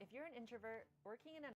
If you're an introvert working in an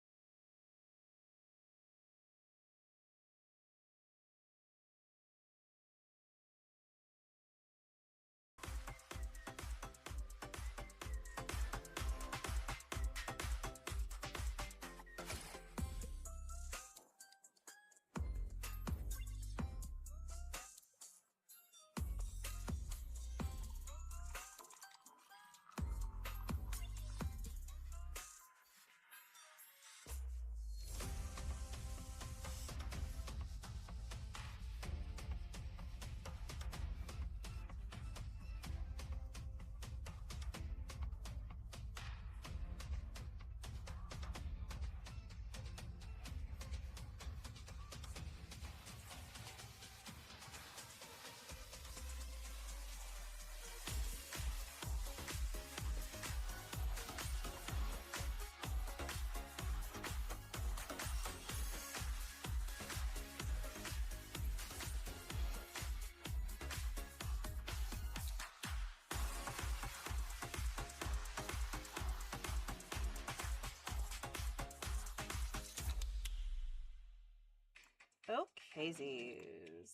Okay, Z's.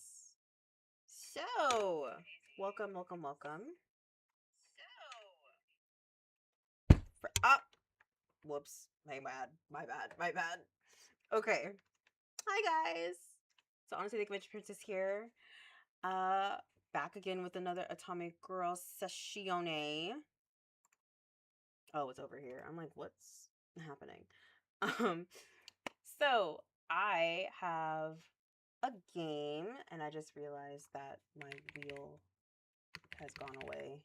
So, welcome. Whoops. My bad. Okay. Hi, guys. So, honestly, the Convention Princess here. Uh, Back again with another Atomic Girl sessione. Oh, it's over here. I'm like, what's happening? Um, so I have a game, and I just realized that my wheel has gone away.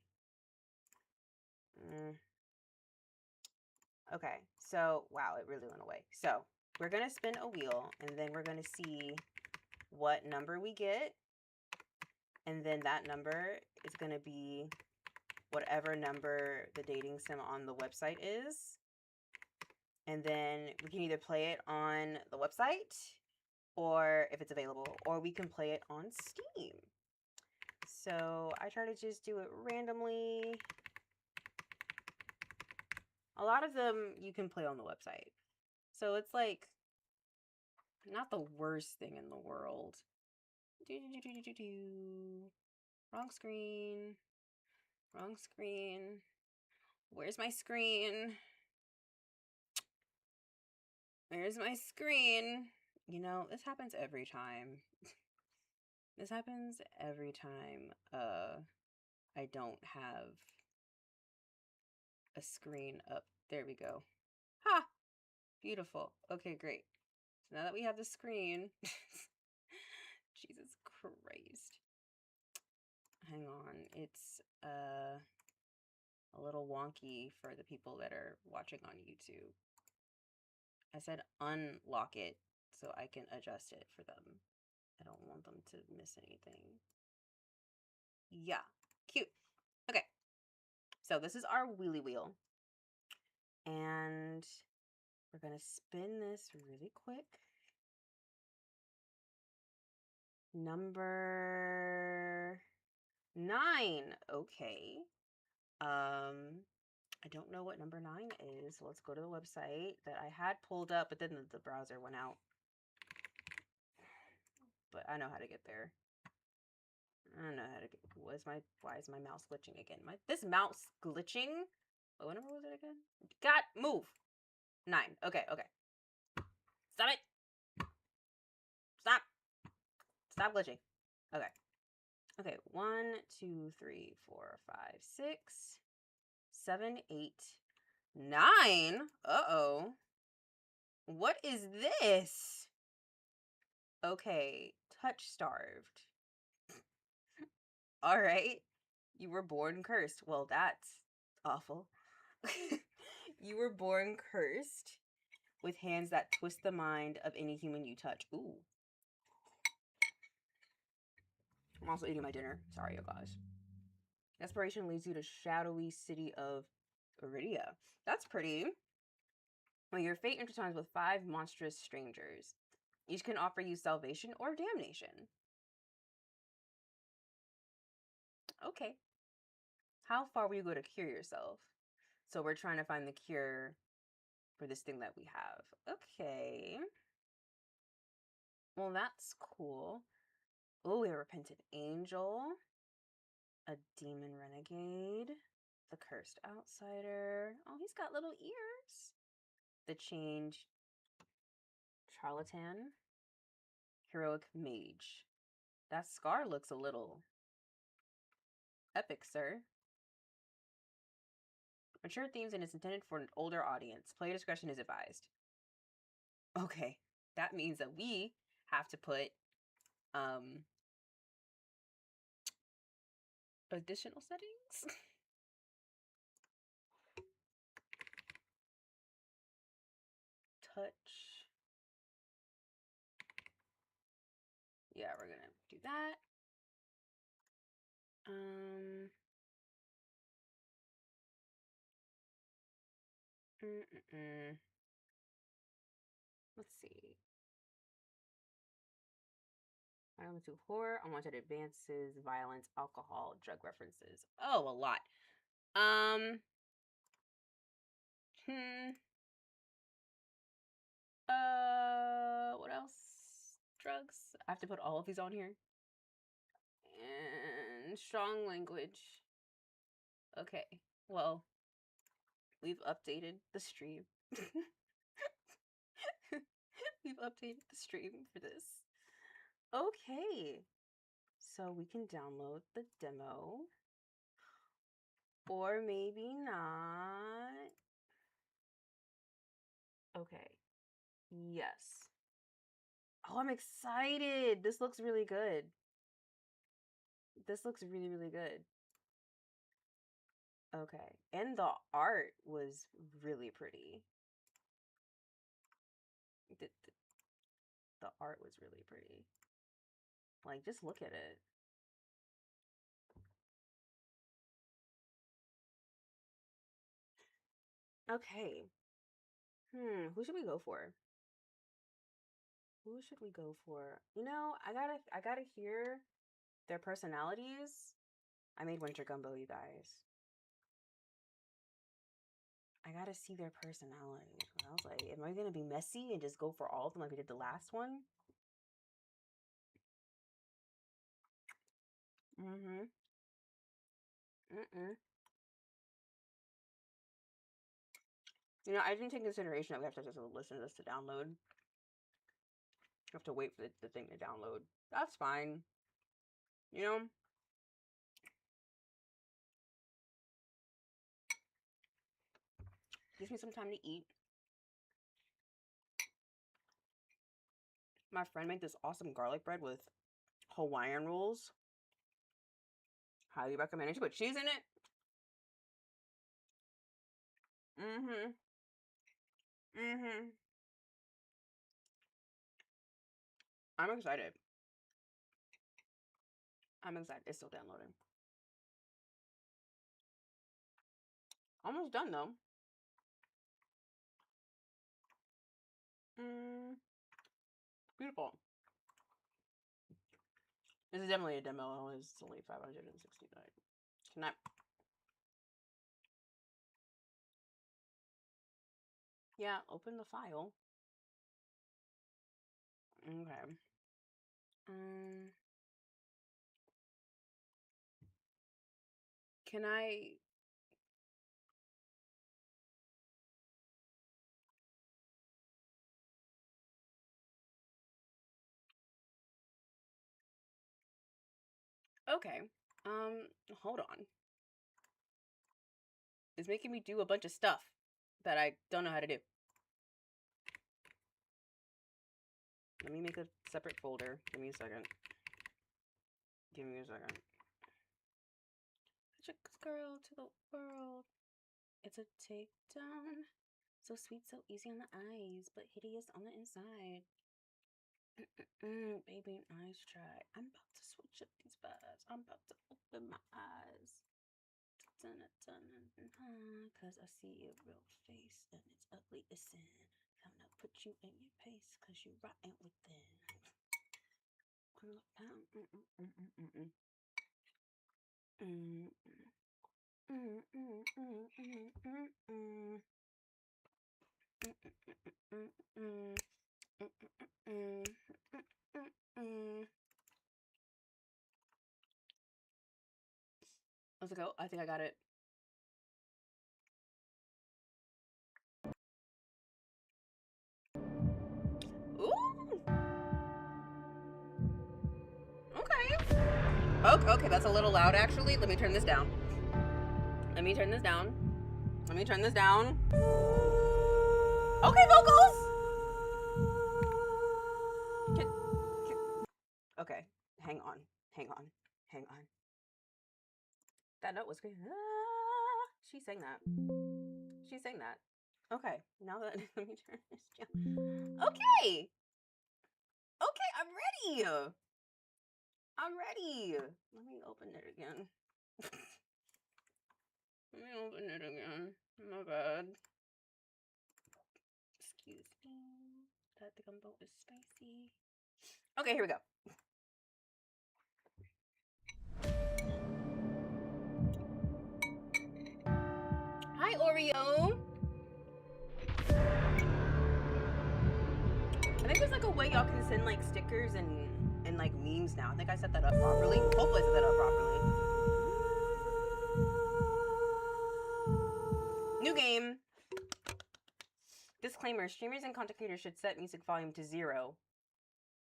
Okay, so wow, it really went away. So we're gonna spin a wheel, and then we're gonna see what number we get, and then that number is gonna be whatever number the dating sim on the website is. And then we can either play it on the website, or if it's available, or we can play it on Steam. So I try to just do it randomly. A lot of them you can play on the website. So it's like not the worst thing in the world. Wrong screen. Wrong screen. Where's my screen? Where's my screen? You know, this happens every time. This happens every time I don't have a screen up. There we go. Ha! Beautiful. Okay, great. So now that we have the screen, Jesus Christ. Hang on. It's a little wonky for the people that are watching on YouTube. I said unlock it so I can adjust it for them. I don't want them to miss anything. Yeah, cute. Okay, so this is our wheelie wheel. And we're going to spin this really quick. Number 9. Okay. I don't know what number 9 is. Let's go to the website that I had pulled up, but then the browser went out. But I know how to get there. I don't know how to get. Why is my mouse glitching again? This mouse glitching. What number was it again? God, move. 9. Okay. Stop it. Stop. Stop glitching. Okay. Okay. 1, 2, 3, 4, 5, 6, 7, 8, 9. Uh-oh. What is this? Okay. Touch starved. All right. You were born cursed. Well, that's awful. You were born cursed with hands that twist the mind of any human you touch. Ooh. I'm also eating my dinner. Sorry, you guys. Desperation leads you to shadowy city of Iridia. That's pretty. Well, your fate intertwines with 5 monstrous strangers. Each can offer you salvation or damnation. Okay. How far will you go to cure yourself? So we're trying to find the cure for this thing that we have. Okay. Well, that's cool. Oh, we have a repentant angel, a demon renegade, the cursed outsider. Oh, he's got little ears. The change charlatan, heroic mage. That scar looks a little epic, sir. Mature themes and is intended for an older audience. Player discretion is advised. Okay, that means that we have to put additional settings. Touch. Yeah, we're gonna do that. Let's see. I went to horror, unwanted advances, violence, alcohol, drug references. Oh, a lot. What else? Drugs. I have to put all of these on here. And strong language. Okay. Well, we've updated the stream. We've updated the stream for this. Okay. So we can download the demo. Or maybe not. Okay. Yes. Oh, I'm excited. This looks really good. This looks really, really good. Okay. And the art was really pretty. The art was really pretty. Like, just look at it. Okay. Who should we go for? Who should we go for? You know, I gotta hear their personalities. I made winter gumbo, you guys. I gotta see their personalities. I was like, am I gonna be messy and just go for all of them like we did the last one? You know, I didn't take consideration that we have to just listen to this to download. We have to wait for the thing to download. That's fine. You know? Gives me some time to eat. My friend made this awesome garlic bread with Hawaiian rolls. Highly recommend it. She put cheese in it. I'm excited. I'm excited. It's still downloading. Almost done though. Beautiful. This is definitely a demo. It's only 569. Can I? Yeah, open the file. Okay. Can I? Okay. Hold on. It's making me do a bunch of stuff that I don't know how to do. Let me make a separate folder. Give me a second. Give me a second. Such a girl to the world. It's a takedown. So sweet, so easy on the eyes, but hideous on the inside. Baby, nice try. I'm about to switch up these vibes. I'm about to open my eyes. Cause I see your real face and it's ugly as sin. I'm gonna put you in your pace cause you rotten within. Let's go. I think I got it. Ooh. Okay. Okay, that's a little loud actually. Let me turn this down. Let me turn this down. Let me turn this down. Okay, vocals. Okay, hang on. That note was great. Ah, she sang that. Okay, now that let me turn this down. Okay, I'm ready. Let me open it again. My bad. Excuse me. That the gumbo is spicy. Okay, here we go. Hi, Oreo. I think there's like a way y'all can send like stickers and like memes now. I think I set that up properly. Hopefully I set that up properly. New game. Disclaimer, streamers and content creators should set music volume to 0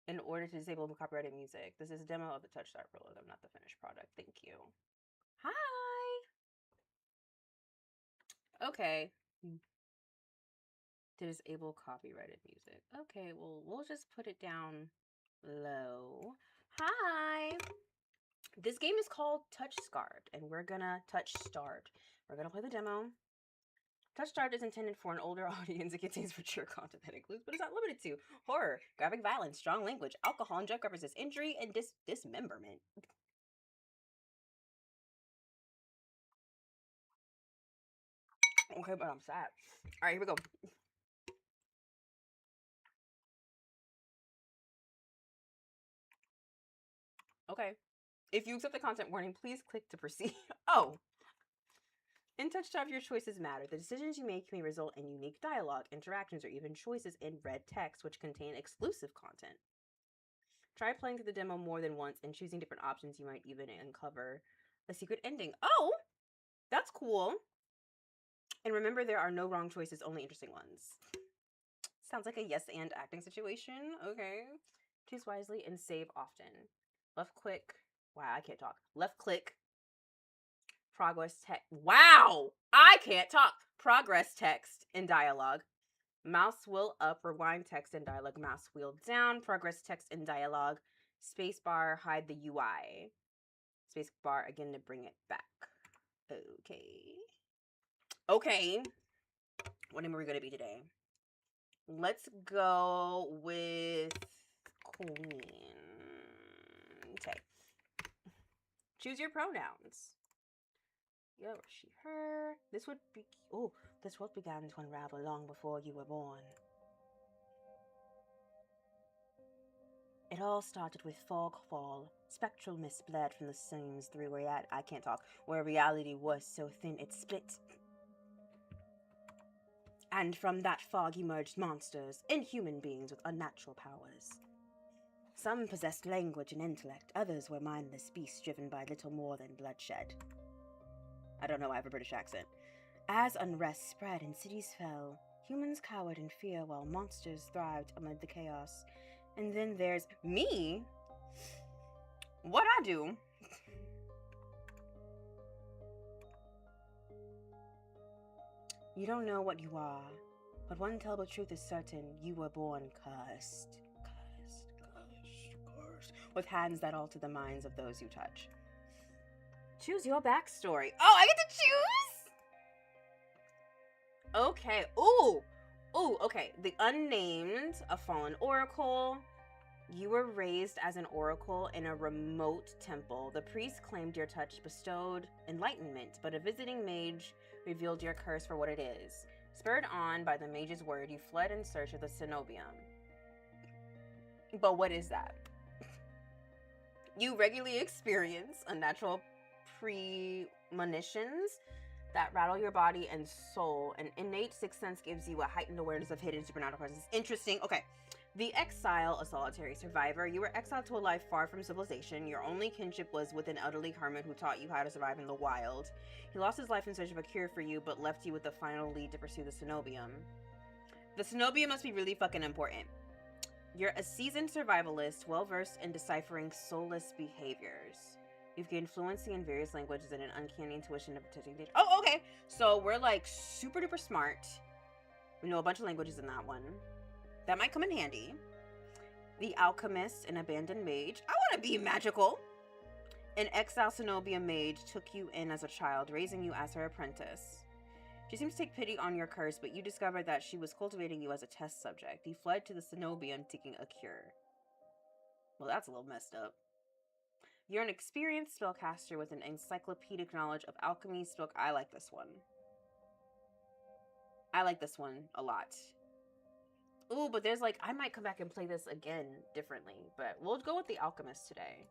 in order to disable copyrighted music. This is a demo of the touch start program, not the finished product. Thank you. Hi. Okay. To disable copyrighted music. Okay, well, we'll just put it down low. Hi. This game is called Touch Start, and we're gonna touch start. We're gonna play the demo. Touch Start is intended for an older audience. It contains mature content that includes, but it's not limited to, horror, graphic violence, strong language, alcohol, and drug references, injury, and dismemberment. Okay, but I'm sad. All right, here we go. Okay. If you accept the content warning, please click to proceed. Oh. In Touch Start, your choices matter. The decisions you make may result in unique dialogue, interactions, or even choices in red text, which contain exclusive content. Try playing through the demo more than once and choosing different options. You might even uncover a secret ending. Oh, that's cool. And remember, there are no wrong choices, only interesting ones. Sounds like a yes and acting situation. Okay. Choose wisely and save often. Left click. Wow, I can't talk. Left click. Progress text. Wow, I can't talk. Progress text in dialogue. Mouse wheel up, rewind text in dialogue. Mouse wheel down, progress text in dialogue. Spacebar, hide the UI. Spacebar again to bring it back. Okay. Okay. What name are we going to be today? Let's go with Queen. Okay. Choose your pronouns. Yo, she, her. This world began to unravel long before you were born. It all started with fog fall. Spectral mist bled from the seams through where reality was so thin it split. And from that fog emerged monsters, inhuman beings with unnatural powers. Some possessed language and intellect, others were mindless beasts driven by little more than bloodshed. I don't know why I have a British accent. As unrest spread and cities fell, humans cowered in fear while monsters thrived amid the chaos. And then there's me. What I do? You don't know what you are, but one terrible truth is certain: you were born cursed. With hands that alter the minds of those you touch. Choose your backstory. Oh, I get to choose? Okay. Ooh, okay. The unnamed, a fallen oracle. You were raised as an oracle in a remote temple. The priest claimed your touch bestowed enlightenment, but a visiting mage revealed your curse for what it is. Spurred on by the mage's word, you fled in search of the cenobium. But what is that? You regularly experience unnatural premonitions that rattle your body and soul. An innate sixth sense gives you a heightened awareness of hidden supernatural presence. Interesting. Okay. The exile, a solitary survivor. You were exiled to a life far from civilization. Your only kinship was with an elderly hermit who taught you how to survive in the wild. He lost his life in search of a cure for you, but left you with the final lead to pursue the cenobium. The cenobium must be really fucking important. You're a seasoned survivalist, well-versed in deciphering soulless behaviors. You've gained fluency in various languages and an uncanny intuition of protecting data. Oh, okay. So we're like super duper smart. We know a bunch of languages in that one. That might come in handy. The alchemist, an abandoned mage. I want to be magical. An exile cenobium mage took you in as a child, raising you as her apprentice. She seems to take pity on your curse, but you discovered that she was cultivating you as a test subject. You fled to the cenobium seeking a cure. Well, that's a little messed up. You're an experienced spellcaster with an encyclopedic knowledge of alchemy. I like this one. I like this one a lot. Ooh, but there's like, I might come back and play this again differently, but we'll go with the alchemist today.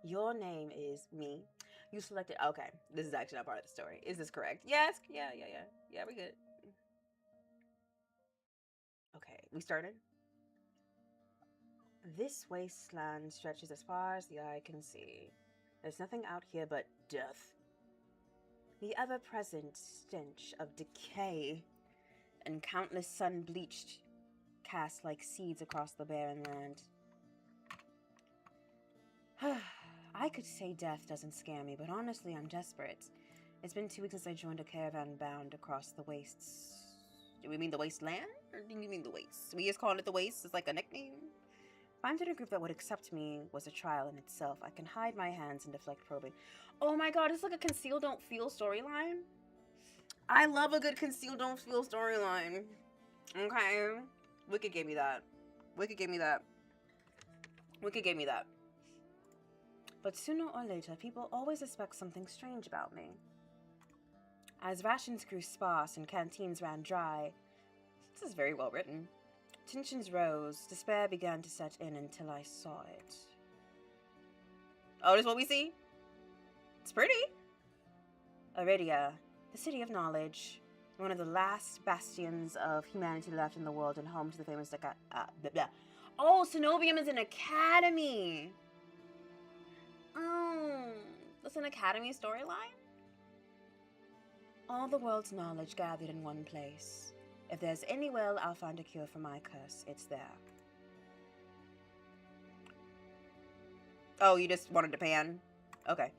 Your name is me. You selected, okay, this is actually not part of the story. Is this correct? Yes, yeah, we good. Okay, we started. This wasteland stretches as far as the eye can see. There's nothing out here but death. The ever-present stench of decay and countless sun-bleached cast like seeds across the barren land. I could say death doesn't scare me, but honestly, I'm desperate. It's been 2 weeks since I joined a caravan bound across the wastes. Do we mean the wasteland? Or do we mean the wastes? We just calling it the wastes? It's like a nickname? Finding a group that would accept me was a trial in itself. I can hide my hands and deflect probing. Oh my god, it's like a conceal don't feel storyline. I love a good conceal don't feel storyline. Okay. Wicked gave me that. Wicked gave me that. Wicked gave me that. But sooner or later, people always suspect something strange about me. As rations grew sparse and canteens ran dry, this is very well written. Tensions rose, despair began to set in until I saw it. Oh, this is what we see? It's pretty. Aridia, the city of knowledge, one of the last bastions of humanity left in the world and home to the famous Oh, Cenobium is an academy. Oh, that's an academy storyline? All the world's knowledge gathered in one place. If there's any will, I'll find a cure for my curse. It's there. Oh, you just wanted to pan? Okay.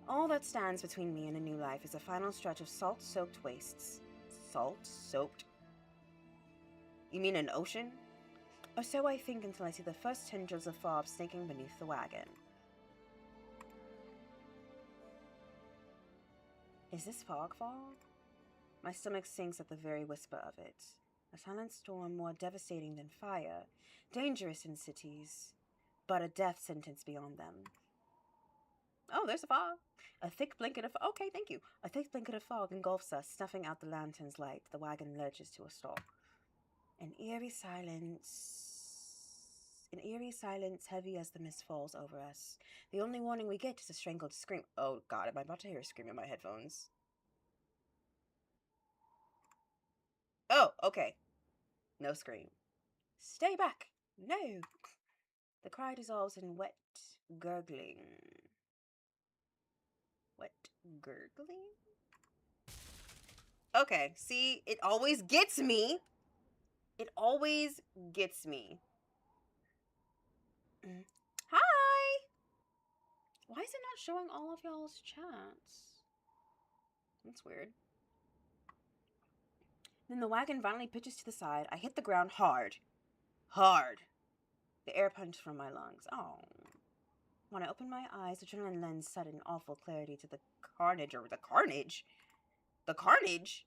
All that stands between me and a new life is a final stretch of salt-soaked wastes. Salt-soaked? You mean an ocean? Or so I think until I see the first tendrils of fog snaking beneath the wagon. Is this fog? My stomach sinks at the very whisper of it. A silent storm more devastating than fire, dangerous in cities, but a death sentence beyond them. Oh, there's a fog. A thick blanket of okay, thank you. A thick blanket of fog engulfs us, snuffing out the lantern's light. The wagon lurches to a stall. An eerie silence heavy as the mist falls over us. The only warning we get is a strangled scream. Oh god, am I about to hear a scream in my headphones? Oh, okay. No scream. Stay back! No! The cry dissolves in wet gurgling. Wet gurgling? Okay, see, it always gets me. It always gets me. Hi! Why is it not showing all of y'all's chats? That's weird. Then the wagon finally pitches to the side. I hit the ground hard. Hard. The air punched from my lungs. Oh. When I opened my eyes, the adrenaline lends sudden awful clarity to the carnage. Or the carnage? The carnage?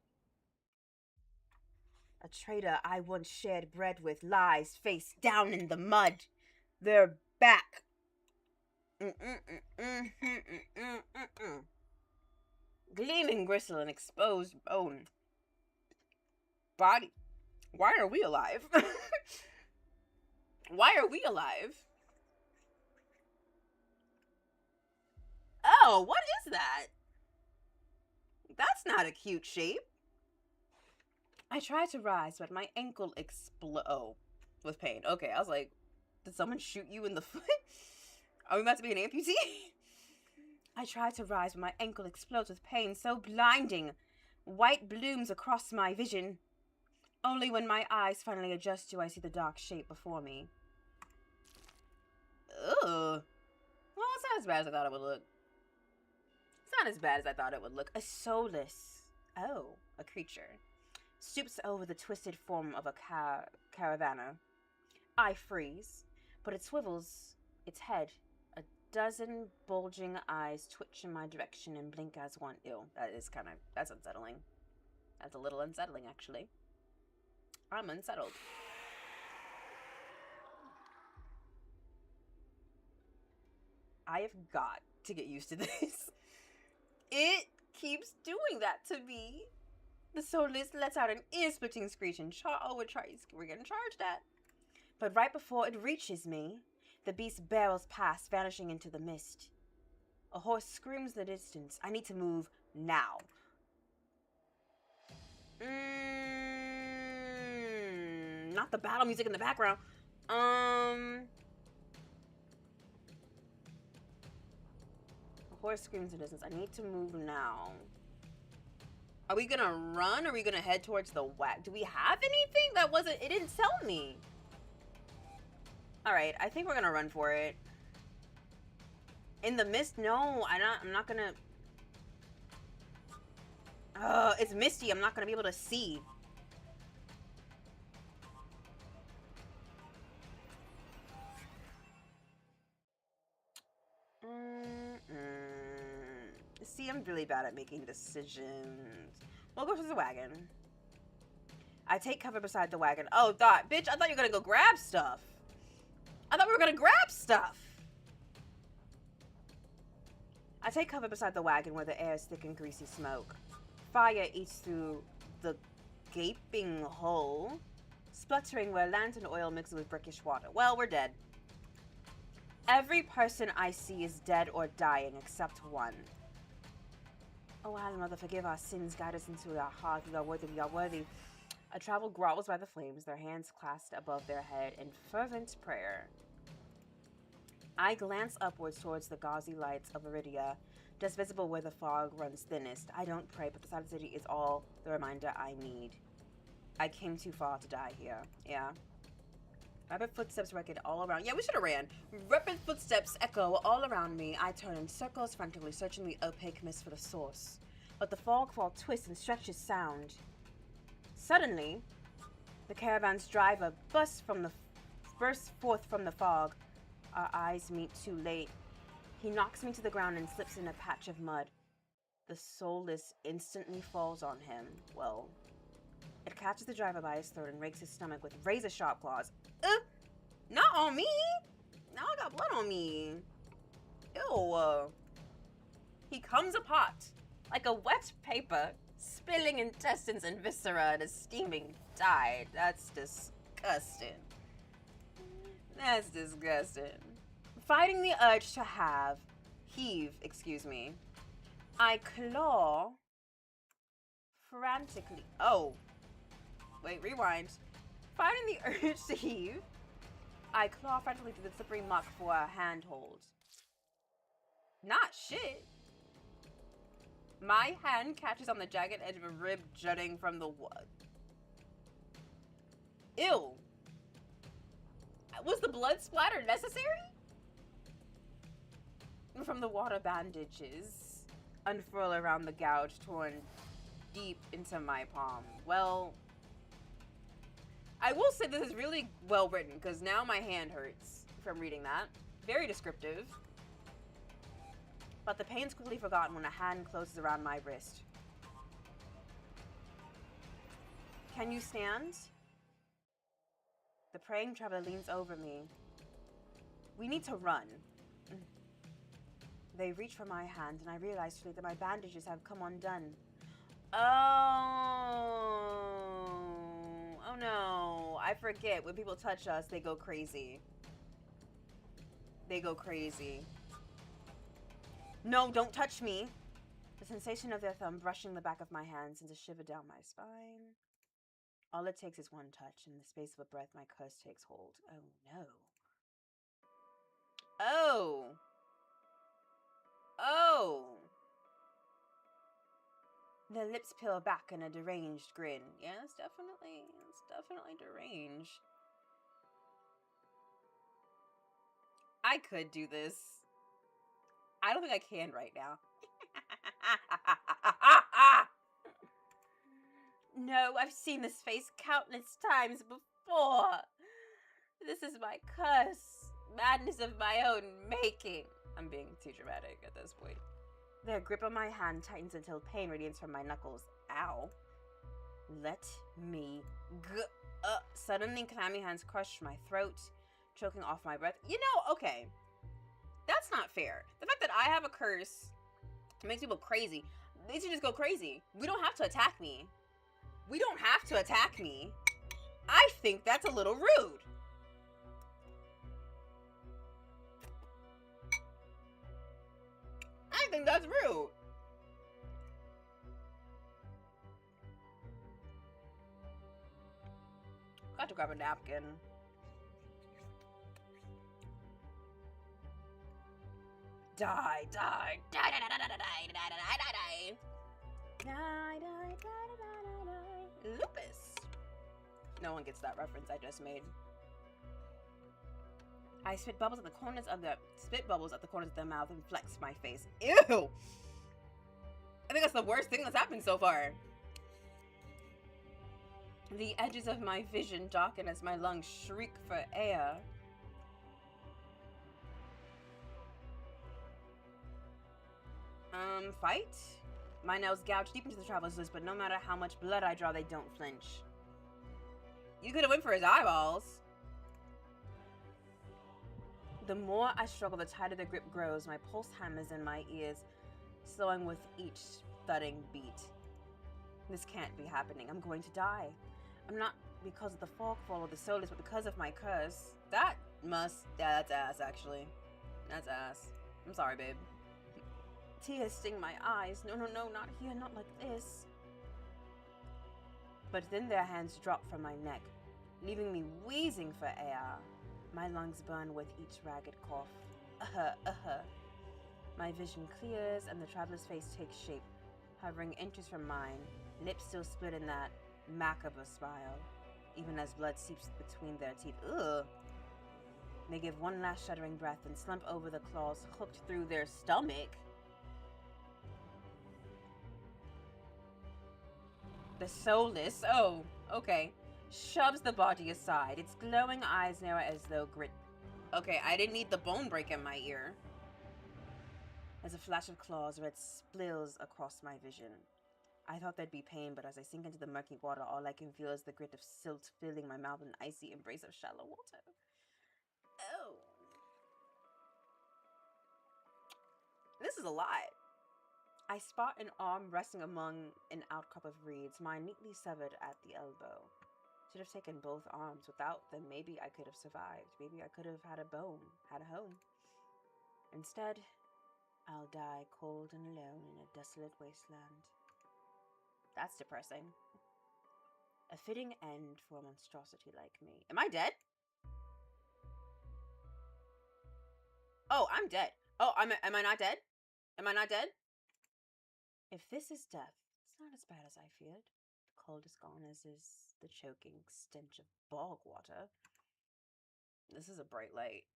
A traitor I once shared bread with lies face down in the mud. They're back. Gleaming gristle and exposed bone. Body. Why are we alive? Why are we alive? Ew, what is that? That's not a cute shape. I tried to rise, but my ankle explode with pain. Okay, I was like, did someone shoot you in the foot? Are we about to be an amputee? I tried to rise, but my ankle explodes with pain so blinding. White blooms across my vision. Only when my eyes finally adjust do I see the dark shape before me. Ugh. Well, it's not as bad as I thought it would look. It's not as bad as I thought it would look. A soulless, a creature, stoops over the twisted form of a caravana. I freeze, but it swivels its head. A dozen bulging eyes twitch in my direction and blink as one. Ew, that's unsettling. That's a little unsettling, actually. I'm unsettled. I have got to get used to this. It keeps doing that to me. The soulless lets out an ear-splitting screech and we're getting charged at. But right before it reaches me, the beast barrels past, vanishing into the mist. A horse screams in the distance. I need to move now. Not the battle music in the background. A horse screams in the distance. I need to move now. Are we gonna run? Or are we gonna head towards the wagon? Do we have anything? It didn't tell me. Alright, I think we're gonna run for it. In the mist? No, I'm not gonna... it's misty. I'm not gonna be able to see. See, I'm really bad at making decisions. We'll go to the wagon. I take cover beside the wagon. Oh, bitch, I thought you were gonna go grab stuff. I thought we were gonna grab stuff. I take cover beside the wagon where the air is thick and greasy smoke. Fire eats through the gaping hole, spluttering where lantern oil mixes with brackish water. Well, we're dead. Every person I see is dead or dying except one. Oh, Holy Mother, forgive our sins, guide us into our heart. We are worthy, we are worthy. A traveler grows by the flames, their hands clasped above their head in fervent prayer. I glance upwards towards the gauzy lights of Iridia, just visible where the fog runs thinnest. I don't pray, but the side of the city is all the reminder I need. I came too far to die here. Yeah. Rapid footsteps record all around. Yeah, we should have ran. Rapid footsteps echo all around me. I turn in circles, frantically searching the opaque mist for the source. But the fog twists and stretches sound. Suddenly, the caravan's driver bursts forth from the fog. Our eyes meet too late. He knocks me to the ground and slips in a patch of mud. The soulless instantly falls on him. Well, it catches the driver by his throat and rakes his stomach with razor-sharp claws. Not on me! Now I got blood on me. Ew. He comes apart like a wet paper, spilling intestines and viscera and a steaming dye. That's disgusting. That's disgusting. Fighting the urge to heave, I claw frantically. Oh. Wait, rewind. Fighting the urge to heave, I claw frantically through the slippery muck for a handhold. Not shit. My hand catches on the jagged edge of a rib jutting from the wood. Ew. Was the blood splatter necessary? From the water bandages unfurl around the gouge torn deep into my palm. Well, I will say this is really well written because now my hand hurts from reading that. Very descriptive. But the pain's quickly forgotten when a hand closes around my wrist. Can you stand? The praying traveler leans over me. We need to run. They reach for my hand, and I realize too late that my bandages have come undone. Oh no. I forget. When people touch us, they go crazy. They go crazy. No, don't touch me. The sensation of their thumb brushing the back of my hand sends a shiver down my spine. All it takes is one touch. In the space of a breath, my curse takes hold. Oh, no. Oh. Oh. Their lips peel back in a deranged grin. Yeah, it's definitely deranged. I could do this. I don't think I can right now. No, I've seen this face countless times before. This is my curse. Madness of my own making. I'm being too dramatic at this point. Their grip on my hand tightens until pain radiates from my knuckles. Ow. Let me go. Suddenly, clammy hands crush my throat, choking off my breath. You know, okay. That's not fair. The fact that I have a curse makes people crazy. They should just go crazy. We don't have to attack me. We don't have to attack me. I think that's a little rude. I think that's rude. Got to grab a napkin. Die, die, die, die, die, die, die, die, die, die, die, die, die, die. Lupus. No one gets that reference I just made. I spit bubbles at the corners of their mouth and flex my face. Ew! I think that's the worst thing that's happened so far. The edges of my vision darken as my lungs shriek for air. Fight? My nails gouge deep into the traveler's list, but no matter how much blood I draw, they don't flinch. You could have went for his eyeballs. The more I struggle, the tighter the grip grows. My pulse hammers in my ears, slowing with each thudding beat. This can't be happening. I'm going to die. I'm not because of the fogfall or the soulless, but because of my curse. That's ass, actually. That's ass. I'm sorry, babe. Tears sting my eyes. No, not here, not like this. But then their hands drop from my neck, leaving me wheezing for air. My lungs burn with each ragged cough. My vision clears and the traveler's face takes shape, hovering inches from mine, lips still split in that macabre smile, even as blood seeps between their teeth. Ugh. They give one last shuddering breath and slump over, the claws hooked through their stomach. The soulless, oh, okay, shoves the body aside. Its glowing eyes narrow as though grit. Okay, I didn't need the bone break in my ear. As a flash of claws, red spills across my vision. I thought there'd be pain, but as I sink into the murky water, all I can feel is the grit of silt filling my mouth, an icy embrace of shallow water. Oh. This is a lot. I spot an arm resting among an outcrop of reeds, mine neatly severed at the elbow. Should have taken both arms. Without them, maybe I could have survived. Maybe I could have had a home. Instead, I'll die cold and alone in a desolate wasteland. That's depressing. A fitting end for a monstrosity like me. Am I dead? Oh, I'm dead. Oh, am I not dead? Am I not dead? If this is death, it's not as bad as I feared. The cold is gone, as is the choking stench of bog water. This is a bright light.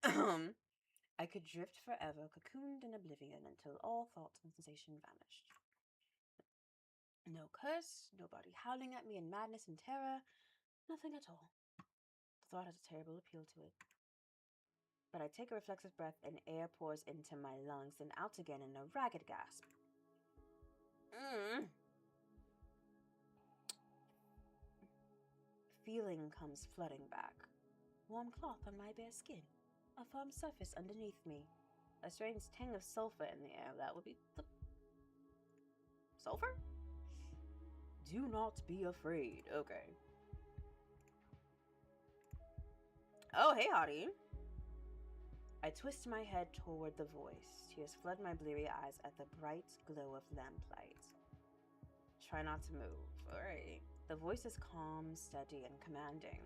I could drift forever, cocooned in oblivion, until all thoughts and sensation vanished. No curse, nobody howling at me in madness and terror, nothing at all. The thought has a terrible appeal to it. But I take a reflexive breath and air pours into my lungs and out again in a ragged gasp. Feeling comes flooding back. Warm cloth on my bare skin. A firm surface underneath me. A strange tang of sulfur in the air. That would be the... sulfur? Do not be afraid. Okay. Oh, hey, hottie. I twist my head toward the voice. Tears flood my bleary eyes at the bright glow of lamplight. Try not to move. Alright. The voice is calm, steady, and commanding.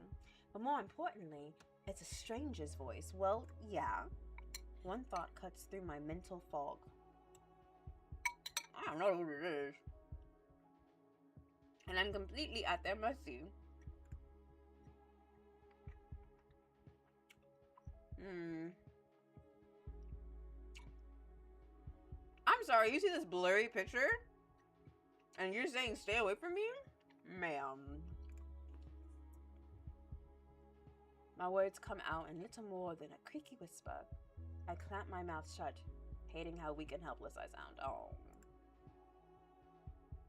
But more importantly, it's a stranger's voice. Well, yeah. One thought cuts through my mental fog. I don't know who it is. And I'm completely at their mercy. I'm sorry, you see this blurry picture? And you're saying stay away from me? Ma'am. My words come out in little more than a creaky whisper. I clamp my mouth shut, hating how weak and helpless I sound. Oh.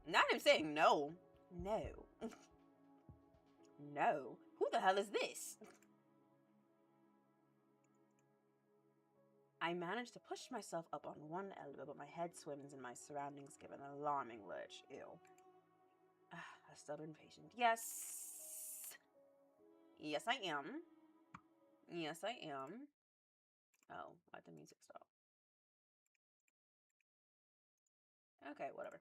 Not him saying no. No. No. Who the hell is this? I manage to push myself up on one elbow, but my head swims and my surroundings give an alarming lurch. Ew. A stubborn patient. Yes. Yes, I am. Yes, I am. Oh, why'd the music stop? Okay, whatever.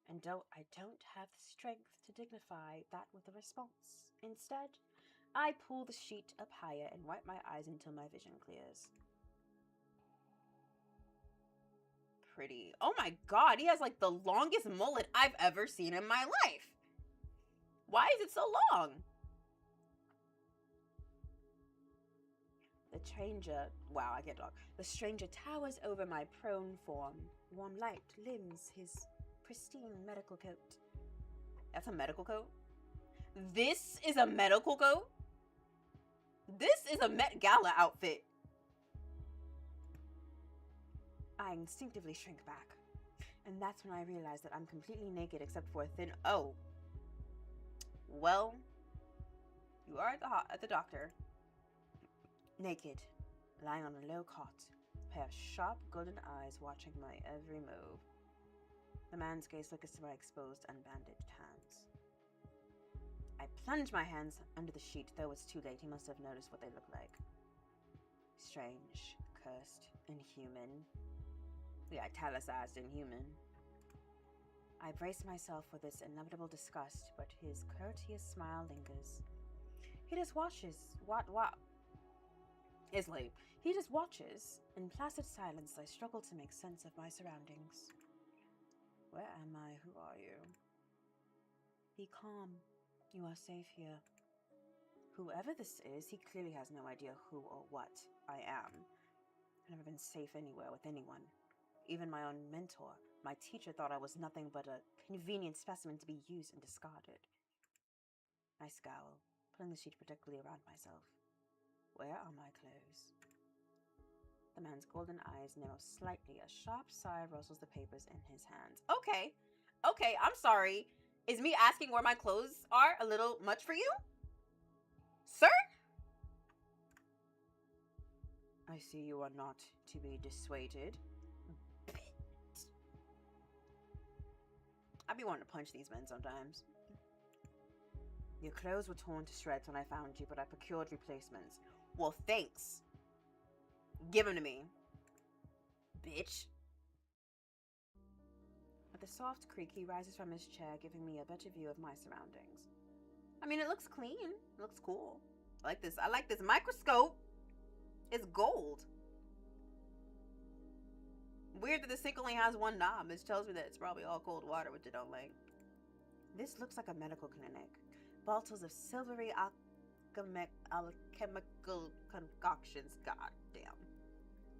And I don't have the strength to dignify that with a response. Instead, I pull the sheet up higher and wipe my eyes until my vision clears. Pretty. Oh my god, he has like the longest mullet I've ever seen in my life. Why is it so long? The stranger, wow, I can't talk. The stranger towers over my prone form. Warm light limbs his pristine medical coat. That's a medical coat? This is a medical coat? This is a Met Gala outfit. I instinctively shrink back. And that's when I realize that I'm completely naked except for a thin... Oh. Well, you are at the doctor. Naked, lying on a low cot, a pair of sharp golden eyes watching my every move. The man's gaze looks to my exposed, unbandaged hands. I plunge my hands under the sheet, though it's too late. He must have noticed what they look like. Strange, cursed, inhuman. The italicized inhuman. I brace myself for this inevitable disgust, but his courteous smile lingers. He just watches. What? Isley. He just watches. In placid silence, I struggle to make sense of my surroundings. Where am I? Who are you? Be calm. You are safe here. Whoever this is, he clearly has no idea who or what I am. I've never been safe anywhere with anyone. Even my own mentor, my teacher, thought I was nothing but a convenient specimen to be used and discarded. I scowl, pulling the sheet protectively around myself. Where are my clothes? The man's golden eyes narrow slightly. A sharp sigh rustles the papers in his hands. Okay, I'm sorry. Is me asking where my clothes are a little much for you? Sir? I see you are not to be dissuaded. I be wanting to punch these men sometimes. Your clothes were torn to shreds when I found you, but I procured replacements. Well, thanks. Give them to me. Bitch. With a soft creak, he rises from his chair, giving me a better view of my surroundings. I mean, it looks clean. It looks cool. I like this. I like this microscope. It's gold. Weird that the sink only has one knob. This tells me that it's probably all cold water, which I don't like. This looks like a medical clinic. Bottles of silvery alchemical concoctions. God damn.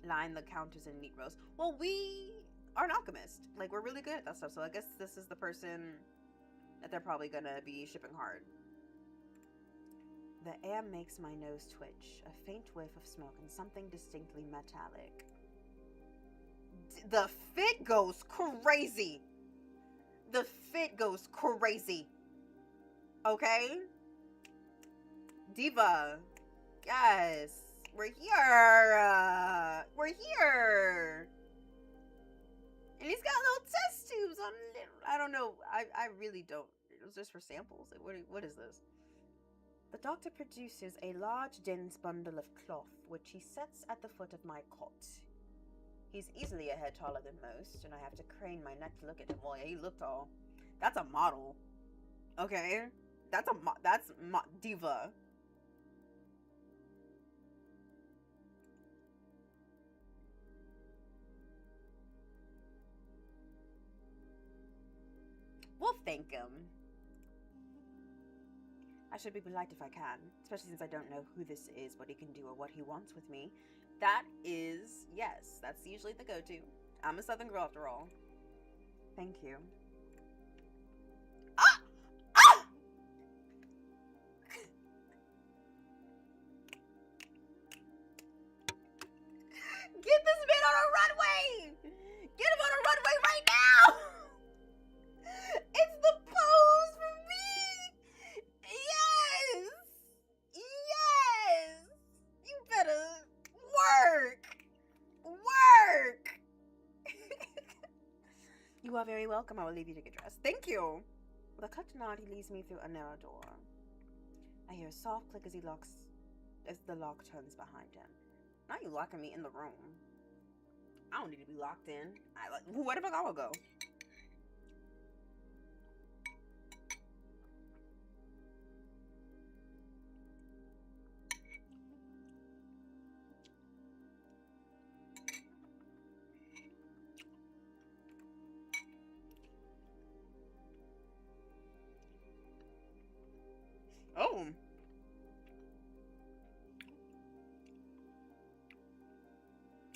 Line the counters in neat rows. Well, we are an alchemist. Like, we're really good at that stuff. So I guess this is the person that they're probably gonna be shipping hard. The air makes my nose twitch. A faint whiff of smoke and something distinctly metallic. The fit goes crazy. The fit goes crazy. Okay? Diva. Yes. We're here. We're here. And he's got little test tubes on it. I don't know. I really don't. It was just for samples. What is this? The doctor produces a large, dense bundle of cloth, which he sets at the foot of my cot. He's easily a head taller than most, and I have to crane my neck to look at him. Well, yeah, he looked tall. That's a model. Okay? That's diva. We'll thank him. I should be polite if I can, especially since I don't know who this is, what he can do, or what he wants with me. That is, yes, that's usually the go-to. I'm a Southern girl after all. Thank you. Ah! Ah! Get this man on a runway! Get him on a runway right now! It's the pose for me! Yes! Yes! You better work! Work! You are very welcome. I will leave you to get dressed. Thank you! With a cut nod, he leads me through a narrow door. I hear a soft click as the lock turns behind him. Now you locking me in the room. I don't need to be locked in. Where the fuck I will go? Oh.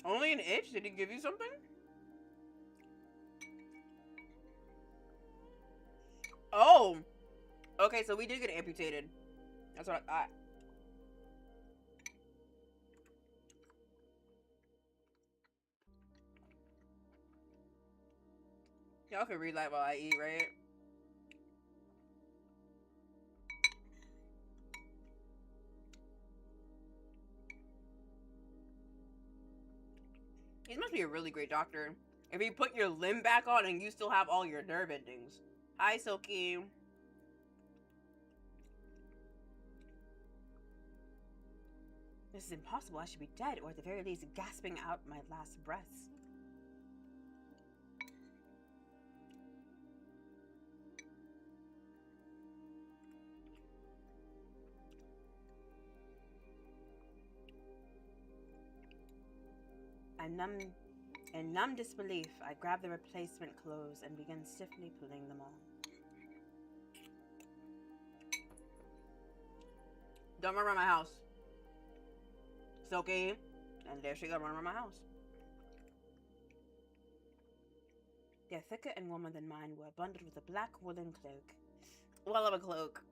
Only an itch? Did he give you something? Oh. Okay, so we did get amputated. That's what I... Y'all can read that while I eat, right? He must be a really great doctor. If he put your limb back on and you still have all your nerve endings. Hi, Silky. This is impossible. I should be dead, or at the very least, gasping out my last breaths. In numb disbelief, I grab the replacement clothes and begin stiffly pulling them on. Don't run around my house. Silky. And there she goes, run around my house. They're thicker and warmer than mine were, bundled with a black woolen cloak. Oh, I love a cloak.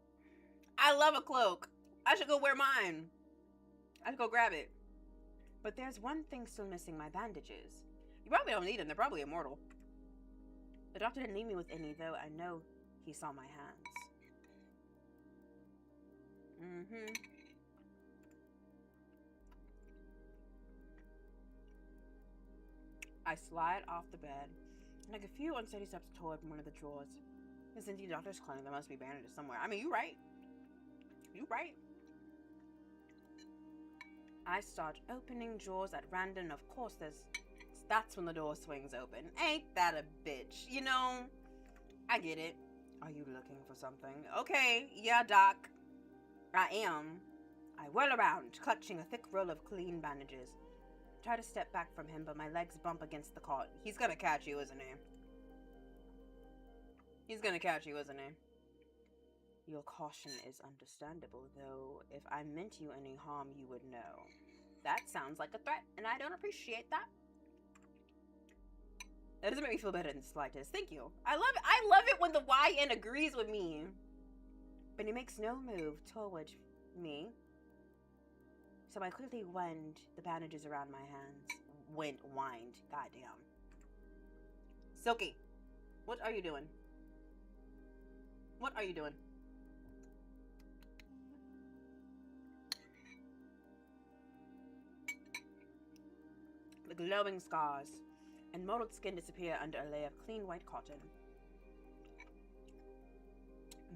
I love a cloak. I should go wear mine. I should go grab it. But there's one thing still missing, my bandages. You probably don't need them. They're probably immortal. The doctor didn't leave me with any, though I know he saw my hands. I slide off the bed and take a few unsteady steps toward one of the drawers. This indeed doctor's claim there must be bandages somewhere. I mean, you right. You right. I start opening drawers at random. Of course, that's when the door swings open. Ain't that a bitch? You know, I get it. Are you looking for something? Okay, yeah, doc. I am. I whirl around, clutching a thick roll of clean bandages. Try to step back from him, but my legs bump against the cot. He's gonna catch you, isn't he? He's gonna catch you, isn't he? Your caution is understandable, though if I meant you any harm, you would know. That sounds like a threat, and I don't appreciate that. That doesn't make me feel better in the slightest. Thank you. I love it. I love it when the YN agrees with me. But he makes no move toward me. So I quickly wind the bandages around my hands. Wind. Goddamn. Silky, what are you doing? What are you doing? The glowing scars and mottled skin disappear under a layer of clean white cotton.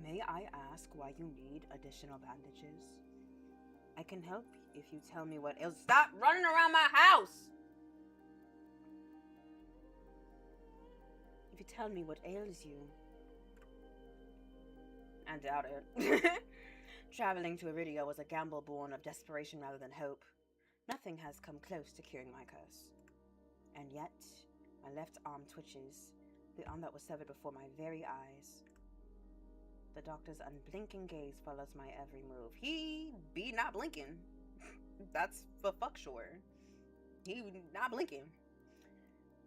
May I ask why you need additional bandages? I can help if you tell me what ails. Stop running around my house! If you tell me what ails you. I doubt it. Traveling to Iridia was a gamble born of desperation rather than hope. Nothing has come close to curing my curse. And yet, my left arm twitches, the arm that was severed before my very eyes. The doctor's unblinking gaze follows my every move. He be not blinking. That's for fuck sure. He not blinking.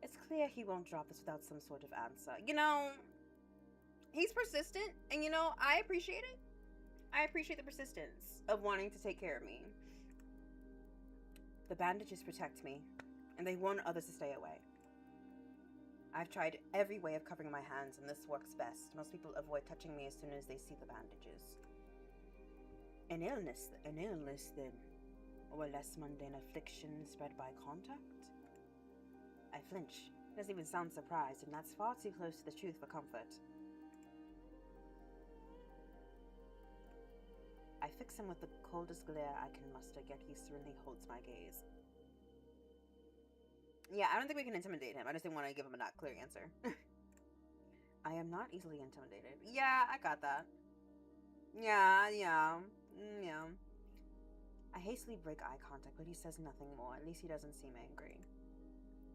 It's clear he won't drop this without some sort of answer. You know, he's persistent, and you know, I appreciate it. I appreciate the persistence of wanting to take care of me. The bandages protect me, and they warn others to stay away. I've tried every way of covering my hands, and this works best. Most people avoid touching me as soon as they see the bandages. An illness then, or a less mundane affliction spread by contact? I flinch. It doesn't even sound surprised, and that's far too close to the truth for comfort. I fix him with the coldest glare I can muster, yet he serenely holds my gaze. Yeah, I don't think we can intimidate him. I just didn't want to give him a not clear answer. I am not easily intimidated. Yeah, I got that. Yeah. I hastily break eye contact, but he says nothing more. At least he doesn't seem angry.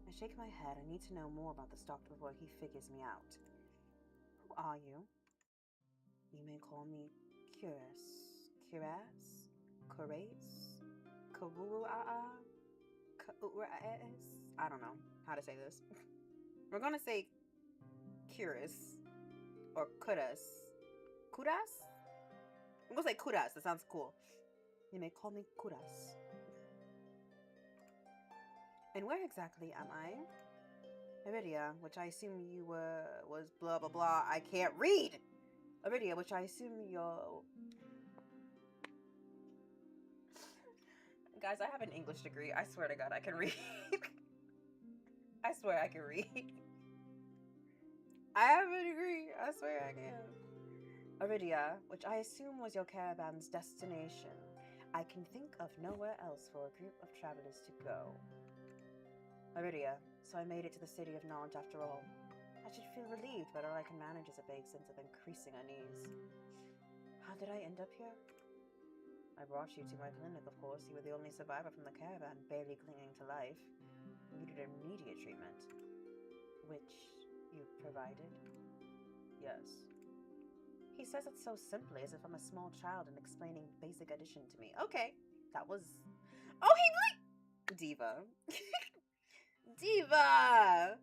I shake my head. I need to know more about this doctor before he figures me out. Who are you? You may call me Curas, I don't know how to say this. We're gonna say Curas or Kudas. Kudas? I'm gonna say Kudas. That sounds cool. You may call me Kudas. And where exactly am I? Iridia, which I assume you was blah blah blah. I can't read. Iridia, which I assume you're. Guys, I have an English degree. I swear to God, I can read. I swear I can read. I have a degree. I swear I can. Iridia, which I assume was your caravan's destination. I can think of nowhere else for a group of travelers to go. Iridia, so I made it to the city of knowledge after all. I should feel relieved, but all I can manage is a vague sense of increasing unease. How did I end up here? I brought you to my clinic, of course. You were the only survivor from the caravan, barely clinging to life. You needed immediate treatment. Which you provided? Yes. He says it so simply, as if I'm a small child and explaining basic addition to me. Okay, that was... Oh, he like... Diva. Diva!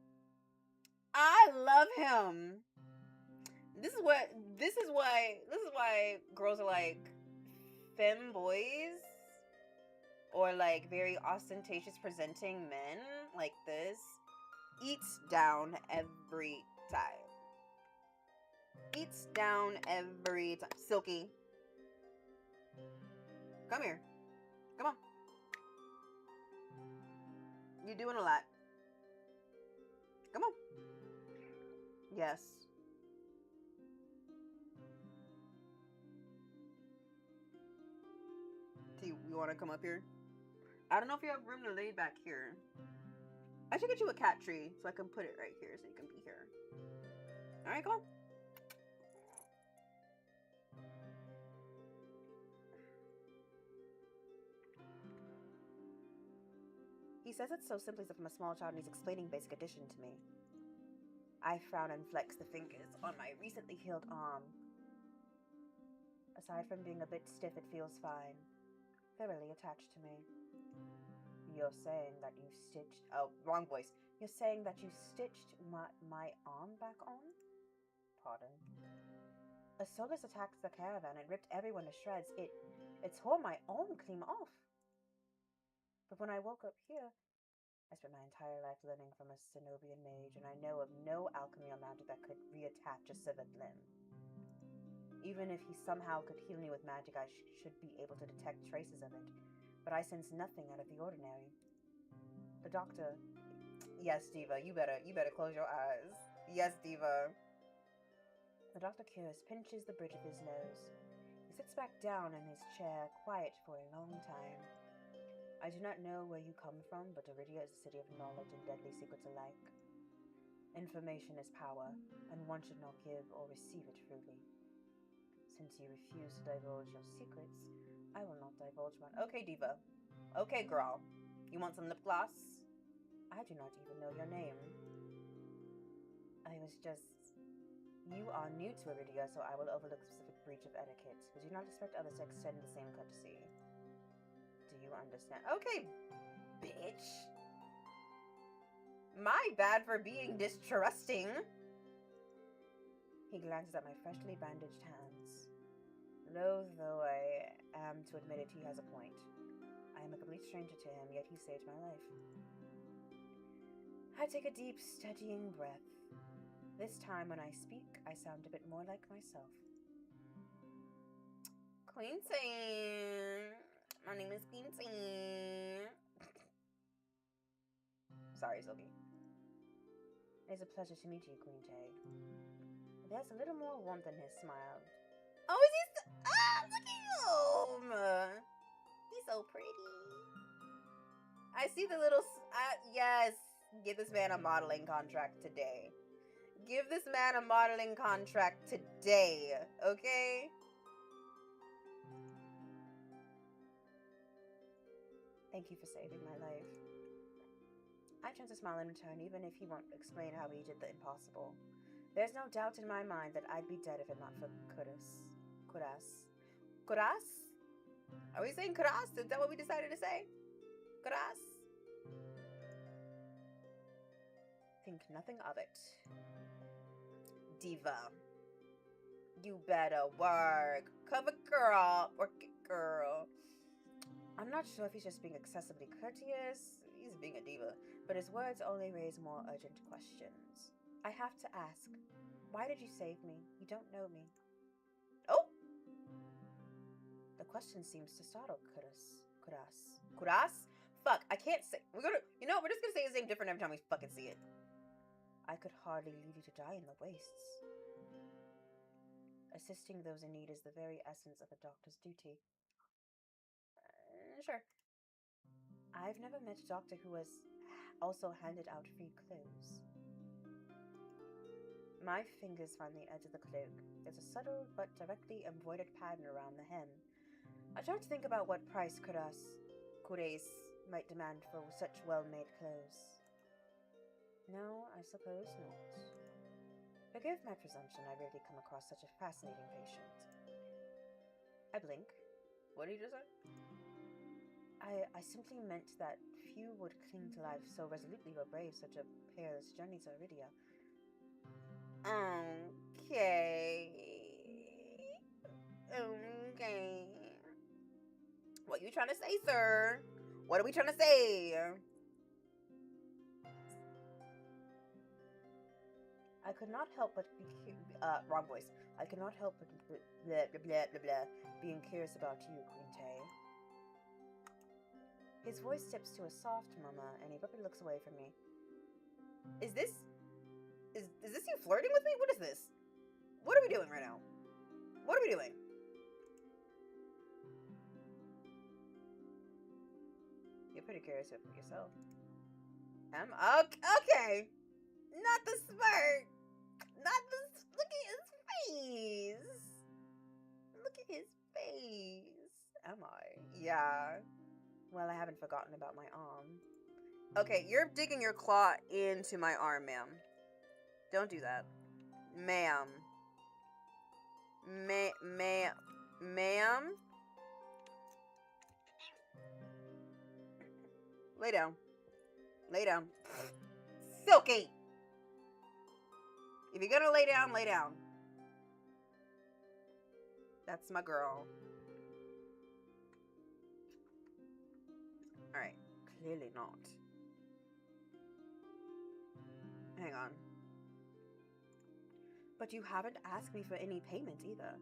I love him. This is why girls are like femme boys or like very ostentatious presenting men like this eats down every time. Eats down every time. Silky, come here. Come on. You're doing a lot. Come on. Yes. Do you want to come up here? I don't know if you have room to lay back here. I should get you a cat tree so I can put it right here so you can be here. Alright, come on. He says it so simply as if I'm a small child and he's explaining basic addition to me. I frown and flex the fingers on my recently healed arm. Aside from being a bit stiff, it feels fine. Thoroughly attached to me. You're saying that you stitched... Oh, wrong voice. You're saying that you stitched my arm back on? Pardon. A Solus attacked the caravan and ripped everyone to shreds. It tore my arm clean off. But when I woke up here, I spent my entire life learning from a Cenobian mage, and I know of no alchemy or magic that could reattach a severed limb. Even if he somehow could heal me with magic, I should be able to detect traces of it. But I sense nothing out of the ordinary. The doctor... Yes, Diva, you better close your eyes. Yes, Diva. The Dr. Curious pinches the bridge of his nose. He sits back down in his chair, quiet for a long time. I do not know where you come from, but Iridia is a city of knowledge and deadly secrets alike. Information is power, and one should not give or receive it freely. Since you refuse to divulge your secrets, I will not divulge one. Okay, Diva. Okay, girl. You want some lip gloss? I do not even know your name. You are new to Iridia, so I will overlook specific breach of etiquette, but do not expect others to extend the same courtesy. Do you understand? Okay, bitch. My bad for being distrusting. He glances at my freshly bandaged hands. Loath though I am to admit it, he has a point. I am a complete stranger to him, yet he saved my life. I take a deep, steadying breath. This time when I speak, I sound a bit more like myself. Quincy. My name is Quincy. Sorry, Sylvie. It is a pleasure to meet you, Quinte. There's a little more warmth in his smile. Oh, is he look at him! He's so pretty. I see the little... yes, give this man a modeling contract today. Give this man a modeling contract today, okay? Thank you for saving my life. I tend to smile in return, even if he won't explain how he did the impossible. There's no doubt in my mind that I'd be dead if it not for Kudas. Kudas? Are we saying Kudas? Is that what we decided to say? Kudas? Think nothing of it. Diva. You better work. Cover girl. Work it, girl. I'm not sure if he's just being excessively courteous. He's being a diva. But his words only raise more urgent questions. I have to ask. Why did you save me? You don't know me. Oh! The question seems to startle Kudas. Fuck, I can't say. We're just gonna say his name different every time we fucking see it. I could hardly leave you to die in the wastes. Assisting those in need is the very essence of a doctor's duty. Sure. I've never met a doctor who has also handed out free clothes. My fingers find the edge of the cloak. There's a subtle but directly embroidered pattern around the hem. I try to think about what price Kures might demand for such well-made clothes. No, I suppose not. Forgive my presumption, I rarely come across such a fascinating patient. I blink. What did you just say? I simply meant that few would cling to life so resolutely or brave such a perilous journey to Iridia. Okay. What you trying to say, sir? What are we trying to say? I could not help but be wrong voice. I could not help but blah blah blah blah blah being curious about you, Quinte. His voice tips to a soft murmur, and he abruptly looks away from me. Is this you flirting with me? What is this? What are we doing right now? What are we doing? You're pretty curious of yourself. Okay. Not the smirk. Look at his face. Look at his face. Am I? Yeah. Well, I haven't forgotten about my arm. Okay, you're digging your claw into my arm, ma'am. Don't do that. Ma'am. Ma'am? Lay down. Lay down. Silky! If you're gonna lay down, lay down. That's my girl. Alright. Clearly not. Hang on. But you haven't asked me for any payment either.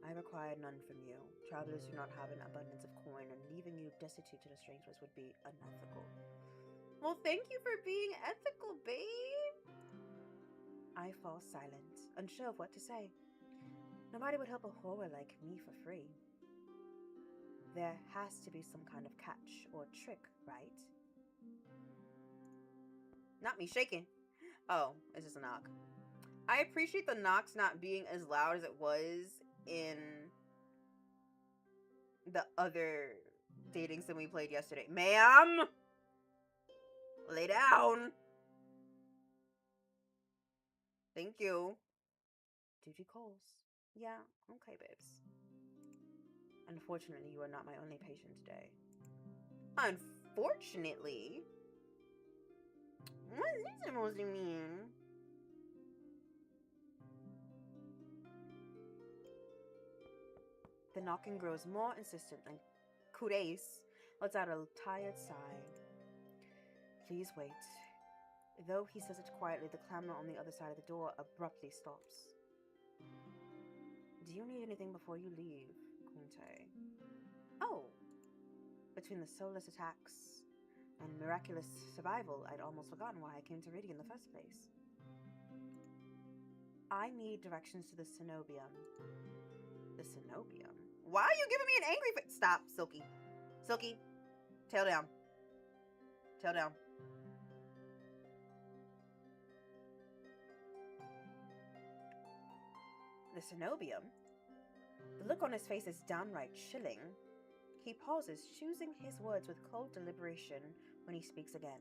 I require none from you. Travelers do not have an abundance of coin, and leaving you destitute to the strangers would be unethical. Well, thank you for being ethical, babe. I fall silent, unsure of what to say. Nobody would help a whore like me for free. There has to be some kind of catch or trick, right? Not me shaking. Oh, it's just a knock. I appreciate the knocks not being as loud as it was in the other dating sim we played yesterday. Ma'am! Lay down! Thank you. Duty calls. Yeah, okay, babes. Unfortunately, you are not my only patient today. Unfortunately? What is this supposed to mean? The knocking grows more insistent, and Kureis lets out a tired sigh. Please wait. Though he says it quietly, the clamor on the other side of the door abruptly stops. Do you need anything before you leave, Kunte? Oh! Between the soulless attacks and miraculous survival, I'd almost forgotten why I came to Ridi in the first place. I need directions to the Cenobium. The Cenobium? Why are you giving me an angry face? Stop, Silky. Silky, tail down. Tail down. The Cenobium? The look on his face is downright chilling. He pauses, choosing his words with cold deliberation when he speaks again.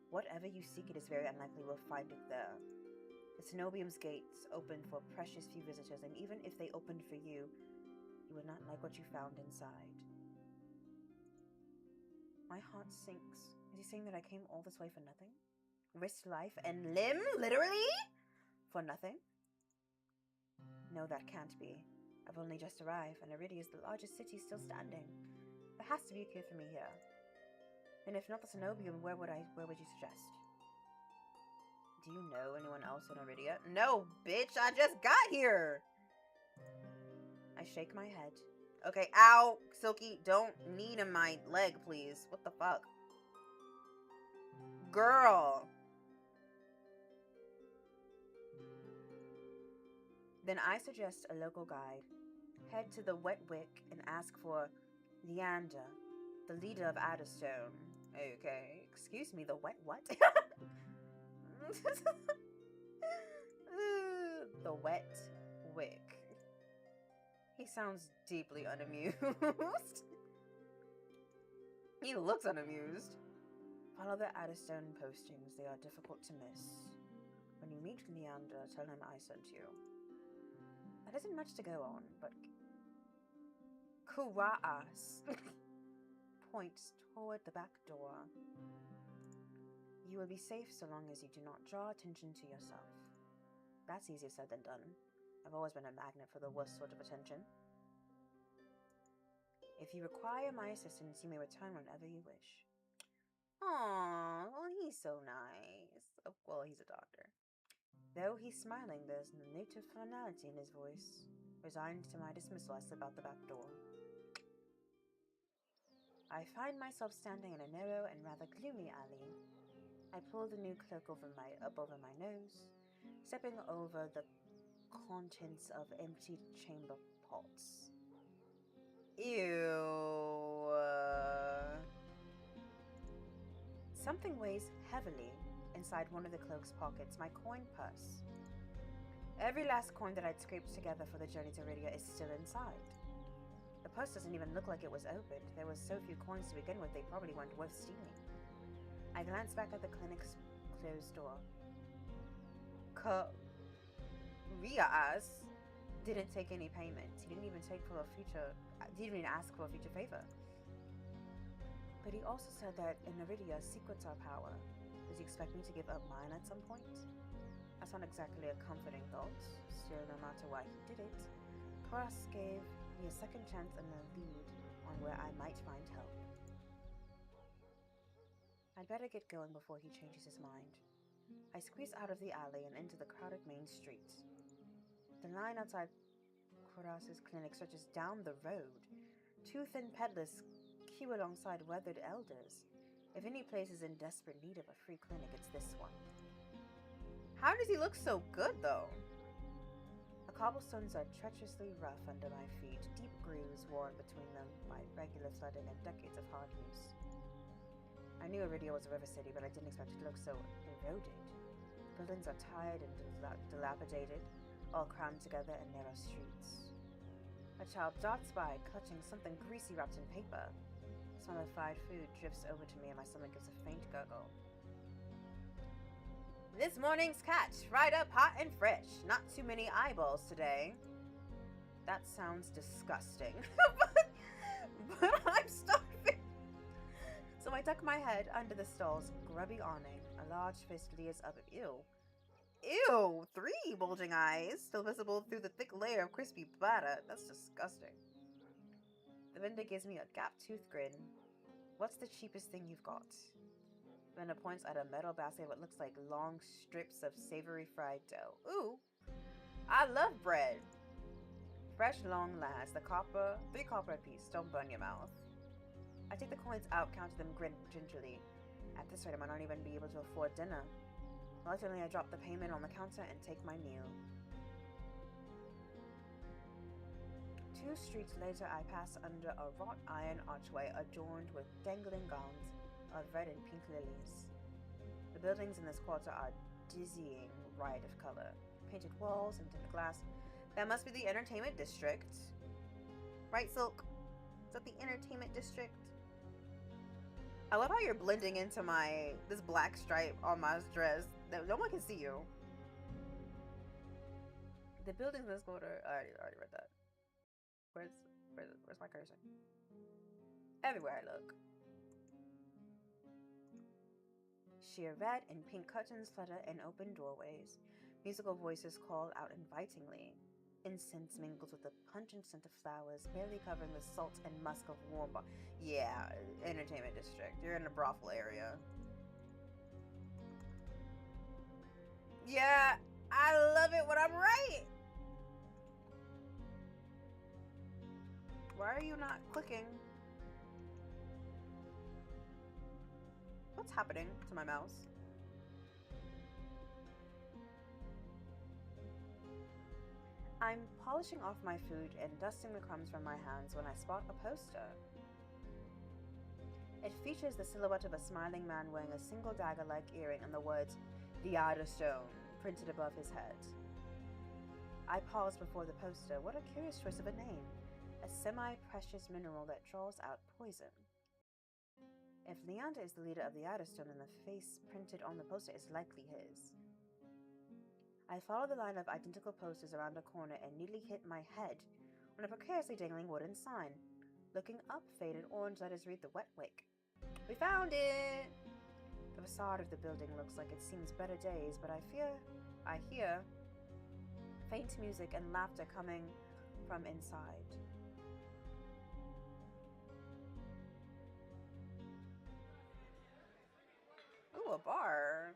Whatever you seek, it is very unlikely we'll find it there. The Cenobium's gates open for precious few visitors, and even if they opened for you, you would not like what you found inside. My heart sinks. Is he saying that I came all this way for nothing? Risked life and limb, literally? For nothing? No, that can't be. I've only just arrived, and Aridi is the largest city still standing. There has to be a cure for me here. And if not the Cenobium, where would you suggest? Do you know anyone else in Aridia? No, bitch, I just got here! I shake my head. Okay, ow! Silky, don't knee in my leg, please. What the fuck? Girl! Then I suggest a local guide. Head to the Wet Wick and ask for Leander, the leader of Adderstone. Okay. Excuse me, the wet what? The Wet Wick. He sounds deeply unamused. He looks unamused. Follow the Adderstone postings. They are difficult to miss. When you meet Leander, tell him I sent you. That isn't much to go on, but Kuraas points toward the back door. You will be safe so long as you do not draw attention to yourself. That's easier said than done. I've always been a magnet for the worst sort of attention. If you require my assistance, you may return whenever you wish. Aww, well, he's so nice. Oh, well, he's a doctor. Though he's smiling, there's no note of finality in his voice. Resigned to my dismissal, I slip out the back door. I find myself standing in a narrow and rather gloomy alley. I pull the new cloak up over my nose, stepping over the contents of empty chamber pots. Ew. Something weighs heavily inside one of the cloak's pockets, my coin purse. Every last coin that I'd scraped together for the journey to Rydia is still inside. The purse doesn't even look like it was opened. There was so few coins to begin with, they probably weren't worth stealing. I glance back at the clinic's closed door. Riaz didn't take any payment. He didn't even ask for a future favor. But he also said that in Iridia, secrets are power. Does he expect me to give up mine at some point? That's not exactly a comforting thought. Still, no matter why he did it, Cross gave me a second chance and a lead on where I might find help. I'd better get going before he changes his mind. I squeeze out of the alley and into the crowded main street. The line outside Kuras's clinic stretches down the road. Two thin peddlers queue alongside weathered elders. If any place is in desperate need of a free clinic, it's this one. How does he look so good, though? The cobblestones are treacherously rough under my feet, deep grooves worn between them, my regular flooding and decades of hard use. I knew Iridia was a river city, but I didn't expect it to look so eroded. Buildings are tired and dilapidated, all crammed together in narrow streets. A child darts by, clutching something greasy wrapped in paper. The smell of fried food drifts over to me and my stomach gives a faint gurgle. This morning's catch, fried up hot and fresh. Not too many eyeballs today. That sounds disgusting. but I'm starving. So I duck my head under the stall's grubby awning. A large fist leers up at ew. Ew! 3 bulging eyes, still visible through the thick layer of crispy batter. That's disgusting. The vendor gives me a gap-toothed grin. What's the cheapest thing you've got? The vendor points at a metal basket of what looks like long strips of savory fried dough. Ooh! I love bread! Fresh, long last. 3 copper apiece. Don't burn your mouth. I take the coins out, count them gingerly. At this rate, I might not even be able to afford dinner. Reluctantly, I drop the payment on the counter and take my meal. 2 streets later, I pass under a wrought iron archway adorned with dangling gowns of red and pink lilies. The buildings in this quarter are dizzying riot of color. Painted walls and tinted glass. That must be the entertainment district. Right, Silk? Is that the entertainment district? I love how you're blending into this black stripe on my dress. No one can see you. The buildings in this quarter. I already read that. Where's my cursor? Everywhere I look. Sheer red and pink curtains flutter in open doorways. Musical voices call out invitingly. Incense mingles with the pungent scent of flowers, barely covering the salt and musk of warm Yeah, entertainment district. You're in a brothel area. Yeah, I love it when I'm right. Why are you not clicking? What's happening to my mouse? I'm polishing off my food and dusting the crumbs from my hands when I spot a poster. It features the silhouette of a smiling man wearing a single dagger-like earring and the words, "The Outer Stone," printed above his head. I pause before the poster. What a curious choice of a name. A semi-precious mineral that draws out poison. If Leander is the leader of the Outer Stone, then the face printed on the poster is likely his. I follow the line of identical posters around a corner and nearly hit my head on a precariously dangling wooden sign. Looking up, faded orange letters read the Wet Wick. We found it! The facade of the building looks like it's seen better days, but I hear faint music and laughter coming from inside. Ooh, a bar.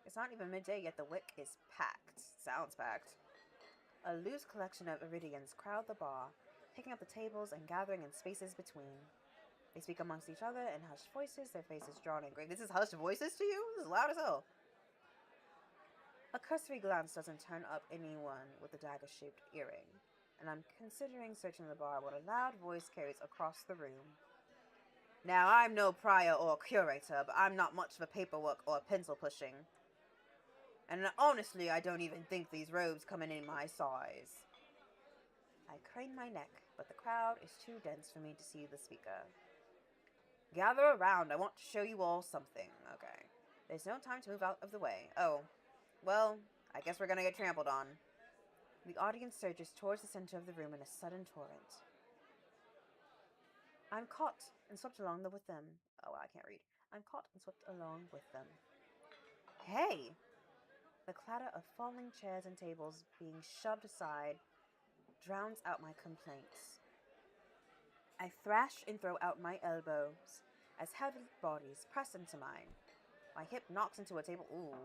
It's not even midday yet the Wick is packed. Sounds packed. A loose collection of Iridians crowd the bar, picking up the tables and gathering in spaces between. They speak amongst each other in hushed voices, their faces drawn and grave. This is hushed voices to you? This is loud as hell. A cursory glance doesn't turn up anyone with a dagger-shaped earring, and I'm considering searching the bar when a loud voice carries across the room. Now, I'm no prior or curator, but I'm not much for paperwork or pencil pushing. And honestly, I don't even think these robes come in my size. I crane my neck, but the crowd is too dense for me to see the speaker. Gather around, I want to show you all something. Okay. There's no time to move out of the way. Oh, well, I guess we're gonna get trampled on. The audience surges towards the center of the room in a sudden torrent. I'm caught and swept along with them. Oh, I can't read. I'm caught and swept along with them. Hey! The clatter of falling chairs and tables being shoved aside drowns out my complaints. I thrash and throw out my elbows as heavy bodies press into mine. My hip knocks into a table. Ooh.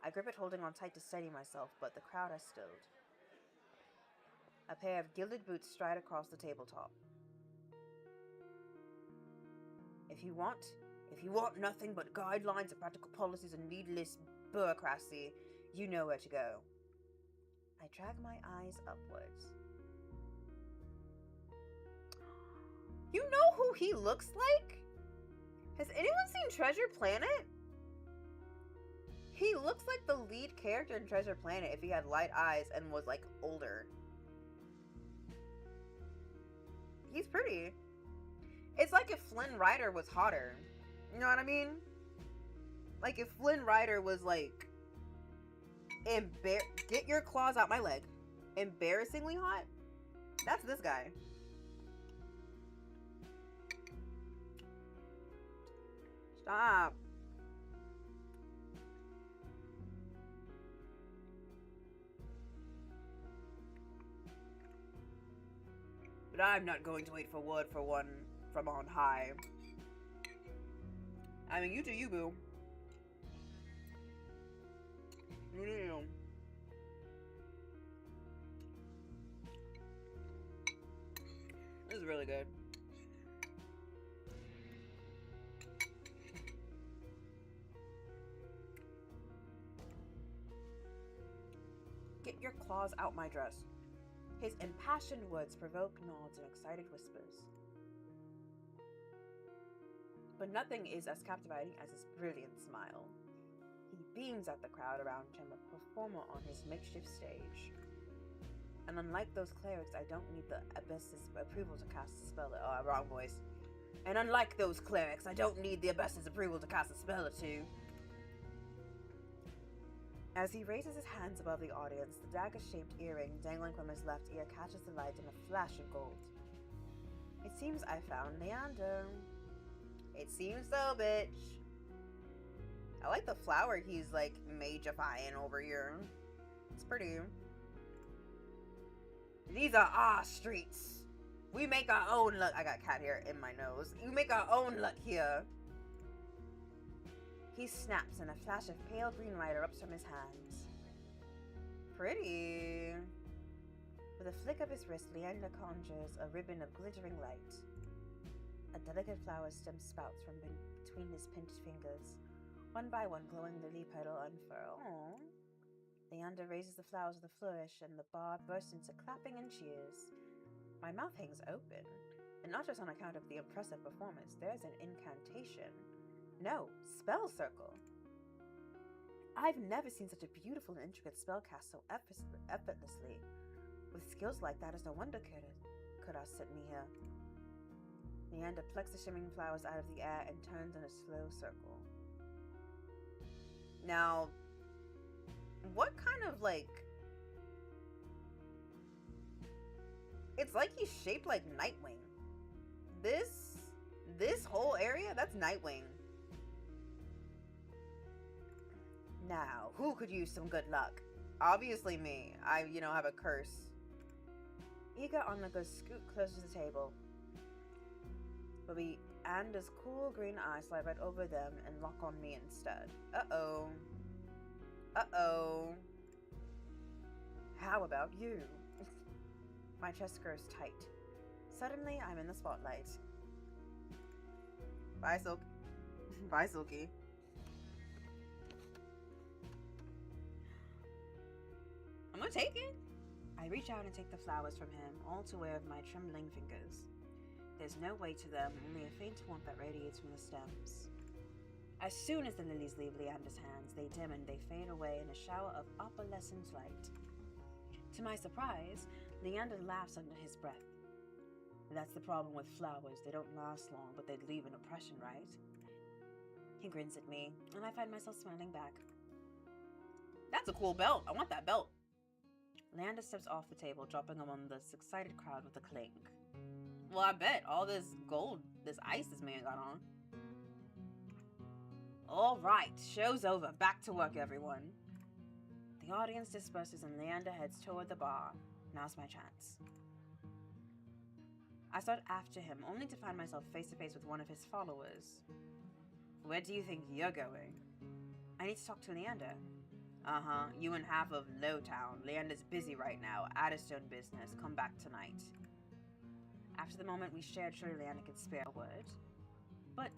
I grip it, holding on tight to steady myself, but the crowd has stilled. A pair of gilded boots stride across the tabletop. If you want, If you want nothing but guidelines and practical policies and needless bureaucracy, you know where to go. I drag my eyes upwards. You know who he looks like? Has anyone seen Treasure Planet? He looks like the lead character in Treasure Planet if he had light eyes and was, like, older. He's pretty. It's like if Flynn Rider was hotter. You know what I mean? Like if Flynn Rider was, like, get your claws out my leg. Embarrassingly hot? That's this guy. Stop. But I'm not going to wait for word for one from on high. I mean, you do you, boo. This is really good. Get your claws out my dress. His impassioned words provoke nods and excited whispers. But nothing is as captivating as his brilliant smile. He beams at the crowd around him, a performer on his makeshift stage. And unlike those clerics, I don't need the abbess's approval to cast a spell. Oh, wrong voice. And unlike those clerics, I don't need the abbess's approval to cast a spell or two. As he raises his hands above the audience, the dagger-shaped earring dangling from his left ear catches the light in a flash of gold. It seems I found Leander. It seems so, bitch. I like the flower he's, like, magifying over here. It's pretty. These are our streets. We make our own luck. I got cat hair in my nose. We make our own luck here. He snaps and a flash of pale green light erupts from his hands. Pretty. With a flick of his wrist, Leander conjures a ribbon of glittering light. A delicate flower stem spouts from between his pinched fingers. One by one, glowing lily petal unfurl. Aww. Leander raises the flowers with a flourish, and the bar bursts into clapping and cheers. My mouth hangs open, and not just on account of the impressive performance. There's an incantation. No, spell circle. I've never seen such a beautiful and intricate spell cast so effortlessly. With skills like that, it's no wonder Kuras sent me here. Leander plucks the shimmering flowers out of the air and turns in a slow circle. Now, what kind of, like... It's like he's shaped like Nightwing. This whole area, that's Nightwing. Now, who could use some good luck? Obviously me. I, have a curse. Eager onlookers scoot closer to the table. Bobby and his cool green eyes slide right over them and lock on me instead. Uh-oh. Uh-oh. How about you? My chest grows tight. Suddenly, I'm in the spotlight. Bye, Silk. Bye, Silky. I'm gonna take it. I reach out and take the flowers from him, all too aware of my trembling fingers. There's no weight to them, only a faint warmth that radiates from the stems. As soon as the lilies leave Leander's hands, they dim and they fade away in a shower of opalescent light. To my surprise, Leander laughs under his breath. That's the problem with flowers. They don't last long, but they'd leave an impression, right? He grins at me, and I find myself smiling back. That's a cool belt. I want that belt. Leander steps off the table, dropping among this excited crowd with a clink. Well, I bet all this gold, this ice this man got on. All right, show's over. Back to work, everyone. The audience disperses and Leander heads toward the bar. Now's my chance. I start after him, only to find myself face to face with one of his followers. Where do you think you're going? I need to talk to Leander. Uh-huh, you and half of Lowtown. Leander's busy right now. Addistone business. Come back tonight. After the moment we shared, surely Leander could spare a word. But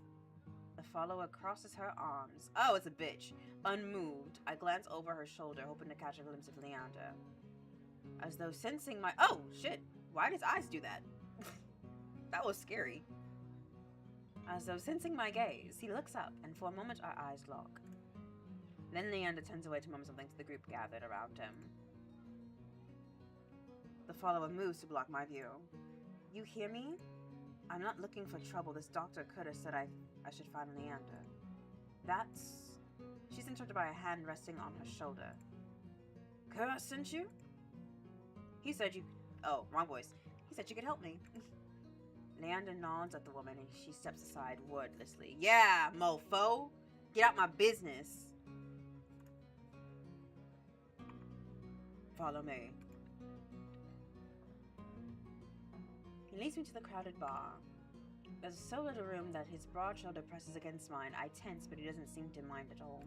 The follower crosses her arms. Oh, it's a bitch. Unmoved, I glance over her shoulder, hoping to catch a glimpse of Leander. As though sensing my— oh, shit. Why does eyes do that? That was scary. As though sensing my gaze, he looks up, and for a moment our eyes lock. Then Leander turns away to murmur something to the group gathered around him. The follower moves to block my view. You hear me? I'm not looking for trouble. This Dr. Curtis said I should find Leander. That's... She's interrupted by a hand resting on her shoulder. Curtis sent you? He said you... Oh, wrong voice. He said you could help me. Leander nods at the woman and she steps aside wordlessly. Yeah, mofo! Get out my business! Follow me. He leads me to the crowded bar. There's so little room that his broad shoulder presses against mine. I tense, but he doesn't seem to mind at all.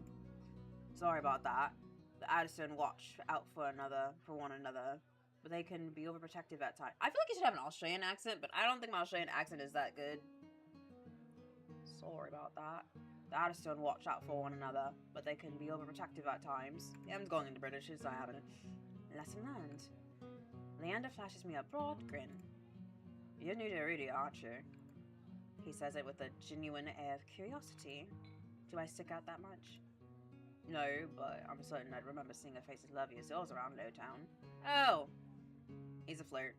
Sorry about that. The Addison watch out for one another. But they can be overprotective at times. I feel like he should have an Australian accent, but I don't think my Australian accent is that good. Sorry about that. The Addison watch out for one another, but they can be overprotective at times. Yeah, I'm going into British, so I haven't. Lesson learned. Leander flashes me a broad grin. You're new to Rudy, aren't you? He says it with a genuine air of curiosity. Do I stick out that much? No, but I'm certain I'd remember seeing a face as lovely as yours around Lowtown. Oh! He's a flirt.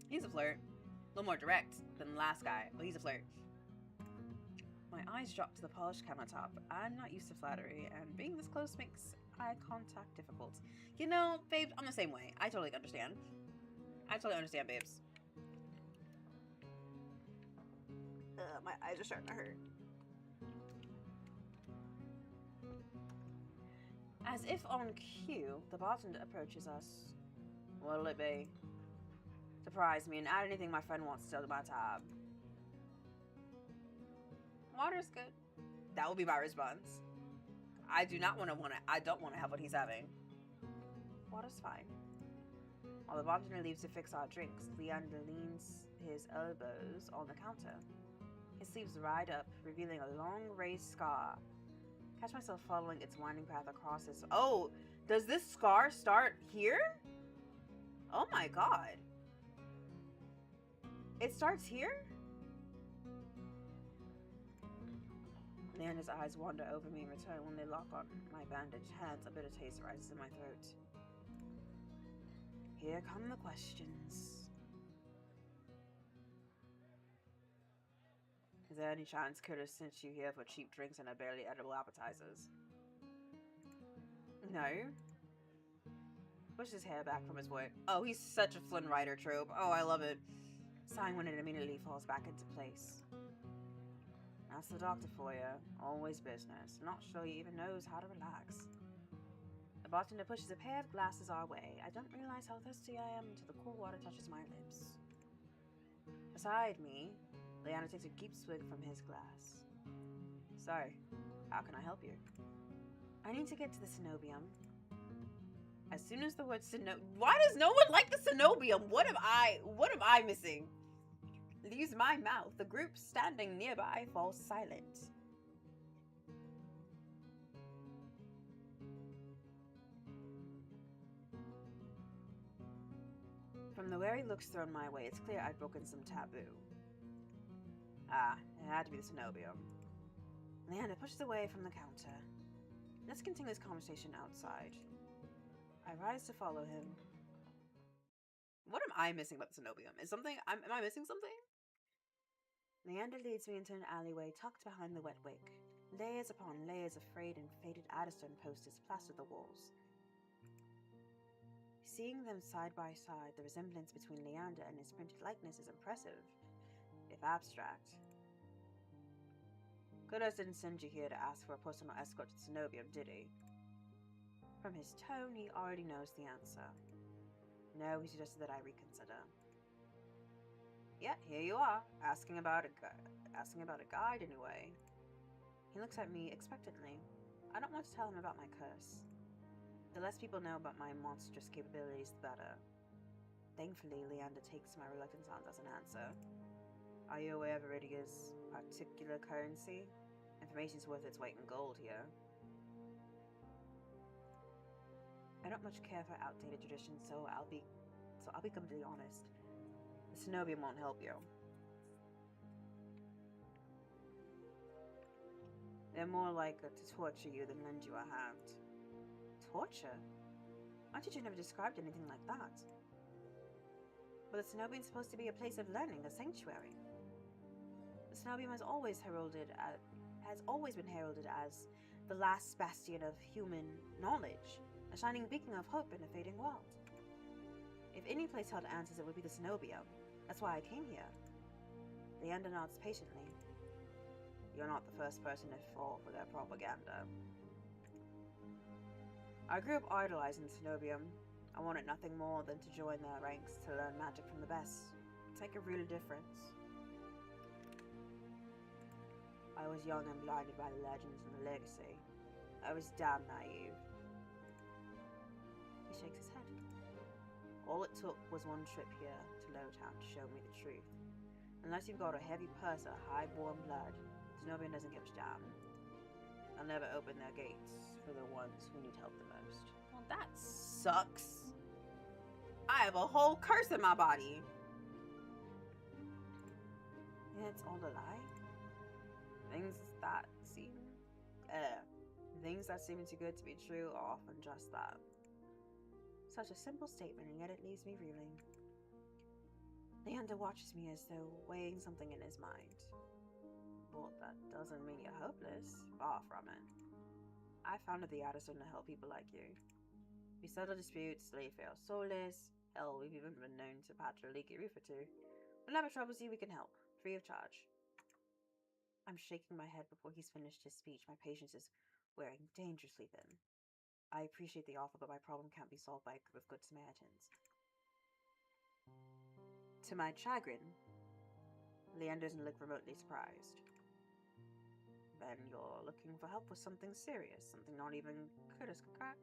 He's a flirt. A little more direct than the last guy, but he's a flirt. My eyes drop to the polished countertop. I'm not used to flattery, and being this close makes eye contact difficult. You know, babes, I'm the same way. I totally understand. I totally understand, babes. My eyes are starting to hurt. As if on cue, the bartender approaches us. What'll it be? Surprise me and add anything my friend wants to my tab. Water's good. That will be my response. I don't want to have what he's having. Water's fine. While the bartender leaves to fix our drinks, Leander leans his elbows on the counter. His sleeves ride up, revealing a long raised scar. Catch myself following its winding path across his... Oh! Does this scar start here? Oh my god. It starts here? Leander's eyes wander over me and return when they lock on my bandaged hands. A bitter taste rises in my throat. Here come the questions. Is there any chance Curtis sent you here for cheap drinks and a barely edible appetizers? No. Pushes his hair back from his voice. Oh, he's such a Flynn Rider trope. Oh, I love it. Sighing when it immediately falls back into place. That's the doctor for you. Always business. Not sure he even knows how to relax. The bartender pushes a pair of glasses our way. I don't realize how thirsty I am until the cool water touches my lips. Beside me, Leander takes a deep swig from his glass. Sorry, how can I help you? I need to get to the cenobium. As soon as the word why does no one like the cenobium? What am I missing? Leaves my mouth. The group standing nearby falls silent. From the wary looks thrown my way, it's clear I'd broken some taboo. Ah, it had to be the cenobium. Leander pushes away from the counter. Let's continue this conversation outside. I rise to follow him. What am I missing about the cenobium? Am I missing something? Leander leads me into an alleyway tucked behind the wet wick. Layers upon layers of frayed and faded Addison posters plaster the walls. Seeing them side by side, the resemblance between Leander and his printed likeness is impressive, if abstract. Kudos didn't send you here to ask for a personal escort to the cenobium, did he? From his tone, he already knows the answer. No, he suggested that I reconsider. Yeah, here you are, asking about a guide anyway. He looks at me expectantly. I don't want to tell him about my curse. The less people know about my monstrous capabilities, the better. Thankfully, Leander takes my reluctance on as an answer. Are you aware of Iridia's particular currency? Information's worth its weight in gold here. I don't much care for outdated traditions, so I'll be completely honest. The Cenobium won't help you. They're more likely to torture you than lend you a hand. Torture? Aren't you never described anything like that? But the Cenobium's supposed to be a place of learning, a sanctuary. The Cenobium has always been heralded as the last bastion of human knowledge, a shining beacon of hope in a fading world. If any place held answers, it would be the Cenobium. That's why I came here. Leander nods patiently. You're not the first person to fall for their propaganda. I grew up idolizing the Cenobium. I wanted nothing more than to join their ranks to learn magic from the best. Make a real difference. I was young and blinded by the legends and the legacy. I was damn naive. He shakes his head. All it took was one trip here to Lowtown to show me the truth. Unless you've got a heavy purse or high-born blood, Cenobium doesn't give a damn. They'll never open their gates for the ones who need help the most. Well, that sucks. I have a whole curse in my body. It's all a lie. Things that seem too good to be true are often just that. Such a simple statement, and yet it leaves me reeling. Leander watches me as though weighing something in his mind. Well, that doesn't mean you're hopeless. Far from it. I founded the Addison to help people like you. We settle disputes, lay fail soulless. Hell, we've even been known to patch a leaky roof or two. Whenever troubles you, we can help. Free of charge. I'm shaking my head before he's finished his speech. My patience is wearing dangerously thin. I appreciate the offer, but my problem can't be solved by a group of good Samaritans. To my chagrin, Leander doesn't look remotely surprised. Then you're looking for help with something serious, something not even Curtis could crack.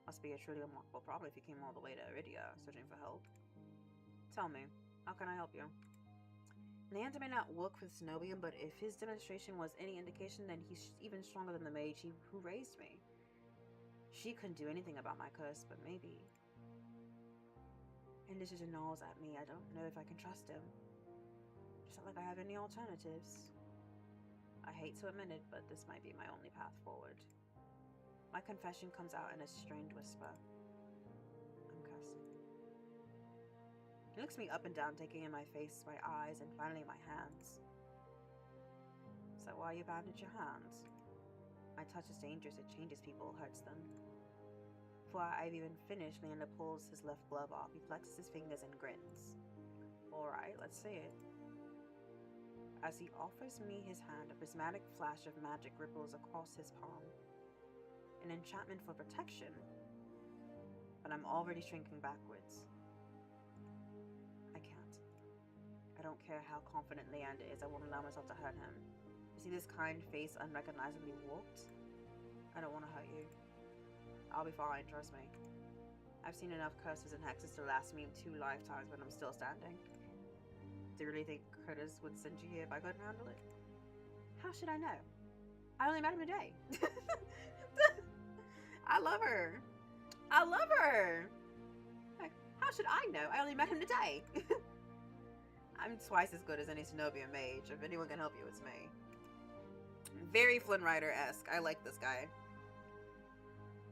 Must be a truly remarkable problem if you came all the way to Iridia searching for help. Tell me, how can I help you? Leander may not work with Cenobium, but if his demonstration was any indication, then he's even stronger than the mage who raised me. She couldn't do anything about my curse, but maybe. Indecision gnaws at me. I don't know if I can trust him. Just not like I have any alternatives. I hate to admit it, but this might be my only path forward. My confession comes out in a strained whisper. I'm cursing. He looks me up and down, taking in my face, my eyes, and finally my hands. Is that why you bandage your hands? My touch is dangerous. It changes people, hurts them. Before I've even finished, Leander pulls his left glove off. He flexes his fingers and grins. Alright, let's see it. As he offers me his hand, a prismatic flash of magic ripples across his palm. An enchantment for protection, but I'm already shrinking backwards. I can't. I don't care how confident Leander is, I won't allow myself to hurt him. You see this kind face unrecognizably warped? I don't want to hurt you. I'll be fine, trust me. I've seen enough curses and hexes to last me 2 lifetimes, but I'm still standing. Do you really think Curtis would send you here if I couldn't handle it? How should I know? I only met him today. I love her. I love her. Like, how should I know? I only met him today. I'm twice as good as any Cenobium mage. If anyone can help you, it's me. Very Flynn Rider-esque. I like this guy.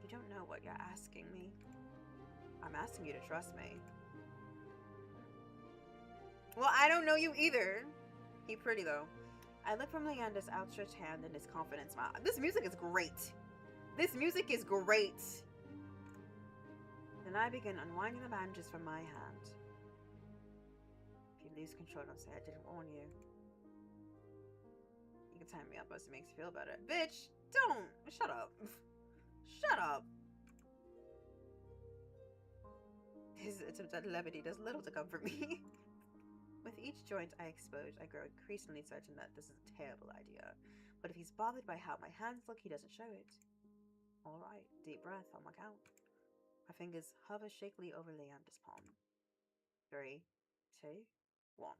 You don't know what you're asking me. I'm asking you to trust me. Well, I don't know you either. He pretty, though. I look from Leander's outstretched hand and his confident smile. This music is great. This music is great. Then I begin unwinding the bandages from my hand. If you lose control, don't say I didn't warn you. You can tie me up as it makes you feel better. Bitch, don't. Shut up. Shut up. His attempt at levity does little to comfort me. With each joint I expose, I grow increasingly certain that this is a terrible idea. But if he's bothered by how my hands look, he doesn't show it. Alright, deep breath on my count. My fingers hover shakily over Leander's palm. 3, 2, 1.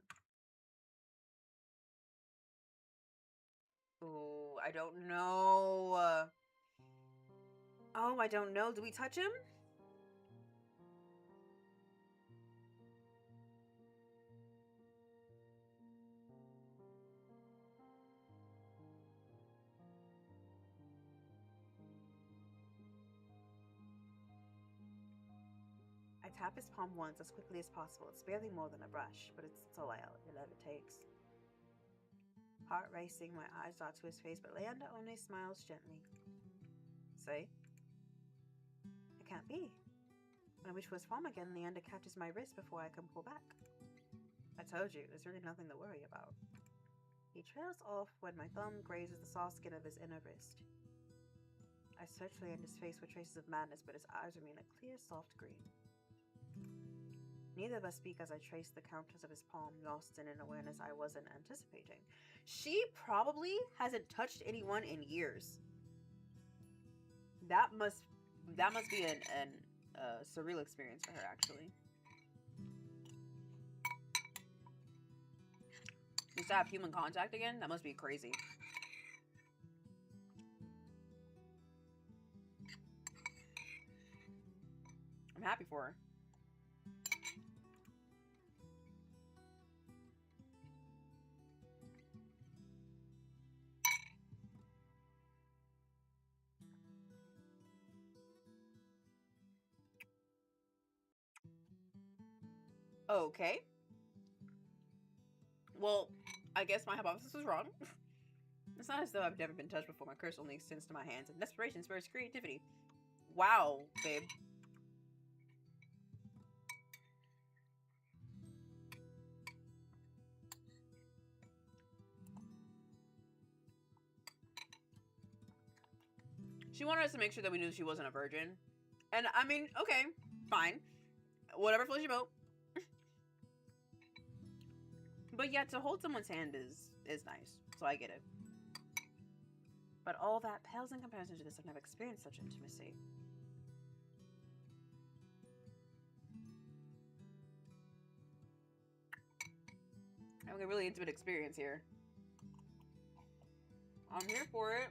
Oh, I don't know. Oh, I don't know. Do we touch him? I tap his palm once as quickly as possible. It's barely more than a brush, but it's all it ever takes. Heart racing, my eyes dart to his face, but Leander only smiles gently. Say? It can't be. When I reach for his palm again, Leander catches my wrist before I can pull back. I told you, there's really nothing to worry about. He trails off when my thumb grazes the soft skin of his inner wrist. I search Leander's face for traces of madness, but his eyes remain a clear, soft green. Neither of us speak as I trace the contours of his palm, lost in an awareness I wasn't anticipating. She probably hasn't touched anyone in years. That must be an surreal experience for her, actually. Just to have human contact again? That must be crazy. I'm happy for her. Okay. Well, I guess my hypothesis was wrong. It's not as though I've never been touched before. My curse only extends to my hands, and desperation spurs creativity. Wow, babe. She wanted us to make sure that we knew she wasn't a virgin. And, I mean, okay, fine. Whatever floats your boat. But yeah, to hold someone's hand is nice. So I get it. But all that pales in comparison to this. I've never experienced such intimacy. Having a really intimate experience here. I'm here for it.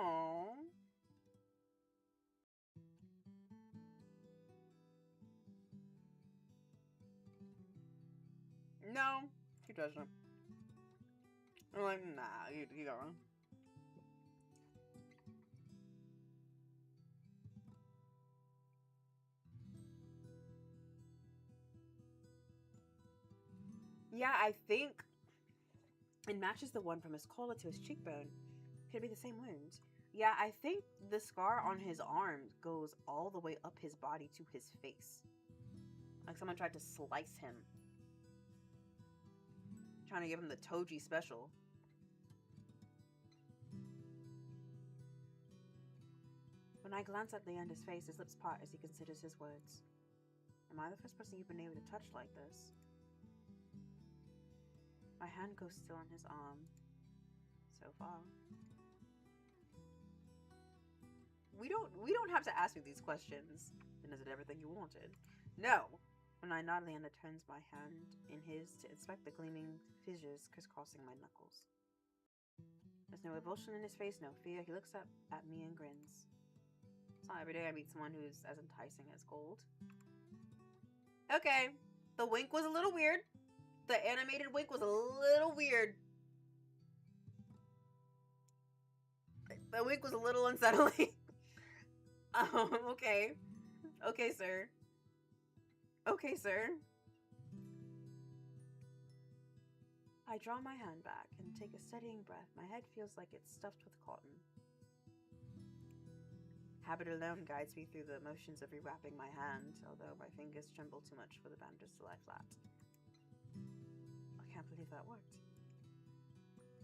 Aww. No, he doesn't. I'm like, nah, he got wrong. Yeah, I think it matches the one from his collar to his cheekbone. Could be the same wound. Yeah, I think the scar on his arm goes all the way up his body to his face. Like someone tried to slice him. Trying to give him the Toji special. When I glance at Leander's face, his lips part as he considers his words. Am I the first person you've been able to touch like this? My hand goes still on his arm. So far. We don't have to ask me these questions. Then is it everything you wanted? No. When I nod, Leander turns my hand in his to inspect the gleaming fissures crisscrossing my knuckles. There's no revulsion in his face, no fear. He looks up at me and grins. It's not every day I meet someone who's as enticing as gold. Okay. The wink was a little weird. The animated wink was a little weird. The wink was a little unsettling. Okay. Okay, sir. Okay, sir. I draw my hand back and take a steadying breath. My head feels like it's stuffed with cotton. Habit alone guides me through the motions of rewrapping my hand, although my fingers tremble too much for the bandages to lie flat. I can't believe that worked.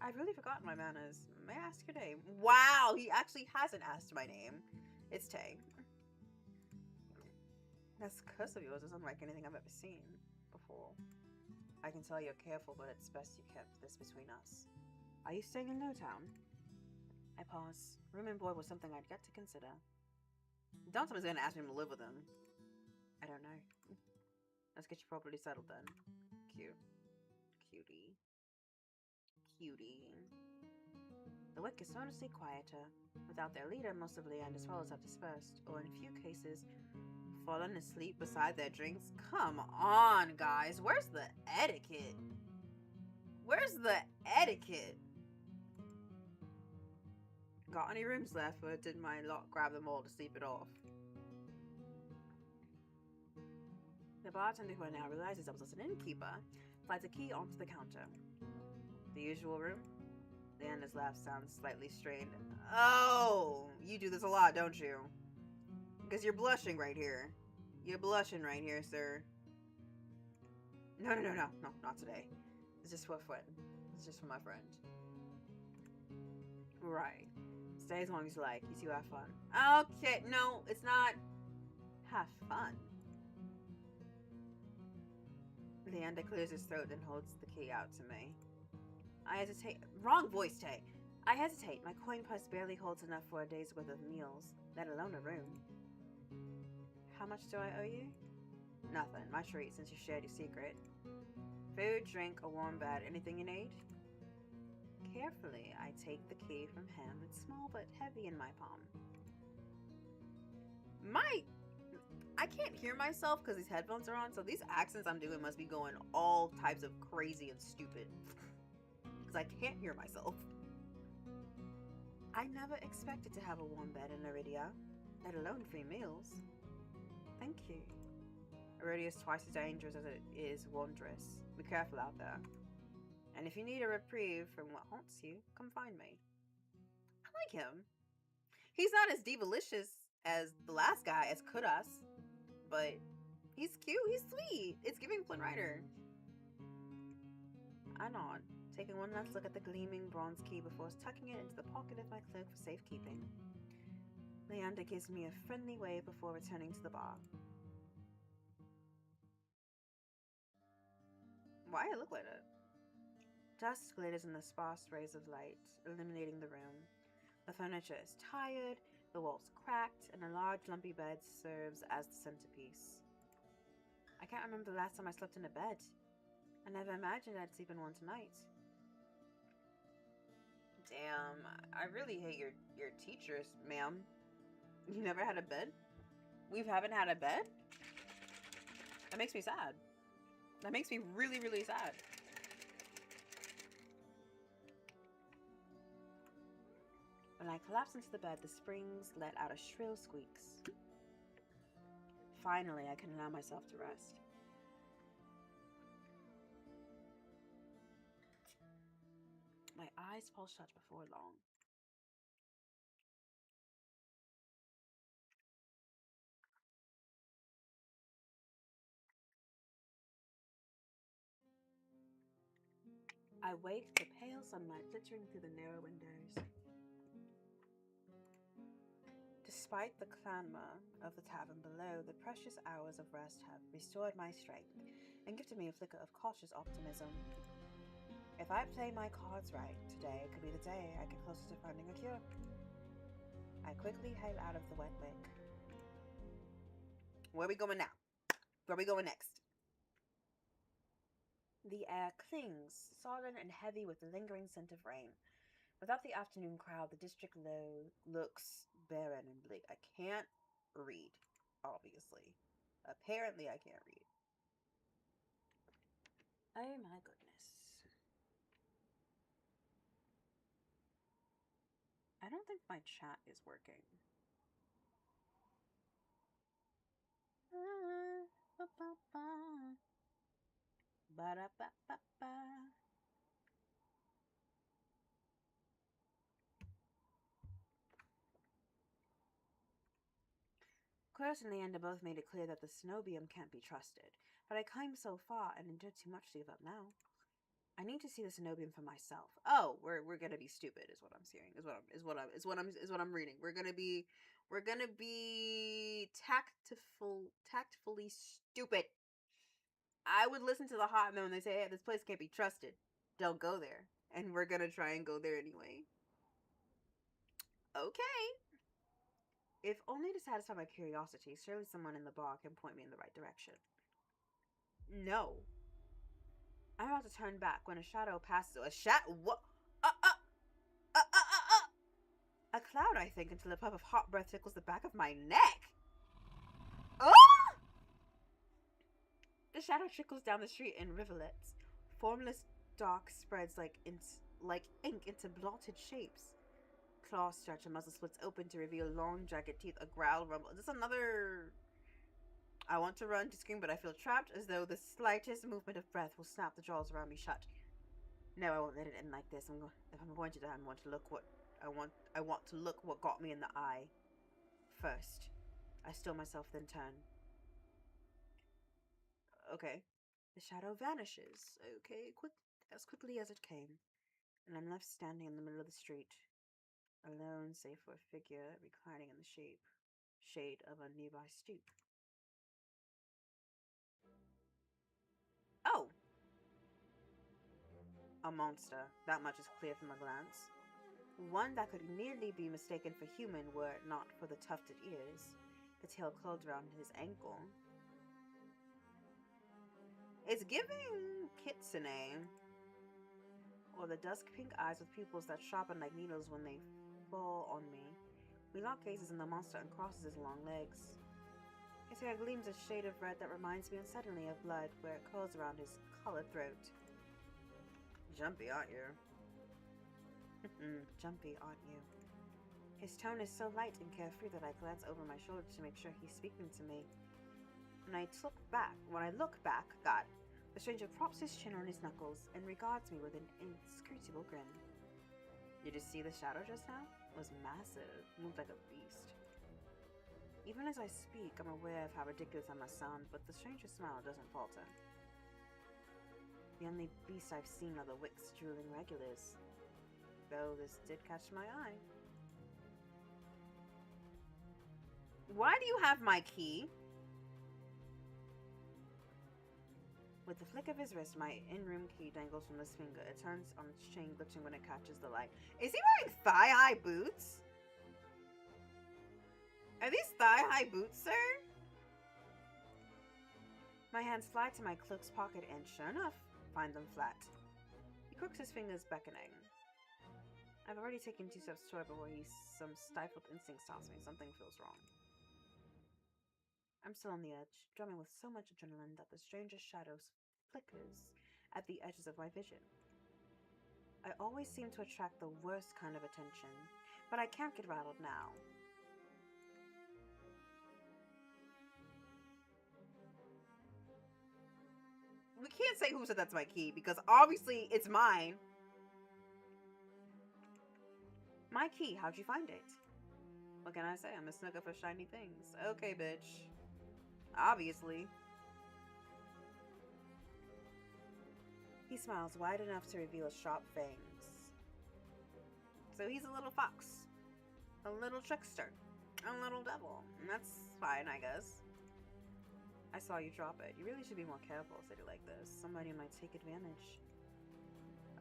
I've really forgotten my manners. May I ask your name? Wow, he actually hasn't asked my name. It's Tay. This curse of yours is unlike anything I've ever seen before. I can tell you're careful, but it's best you kept this between us. Are you staying in Lowtown? I pause. Room and board was something I'd yet to consider. Someone's gonna ask me to live with him. I don't know. Let's get you properly settled then. Cute. Cutie. Cutie. The wick is noticeably quieter. Without their leader, most of Leander's followers have dispersed, or in a few cases, fallen asleep beside their drinks. Come on, guys. Where's the etiquette? Where's the etiquette? Got any rooms left, or did my lot grab them all to sleep it off? The bartender, who now realizes I was just an innkeeper, slides a key onto the counter. The usual room? Leander's laugh sounds slightly strained. Oh, you do this a lot, don't you? Because you're blushing right here. You're blushing right here, sir. No, not today. It's just for fun. It's just for my friend. Right. Stay as long as you like. You two have fun. Okay, no, it's not. Have fun. Leander clears his throat and holds the key out to me. I hesitate. Wrong voice, Tay. I hesitate. My coin purse barely holds enough for a day's worth of meals, let alone a room. How much do I owe you? Nothing. My treat, since you shared your secret. Food, drink, a warm bed, anything you need? Carefully, I take the key from him. It's small but heavy in my palm. I can't hear myself because these headphones are on, so these accents I'm doing must be going all types of crazy and stupid. Because I can't hear myself. I never expected to have a warm bed in Iridia, let alone free meals. Thank you. Iridia is twice as dangerous as it is wondrous. Be careful out there. And if you need a reprieve from what haunts you, come find me. I like him. He's not as divalicious as the last guy, as Kudas, but he's cute, he's sweet. It's giving Flynn Rider. I nod, taking one last look at the gleaming bronze key before tucking it into the pocket of my cloak for safekeeping. Leander gives me a friendly wave before returning to the bar. Why I look like that? Dust glitters in the sparse rays of light, illuminating the room. The furniture is tired, the walls cracked, and a large lumpy bed serves as the centerpiece. I can't remember the last time I slept in a bed. I never imagined I'd sleep in one tonight. Damn, I really hate your teachers, ma'am. You never had a bed? We haven't had a bed? That makes me sad. That makes me really, really sad. When I collapse into the bed, the springs let out a shrill squeaks. Finally, I can allow myself to rest. My eyes fall shut before long. I wake, the pale sunlight glittering through the narrow windows. Despite the clamor of the tavern below, the precious hours of rest have restored my strength and gifted me a flicker of cautious optimism. If I play my cards right, today could be the day I get closer to finding a cure. I quickly head out of the wet wick. Where are we going now? Where are we going next? The air clings, sodden and heavy with the lingering scent of rain. Without the afternoon crowd, the district looks barren and bleak. I can't read, obviously. Apparently, I can't read. Oh my goodness. I don't think my chat is working. Ba-da-ba-ba-ba. Chris and Leander both made it clear that the Cenobium can't be trusted, but I climbed so far and endured too much to give up now. I need to see the Cenobium for myself. Oh, we're gonna be stupid, is what I'm hearing. Is what I'm reading. We're gonna be tactfully stupid. I would listen to the hot men when they say, "Hey, this place can't be trusted. Don't go there," and we're gonna try and go there anyway. Okay. If only to satisfy my curiosity, surely someone in the bar can point me in the right direction. No. I'm about to turn back when a shadow passes. What? A cloud, I think, until a puff of hot breath tickles the back of my neck. Ah! The shadow trickles down the street in rivulets. Formless dark spreads like ink into blotted shapes. Claws stretch, a muzzle splits open to reveal long, jagged teeth, a growl rumble. Is this another... I want to run to scream, but I feel trapped, as though the slightest movement of breath will snap the jaws around me shut. No, I won't let it end like this. If I'm going to die, I want to look what got me in the eye. First, I still myself, then turn. Okay. The shadow vanishes. Okay, as quickly as it came. And I'm left standing in the middle of the street. Alone, save for a figure reclining in the shade of a nearby stoop. Oh! A monster. That much is clear from a glance. One that could nearly be mistaken for human were it not for the tufted ears, the tail curled around his ankle. It's giving kitsune, or the dusk pink eyes with pupils that sharpen like needles when they fall on me. We lock gazes and the monster uncrosses his long legs. His hair gleams a shade of red that reminds me unsettlingly of blood where it curls around his collared throat. Jumpy, aren't you? Jumpy, aren't you? His tone is so light and carefree that I glance over my shoulder to make sure he's speaking to me. When I look back, the stranger props his chin on his knuckles and regards me with an inscrutable grin. Did you see the shadow just now? It was massive, moved like a beast. Even as I speak, I'm aware of how ridiculous I must sound, but the stranger's smile doesn't falter. The only beasts I've seen are the wicks drooling regulars, though this did catch my eye. Why do you have my key? With the flick of his wrist, my in-room key dangles from his finger. It turns on its chain, glitching when it catches the light. Is he wearing thigh-high boots? Are these thigh-high boots, sir? My hands fly to my cloak's pocket and, sure enough, find them flat. He crooks his fingers, beckoning. I've already taken 2 steps toward before some stifled instinct stops me. Something feels wrong. I'm still on the edge, drumming with so much adrenaline that the stranger's shadow flickers at the edges of my vision. I always seem to attract the worst kind of attention, but I can't get rattled now. We can't say who said that's my key, because obviously it's mine. My key, how'd you find it? What can I say? I'm a snooker for shiny things. Okay, bitch. Obviously. He smiles wide enough to reveal sharp fangs. So he's a little fox. A little trickster. A little devil. And that's fine, I guess. I saw you drop it. You really should be more careful, city like this. Somebody might take advantage.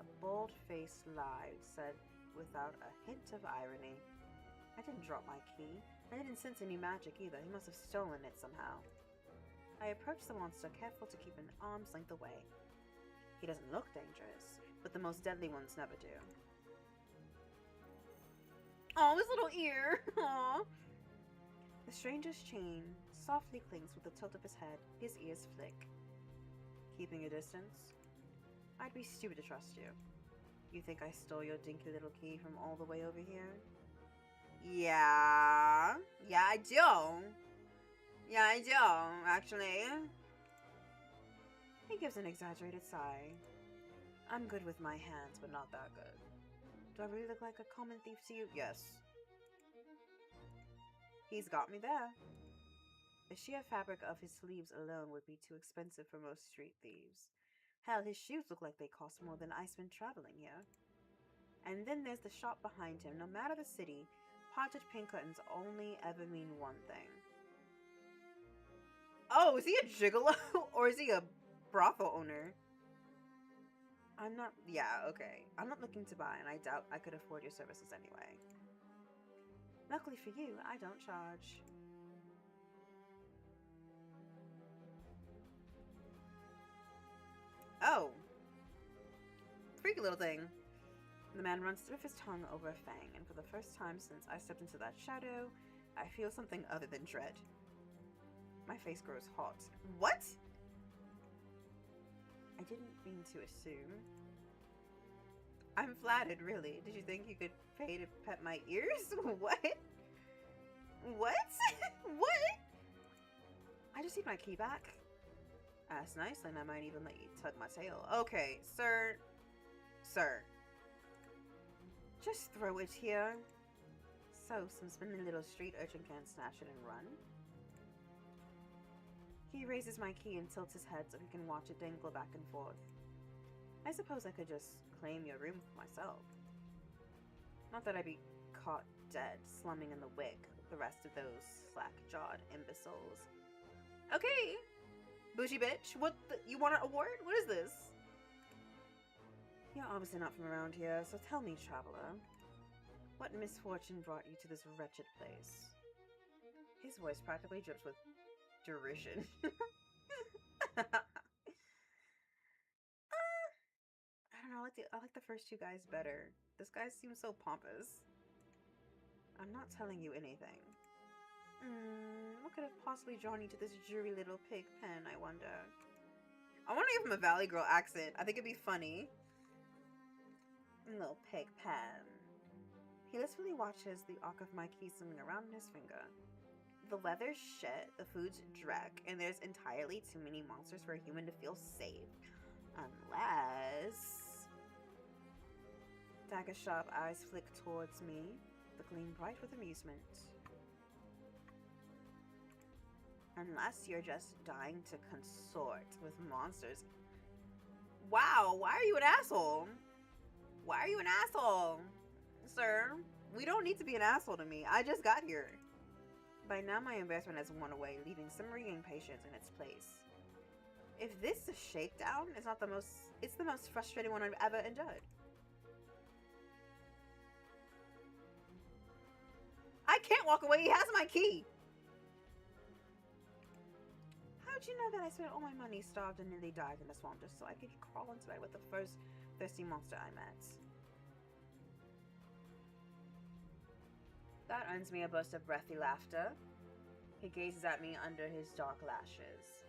A bold-faced lie said without a hint of irony. I didn't drop my key. I didn't sense any magic either. He must have stolen it somehow. I approached the monster, careful to keep an arm's length away. He doesn't look dangerous, but the most deadly ones never do. Oh, his little ear! Aww. The stranger's chain softly clings with the tilt of his head. His ears flick. Keeping a distance? I'd be stupid to trust you. You think I stole your dinky little key from all the way over here? Yeah. Yeah, I do. Yeah, I do, actually. He gives an exaggerated sigh. I'm good with my hands, but not that good. Do I really look like a common thief to you? Yes. He's got me there. The sheer fabric of his sleeves alone would be too expensive for most street thieves. Hell, his shoes look like they cost more than I spent traveling here. And then there's the shop behind him. No matter the city, potted pink curtains only ever mean one thing. Oh, is he a gigolo? Or is he a brothel owner? Yeah, okay. I'm not looking to buy, and I doubt I could afford your services anyway. Luckily for you, I don't charge. Oh. Freaky little thing. The man runs through his tongue over a fang, and for the first time since I stepped into that shadow, I feel something other than dread. My face grows hot. What? I didn't mean to assume. I'm flattered, really. Did you think you could pay to pet my ears? What? What? What? I just need my key back. That's nice, and I might even let you tug my tail. Okay, sir. Sir. Just throw it here. So, some spindly little street urchin can't snatch it and run. He raises my key and tilts his head so he can watch it dangle back and forth. I suppose I could just claim your room for myself. Not that I'd be caught dead, slumming in the wick with the rest of those slack-jawed imbeciles. Okay, bougie bitch, you want an award? What is this? You're obviously not from around here, so tell me, traveler, what misfortune brought you to this wretched place? His voice practically drips with derision. I don't know, I like the first two guys better. This guy seems so pompous. I'm not telling you anything. What could have possibly drawn you to this dreary little pig pen, I wonder? I want to give him a Valley Girl accent. I think it'd be funny. Little pig pen. He literally watches the arc of my key swimming around in his finger. The leather's shit, the food's dreck, and there's entirely too many monsters for a human to feel safe. Unless... Dagger's sharp eyes flick towards me, the gleam bright with amusement. Unless you're just dying to consort with monsters. Wow, why are you an asshole? Why are you an asshole? Sir, we don't need to be an asshole to me. I just got here. By now my embarrassment has worn away, leaving some ringing patience in its place. If this is a shakedown, it's the most frustrating one I've ever endured. I can't walk away, he has my key! How'd you know that I spent all my money, starved, and nearly died in the swamp just so I could crawl into bed with the first thirsty monster I met? That earns me a burst of breathy laughter. He gazes at me under his dark lashes.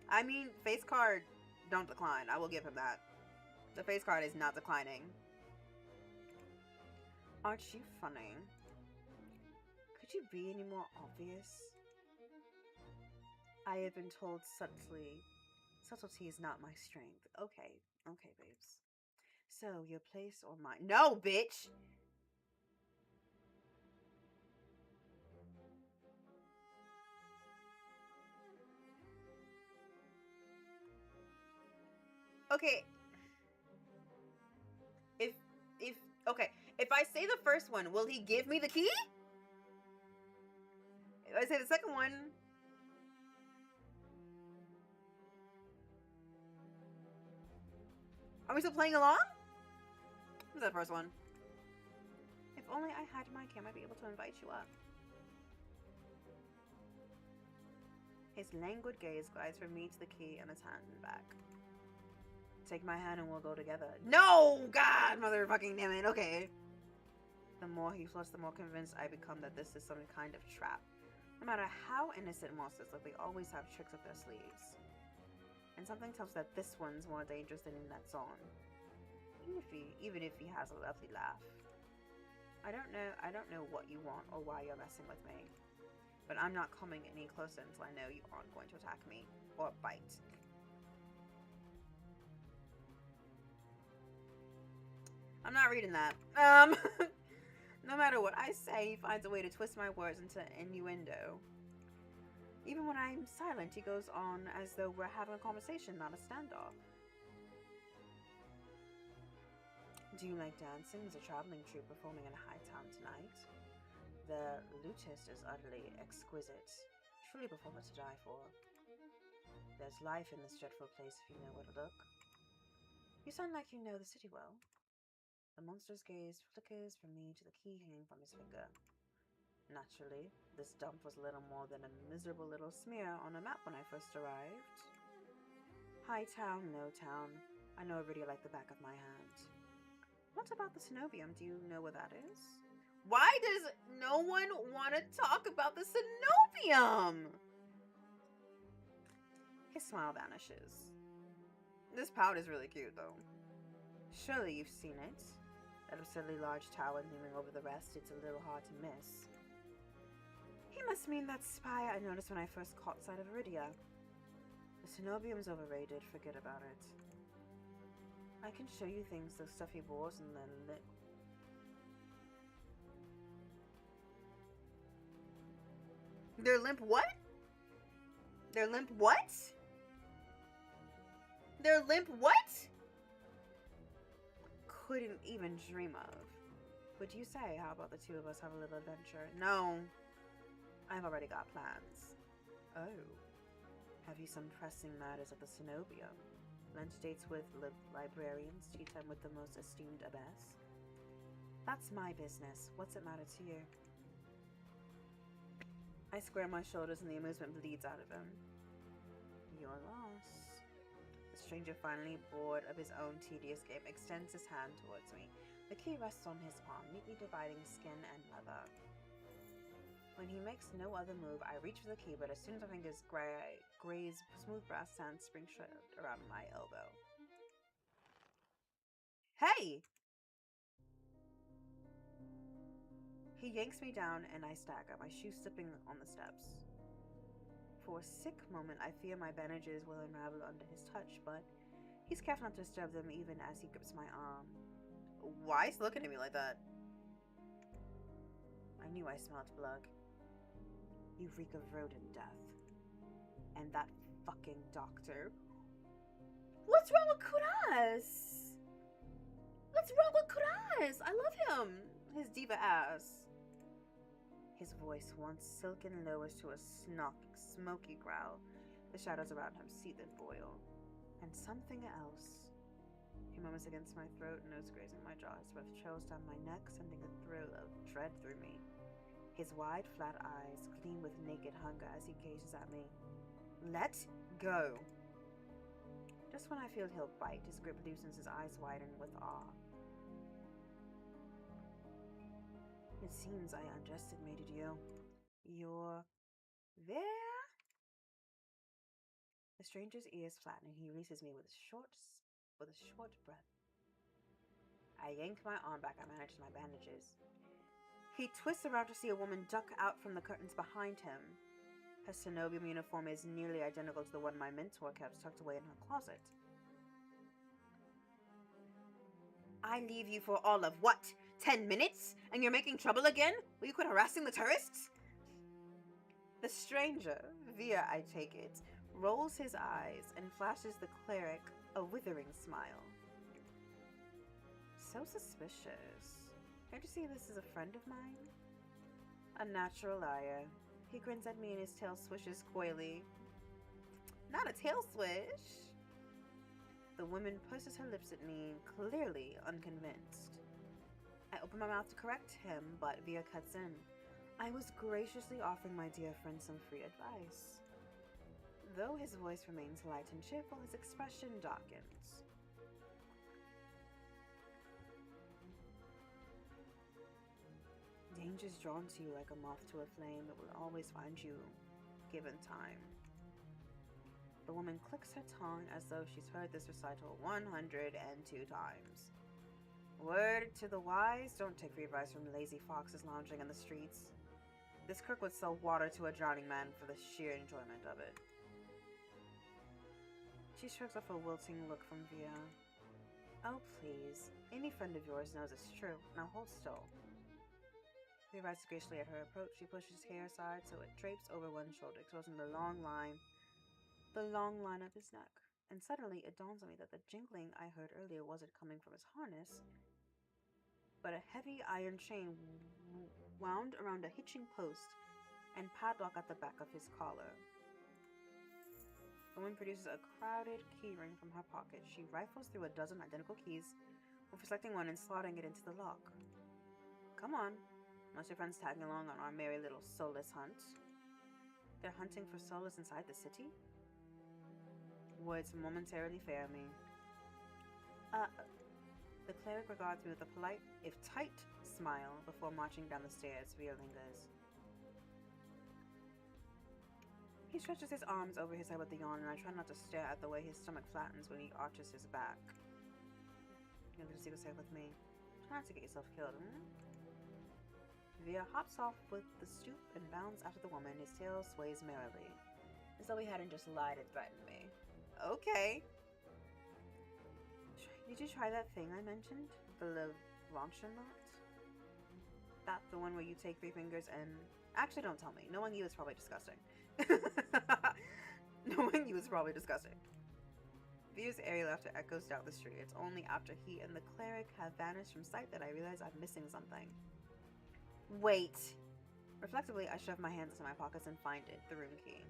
I mean, face card, don't decline. I will give him that. The face card is not declining. Aren't you funny? Could you be any more obvious? I have been told subtlety is not my strength. Okay, babes. So, your place or mine? No, bitch! Okay. If I say the first one, will he give me the key? If I say the second one... Are we still playing along? What's that first one? If only I had my key, I might be able to invite you up. His languid gaze glides from me to the key and his hand and back. Take my hand and we'll go together. No! God, motherfucking damn it. Okay. The more he flirts, the more convinced I become that this is some kind of trap. No matter how innocent monsters look, they always have tricks up their sleeves. And something tells that this one's more dangerous than in that zone. Even if he has a lovely laugh. I don't know what you want or why you're messing with me. But I'm not coming any closer until I know you aren't going to attack me or bite. I'm not reading that. No matter what I say, he finds a way to twist my words into innuendo. Even when I'm silent, he goes on as though we're having a conversation, not a standoff. Do you like dancing? There's a traveling troupe performing in a high town tonight. The lutist is utterly exquisite. Truly a performer to die for. There's life in this dreadful place if you know where to look. You sound like you know the city well. The monster's gaze flickers from me to the key hanging from his finger. Naturally, this dump was little more than a miserable little smear on a map when I first arrived. High town, no town. I know Iridia like the back of my hand. What about the Cenobium? Do you know where that is? Why does no one want to talk about the Cenobium? His smile vanishes. This pout is really cute, though. Surely you've seen it. That absurdly large tower looming over the rest, it's a little hard to miss. He must mean that spy I noticed when I first caught sight of Iridia. The Cenobium's overrated, forget about it. I can show you things those stuffy boars and the They're limp what? They're limp what? They're limp what? Couldn't even dream of. What do you say? How about the two of us have a little adventure? No. I've already got plans. Oh. Have you some pressing matters at the Cenobium? Lunch dates with librarians, tea time with the most esteemed abbess? That's my business. What's it matter to you? I square my shoulders and the amusement bleeds out of him. Your loss. The stranger, finally bored of his own tedious game, extends his hand towards me. The key rests on his palm, neatly dividing skin and leather. When he makes no other move, I reach for the key, but as soon as my fingers graze smooth brass sand spring shut around my elbow. Hey! He yanks me down and I stagger, my shoes slipping on the steps. For a sick moment, I fear my bandages will unravel under his touch, but he's careful not to disturb them even as he grips my arm. Why is he looking at me like that? I knew I smelled blood. You reek of rodent death. And that fucking doctor. What's wrong with Kuraz? What's wrong with Kuraz? I love him. His diva ass. His voice, once silken, lowers to a smoky growl. The shadows around him seethe and boil. And something else. He murmurs against my throat, nose grazing my jaw. His breath trails down my neck, sending a thrill of dread through me. His wide, flat eyes gleam with naked hunger as he gazes at me. Let go! Just when I feel he'll bite, his grip loosens, his eyes widen with awe. It seems I underestimated you. You're there? The stranger's ears flatten and he releases me with a short breath. I yank my arm back. I manage my bandages. He twists around to see a woman duck out from the curtains behind him. Her Cenobium uniform is nearly identical to the one my mentor kept tucked away in her closet. I leave you for all of what? 10 minutes? And you're making trouble again? Will you quit harassing the tourists? The stranger, Via I take it, rolls his eyes and flashes the cleric a withering smile. So suspicious. Can't you see this is a friend of mine? A natural liar. He grins at me and his tail swishes coyly. Not a tail swish. The woman pushes her lips at me, clearly unconvinced. I open my mouth to correct him, but Via cuts in. I was graciously offering my dear friend some free advice. Though his voice remains light and cheerful, his expression darkens. Danger's drawn to you like a moth to a flame. It will always find you, given time. The woman clicks her tongue as though she's heard this recital 102 times. Word to the wise, don't take free advice from lazy foxes lounging in the streets. This crook would sell water to a drowning man for the sheer enjoyment of it. She shrugs off a wilting look from Via. Oh, please. Any friend of yours knows it's true. Now hold still. Via rides gracefully at her approach. She pushes his hair aside so it drapes over one shoulder, exposing the long line of his neck. And suddenly it dawns on me that the jingling I heard earlier wasn't coming from his harness, but a heavy iron chain wound around a hitching post and padlock at the back of his collar. The woman produces a crowded keyring from her pocket. She rifles through a dozen identical keys before selecting one and slotting it into the lock. Come on. Most your friends tagging along on our merry little soulless hunt. They're hunting for souls inside the city? Words momentarily fail me. The cleric regards me with a polite, if tight, smile before marching down the stairs. Via lingers. He stretches his arms over his head with a yawn, and I try not to stare at the way his stomach flattens when he arches his back. You're going to see what's safe with me. Try not to get yourself killed, Via hops off with the stoop and bounds after the woman. His tail sways merrily, as though he hadn't just lied and threatened me. Okay. Did you try that thing I mentioned? The Levanchonat? That the one where you take 3 fingers and... Actually, don't tell me. Knowing you is probably disgusting. Knowing you is probably disgusting. Via's airy laughter echoes down the street. It's only after he and the cleric have vanished from sight that I realize I'm missing something. Wait. Reflectively, I shove my hands into my pockets and find it, the room key.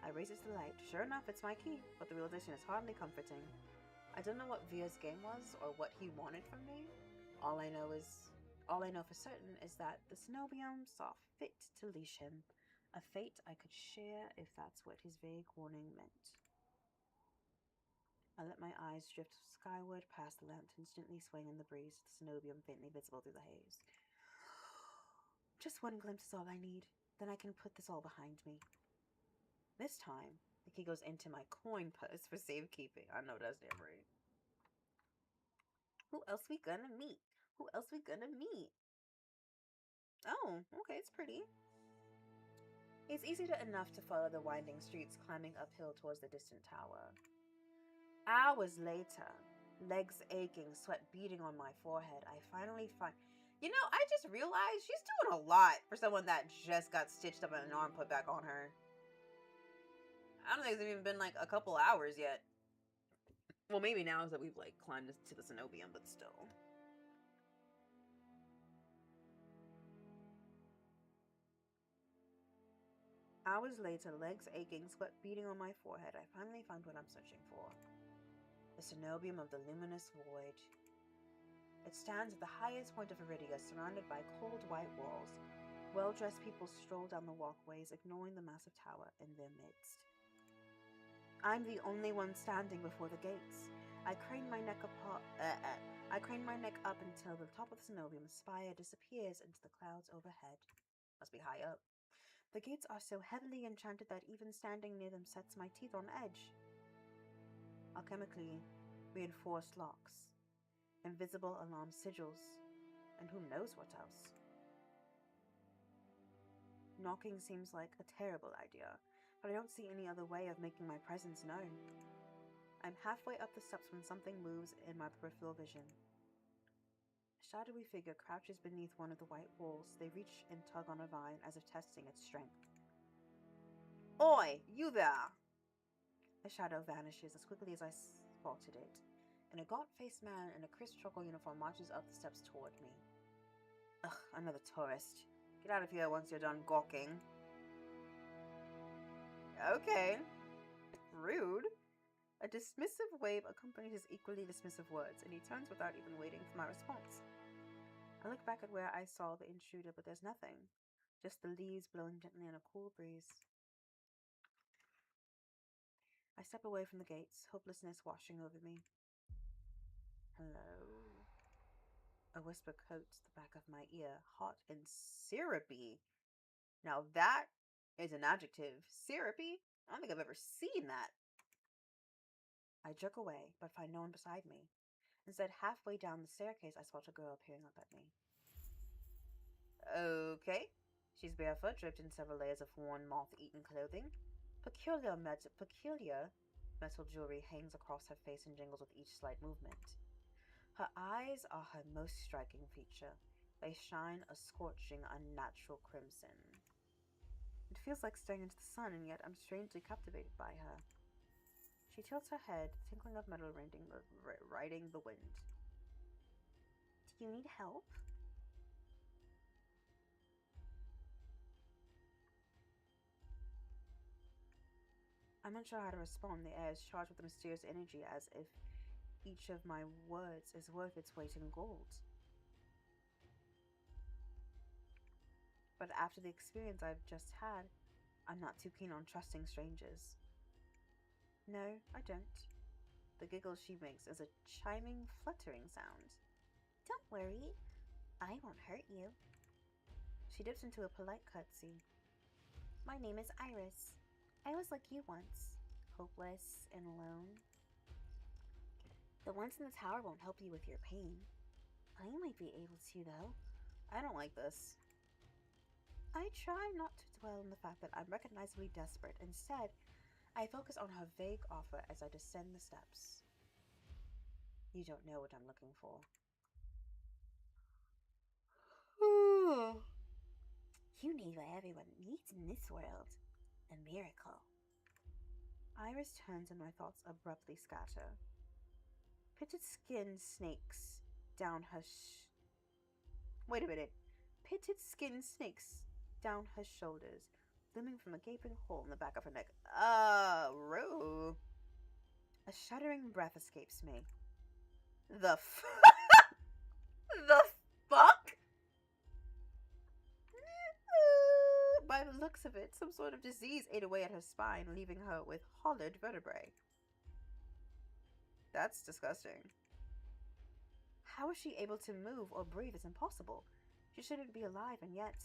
I race it to the light. Sure enough, it's my key, but the realization is hardly comforting. I don't know what Via's game was or what he wanted from me. All I know for certain is that the Cenobium saw fit to leash him, a fate I could share if that's what his vague warning meant. I let my eyes drift skyward past the lanterns gently swaying in the breeze, the Cenobium faintly visible through the haze. Just one glimpse is all I need, then I can put this all behind me. This time, the key goes into my coin purse for safekeeping. I know that's damn right. Who else we gonna meet? Who else we gonna meet? Oh, okay, it's pretty. It's easy enough to follow the winding streets climbing uphill towards the distant tower. Hours later, legs aching, sweat beading on my forehead, I finally find... You know, I just realized she's doing a lot for someone that just got stitched up and an arm put back on her. I don't think it's even been like a couple hours yet. Well, maybe now is that we've like climbed to the Cenobium, but still. Hours later, legs aching, sweat beading on my forehead, I finally find what I'm searching for. The Cenobium of the luminous void. It stands at the highest point of Iridia, surrounded by cold white walls. Well-dressed people stroll down the walkways, ignoring the massive tower in their midst. I'm the only one standing before the gates. I crane my neck up until the top of the Cenobium spire disappears into the clouds overhead. Must be high up. The gates are so heavily enchanted that even standing near them sets my teeth on edge. Alchemically reinforced locks, invisible alarm sigils, and who knows what else. Knocking seems like a terrible idea, but I don't see any other way of making my presence known. I'm halfway up the steps when something moves in my peripheral vision. A shadowy figure crouches beneath one of the white walls. They reach and tug on a vine as if testing its strength. Oi, you there! The shadow vanishes as quickly as I spotted it, and a gaunt-faced man in a crisp truckle uniform marches up the steps toward me. Ugh, another tourist. Get out of here once you're done gawking. Okay. Rude. A dismissive wave accompanies his equally dismissive words, and he turns without even waiting for my response. I look back at where I saw the intruder, but there's nothing. Just the leaves blowing gently in a cool breeze. I step away from the gates, hopelessness washing over me. Hello. A whisper coats the back of my ear, hot and syrupy. Now that is an adjective. Syrupy? I don't think I've ever seen that. I jerk away, but find no one beside me. Instead, halfway down the staircase, I spot a girl peering up at me. Okay. She's barefoot, draped in several layers of worn, moth-eaten clothing. Peculiar metal jewelry hangs across her face and jingles with each slight movement. Her eyes are her most striking feature. They shine a scorching, unnatural crimson. It feels like staring into the sun, and yet I'm strangely captivated by her. She tilts her head, the tinkling of metal riding the wind. Do you need help? I'm unsure how to respond. The air is charged with a mysterious energy, as if each of my words is worth its weight in gold. but after the experience I've just had, I'm not too keen on trusting strangers. No, I don't. The giggle she makes is a chiming, fluttering sound. Don't worry, I won't hurt you. She dips into a polite curtsy. My name is Iris. I was like you once, hopeless and alone. The ones in the tower won't help you with your pain. I might be able to, though. I don't like this. I try not to dwell on the fact that I'm recognizably desperate. Instead, I focus on her vague offer as I descend the steps. You don't know what I'm looking for. You need what everyone needs in this world. A miracle. Iris turns and my thoughts abruptly scatter. Pitted skin snakes down her Wait a minute. Pitted skin snakes down her shoulders, looming from a gaping hole in the back of her neck. Roo. A shuddering breath escapes me. The fuck? By the looks of it, some sort of disease ate away at her spine, leaving her with hollowed vertebrae. That's disgusting. How is she able to move or breathe? It's impossible. She shouldn't be alive, and yet...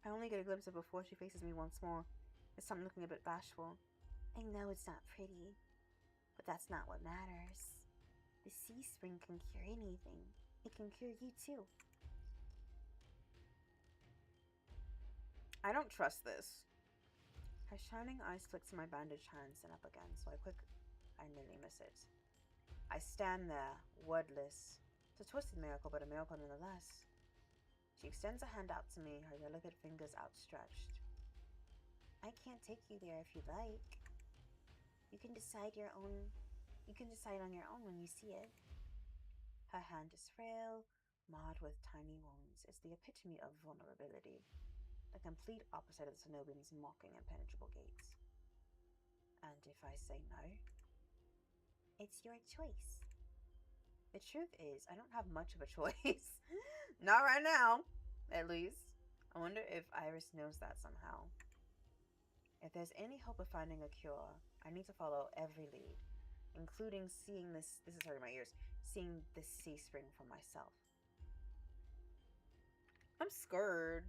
I only get a glimpse of her before she faces me once more. This time looking a bit bashful. I know it's not pretty, but that's not what matters. The sea spring can cure anything. It can cure you too. I don't trust this. Her shining eyes flick to my bandaged hands and up again, so I nearly miss it. I stand there, wordless. It's a twisted miracle, but a miracle nonetheless. She extends a hand out to me, her delicate fingers outstretched. I can't take you there if you like. You can decide on your own when you see it. Her hand is frail, marred with tiny wounds. It's the epitome of vulnerability. The complete opposite of the Cenobian's mocking impenetrable gates. And if I say no? It's your choice. The truth is, I don't have much of a choice. Not right now, at least. I wonder if Iris knows that somehow. If there's any hope of finding a cure, I need to follow every lead, including seeing this is hurting my ears, seeing this sea spring for myself. I'm scared.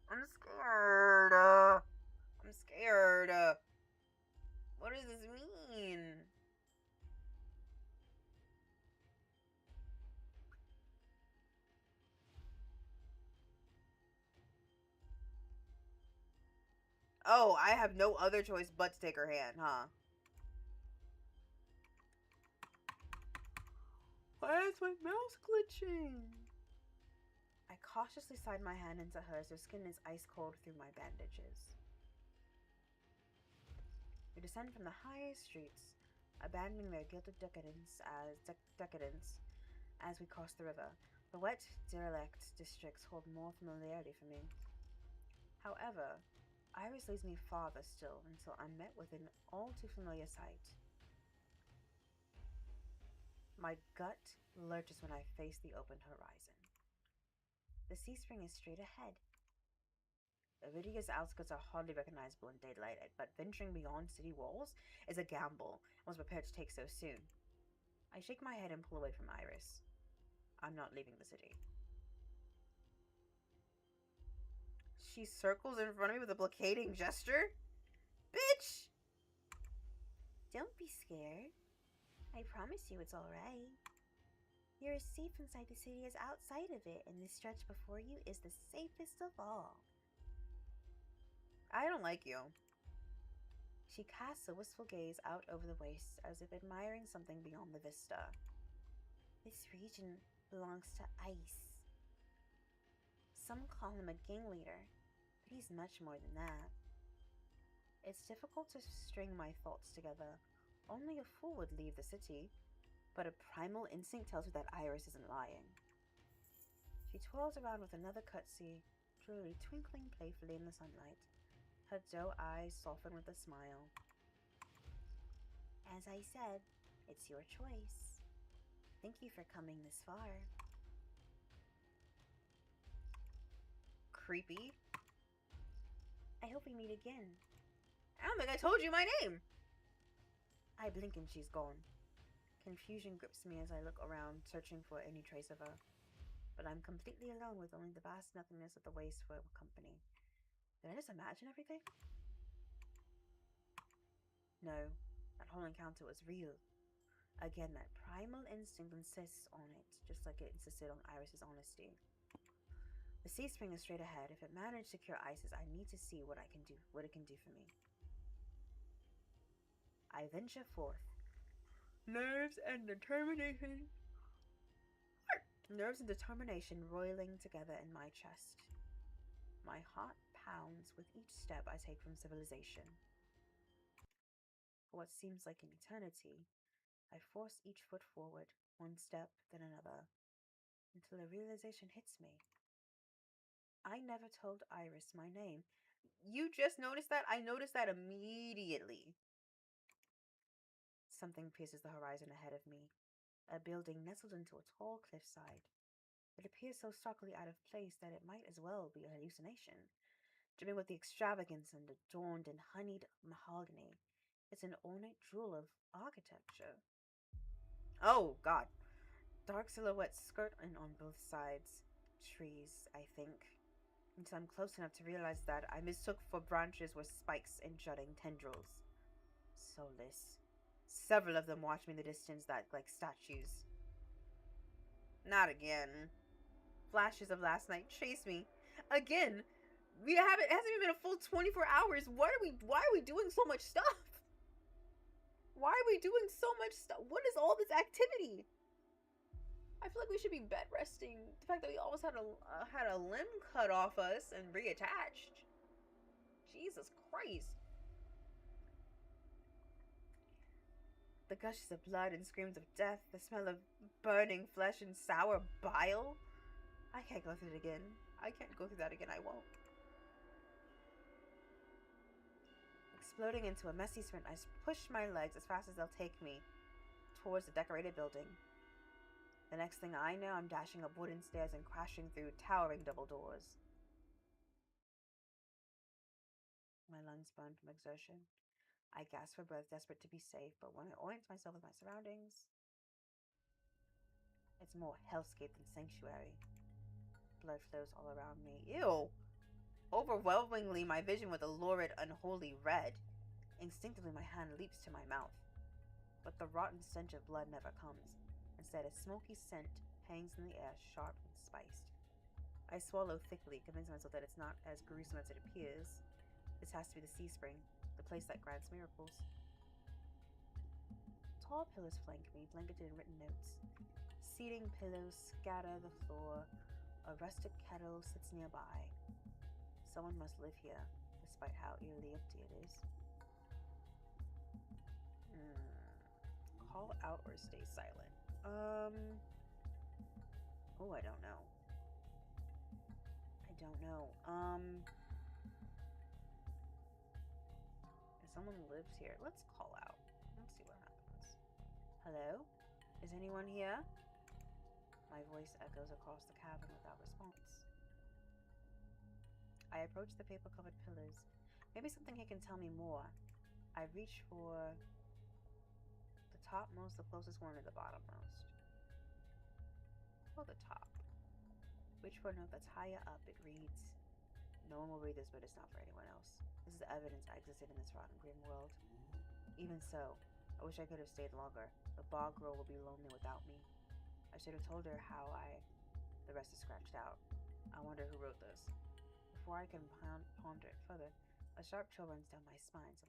I'm scared. I'm scared. What does this mean? Oh, I have no other choice but to take her hand, huh? Why is my mouse glitching? I cautiously slide my hand into hers. Her skin is ice cold through my bandages. We descend from the highest streets, abandoning their gilded decadence as we cross the river. The wet, derelict districts hold more familiarity for me. However, Iris leads me farther still until I'm met with an all too familiar sight. My gut lurches when I face the open horizon. The sea spring is straight ahead. Iridia's outskirts are hardly recognizable in daylight, but venturing beyond city walls is a gamble I was prepared to take so soon. I shake my head and pull away from Iris. I'm not leaving the city. She circles in front of me with a placating gesture? Bitch! Don't be scared. I promise you it's alright. You're as safe inside the city as outside of it, and this stretch before you is the safest of all. I don't like you. She casts a wistful gaze out over the wastes, as if admiring something beyond the vista. This region belongs to Ice. Some call him a gang leader, but he's much more than that. It's difficult to string my thoughts together. Only a fool would leave the city, but a primal instinct tells her that Iris isn't lying. She twirls around with another curtsy, truly twinkling playfully in the sunlight. Her doe eyes soften with a smile. As I said, it's your choice. Thank you for coming this far. creepy. I hope we meet again. I don't think I told you my name. I blink and she's gone. Confusion grips me as I look around, searching for any trace of her. But I'm completely alone with only the vast nothingness of the waste for company. Did I just imagine everything? No, that whole encounter was real. Again, that primal instinct insists on it, just like it insisted on Iris's honesty. The sea spring is straight ahead. If it managed to cure Isis, I need to see what it can do for me. I venture forth. Nerves and determination roiling together in my chest. My heart pounds with each step I take from civilization. For what seems like an eternity, I force each foot forward, one step, then another, until a realization hits me. I never told Iris my name. You just noticed that? I noticed that immediately. Something pierces the horizon ahead of me. A building nestled into a tall cliffside. It appears so starkly out of place that it might as well be a hallucination. Dripping with the extravagance and adorned in honeyed mahogany. It's an ornate jewel of architecture. Oh, God. Dark silhouettes skirt in on both sides. Trees, I think. Until I'm close enough to realize that I mistook for branches with spikes and jutting tendrils. Soulless. Several of them watch me in the distance like statues. Not again. Flashes of last night chase me. Again. It hasn't even been a full 24 hours. Why are we doing so much stuff? Why are we doing so much stuff? What is all this activity? I feel like we should be bed resting. The fact that we almost had a limb cut off us and reattached. Jesus Christ. The gushes of blood and screams of death, the smell of burning flesh and sour bile. I can't go through it again. I can't go through that again. I won't. Exploding into a messy sprint, I push my legs as fast as they'll take me towards the decorated building. The next thing I know, I'm dashing up wooden stairs and crashing through towering double doors. My lungs burn from exertion. I gasp for breath, desperate to be safe, but when I orient myself with my surroundings, it's more hellscape than sanctuary. Blood flows all around me. Ew! Overwhelmingly, my vision with a lurid, unholy red. Instinctively, my hand leaps to my mouth. But the rotten stench of blood never comes. Instead, a smoky scent hangs in the air, sharp and spiced. I swallow thickly, convincing myself that it's not as gruesome as it appears. This has to be the sea spring, the place that grants miracles. Tall pillars flank me, blanketed in written notes. Seating pillows scatter the floor. A rusted kettle sits nearby. Someone must live here, despite how eerily empty it is. Call out or stay silent. Oh, I don't know. If someone lives here, let's call out. Let's see what happens. Hello? Is anyone here? My voice echoes across the cavern without response. I approach the paper-covered pillars. Maybe something here can tell me more. I reach for the topmost, the closest one, or the bottommost. For the top. Reach for a note that's higher up. It reads, "No one will read this, but it's not for anyone else. This is evidence I existed in this rotten, grim world. Even so, I wish I could have stayed longer. The bog girl will be lonely without me. I should have told her how the rest is scratched out. I wonder who wrote this." Before I can ponder it further, a sharp chill runs down my spine.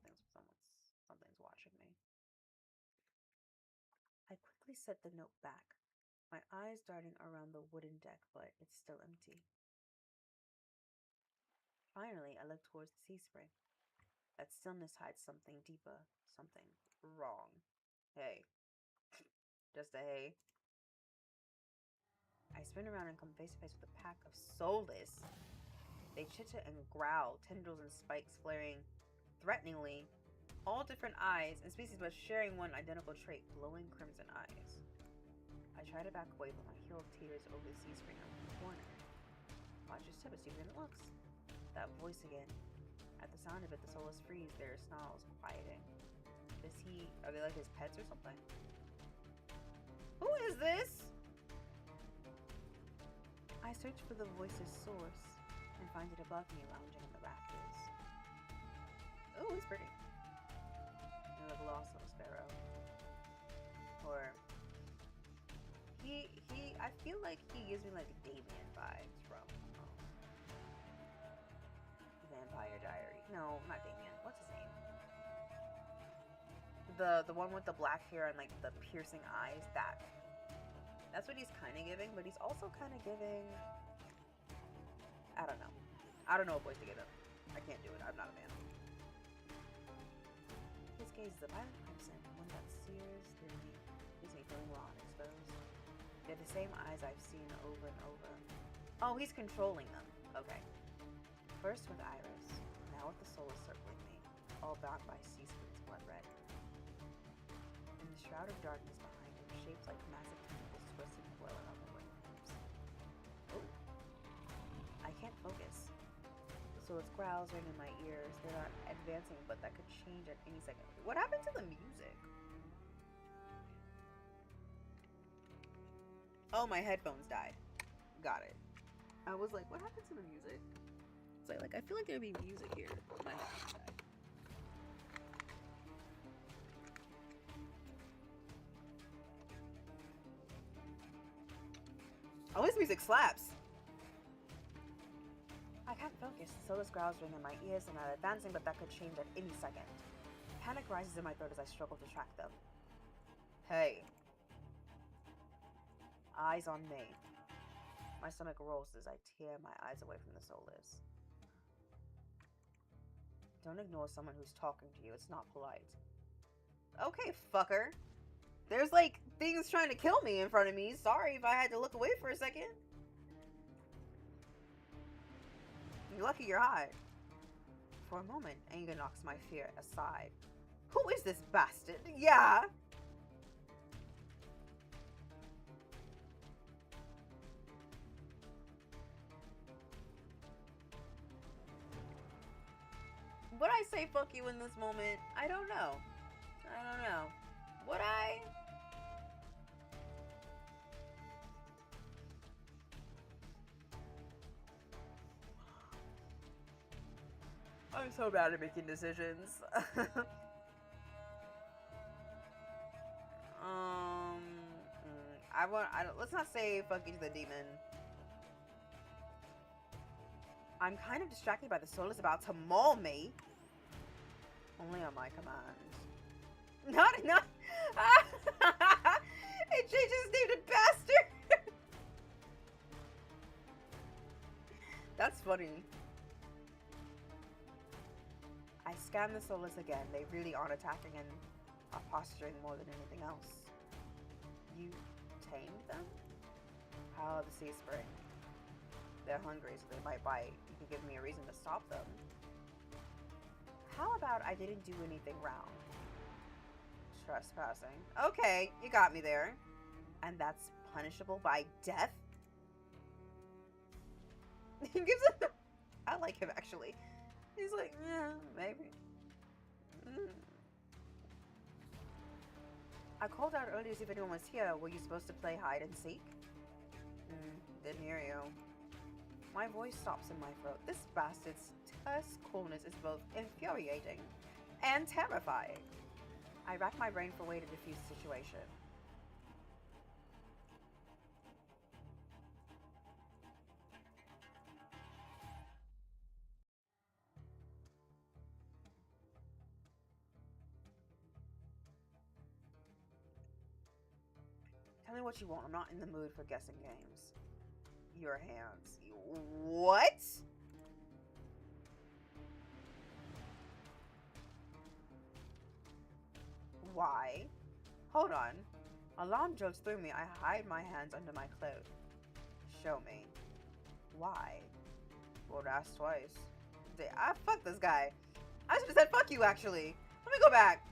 Something's watching me. I quickly set the note back, my eyes darting around the wooden deck, but it's still empty. Finally, I look towards the sea spring. That stillness hides something deeper, something wrong. Hey. Just a hey. I spin around and come face to face with a pack of soulless. They chitter and growl, tendrils and spikes flaring threateningly, all different eyes and species but sharing one identical trait, glowing crimson eyes. I try to back away, but my heel teeters over the sea spring around the corner. Watch your step, it's deeper than it looks. That voice again. At the sound of it, the soulless freeze, their snarls quieting. Are they like his pets or something? Who is this? I search for the voice's source and find it above me, lounging in the rafters. Oh, he's pretty. And the gloss little sparrow. Or I feel like he gives me like Damien vibes from Vampire Diary. No, not Damien. What's his name? The one with the black hair and like the piercing eyes. That's what he's kind of giving, but he's also kind of giving. I don't know. I don't know what voice to give him. I can't do it. I'm not a man. His gaze is a violent crimson, one that sears through me, leaves me feeling raw and exposed. They're the same eyes I've seen over and over. Oh, he's controlling them. Okay. First with Iris, now with the soul circling me, all bound by sea spirits blood red. In the shroud of darkness behind him, shaped like massive tentacles twisting and flowing on the wings. Oh. I can't focus. So its growls ring in my ears. They're not advancing, but that could change at any second. What happened to the music? Oh, my headphones died. Got it. I was like, what happened to the music? So like I feel like there'd be music here. My headphones died. Oh, his music slaps. I can't focus. The soulless growls ring in my ears and are advancing, but that could change at any second. Panic rises in my throat as I struggle to track them. Hey. Eyes on me. My stomach rolls as I tear my eyes away from the soulless. Don't ignore someone who's talking to you. It's not polite. Okay, fucker. There's like things trying to kill me in front of me. Sorry if I had to look away for a second. You're lucky you're high. For a moment, anger knocks my fear aside. Who is this bastard? Yeah. Would I say fuck you in this moment? I don't know. I don't know. Would I? I'm so bad at making decisions. Let's not say fuck you to the demon. I'm kind of distracted by the soul is about to maul me. Only on my command. Not. It changes name to bastard. That's funny. I scan the soulless again. They really aren't attacking and are posturing more than anything else. You tamed them? How are the sea spring? They're hungry, so they might bite. You could give me a reason to stop them. How about I didn't do anything wrong? Trespassing. Okay, you got me there. And that's punishable by death? He gives him I like him, actually. He's like, yeah, maybe. I called out earlier to see if anyone was here. Were you supposed to play hide and seek? Didn't hear you. My voice stops in my throat. This bastard's terse coolness is both infuriating and terrifying. I rack my brain for a way to defuse the situation. Tell me what you want. I'm not in the mood for guessing games. Your hands. What? Why? Hold on. Alarm jokes through me. I hide my hands under my cloak. Show me. Why? Won't ask twice. Fuck this guy. I should have said fuck you, actually. Let me go back.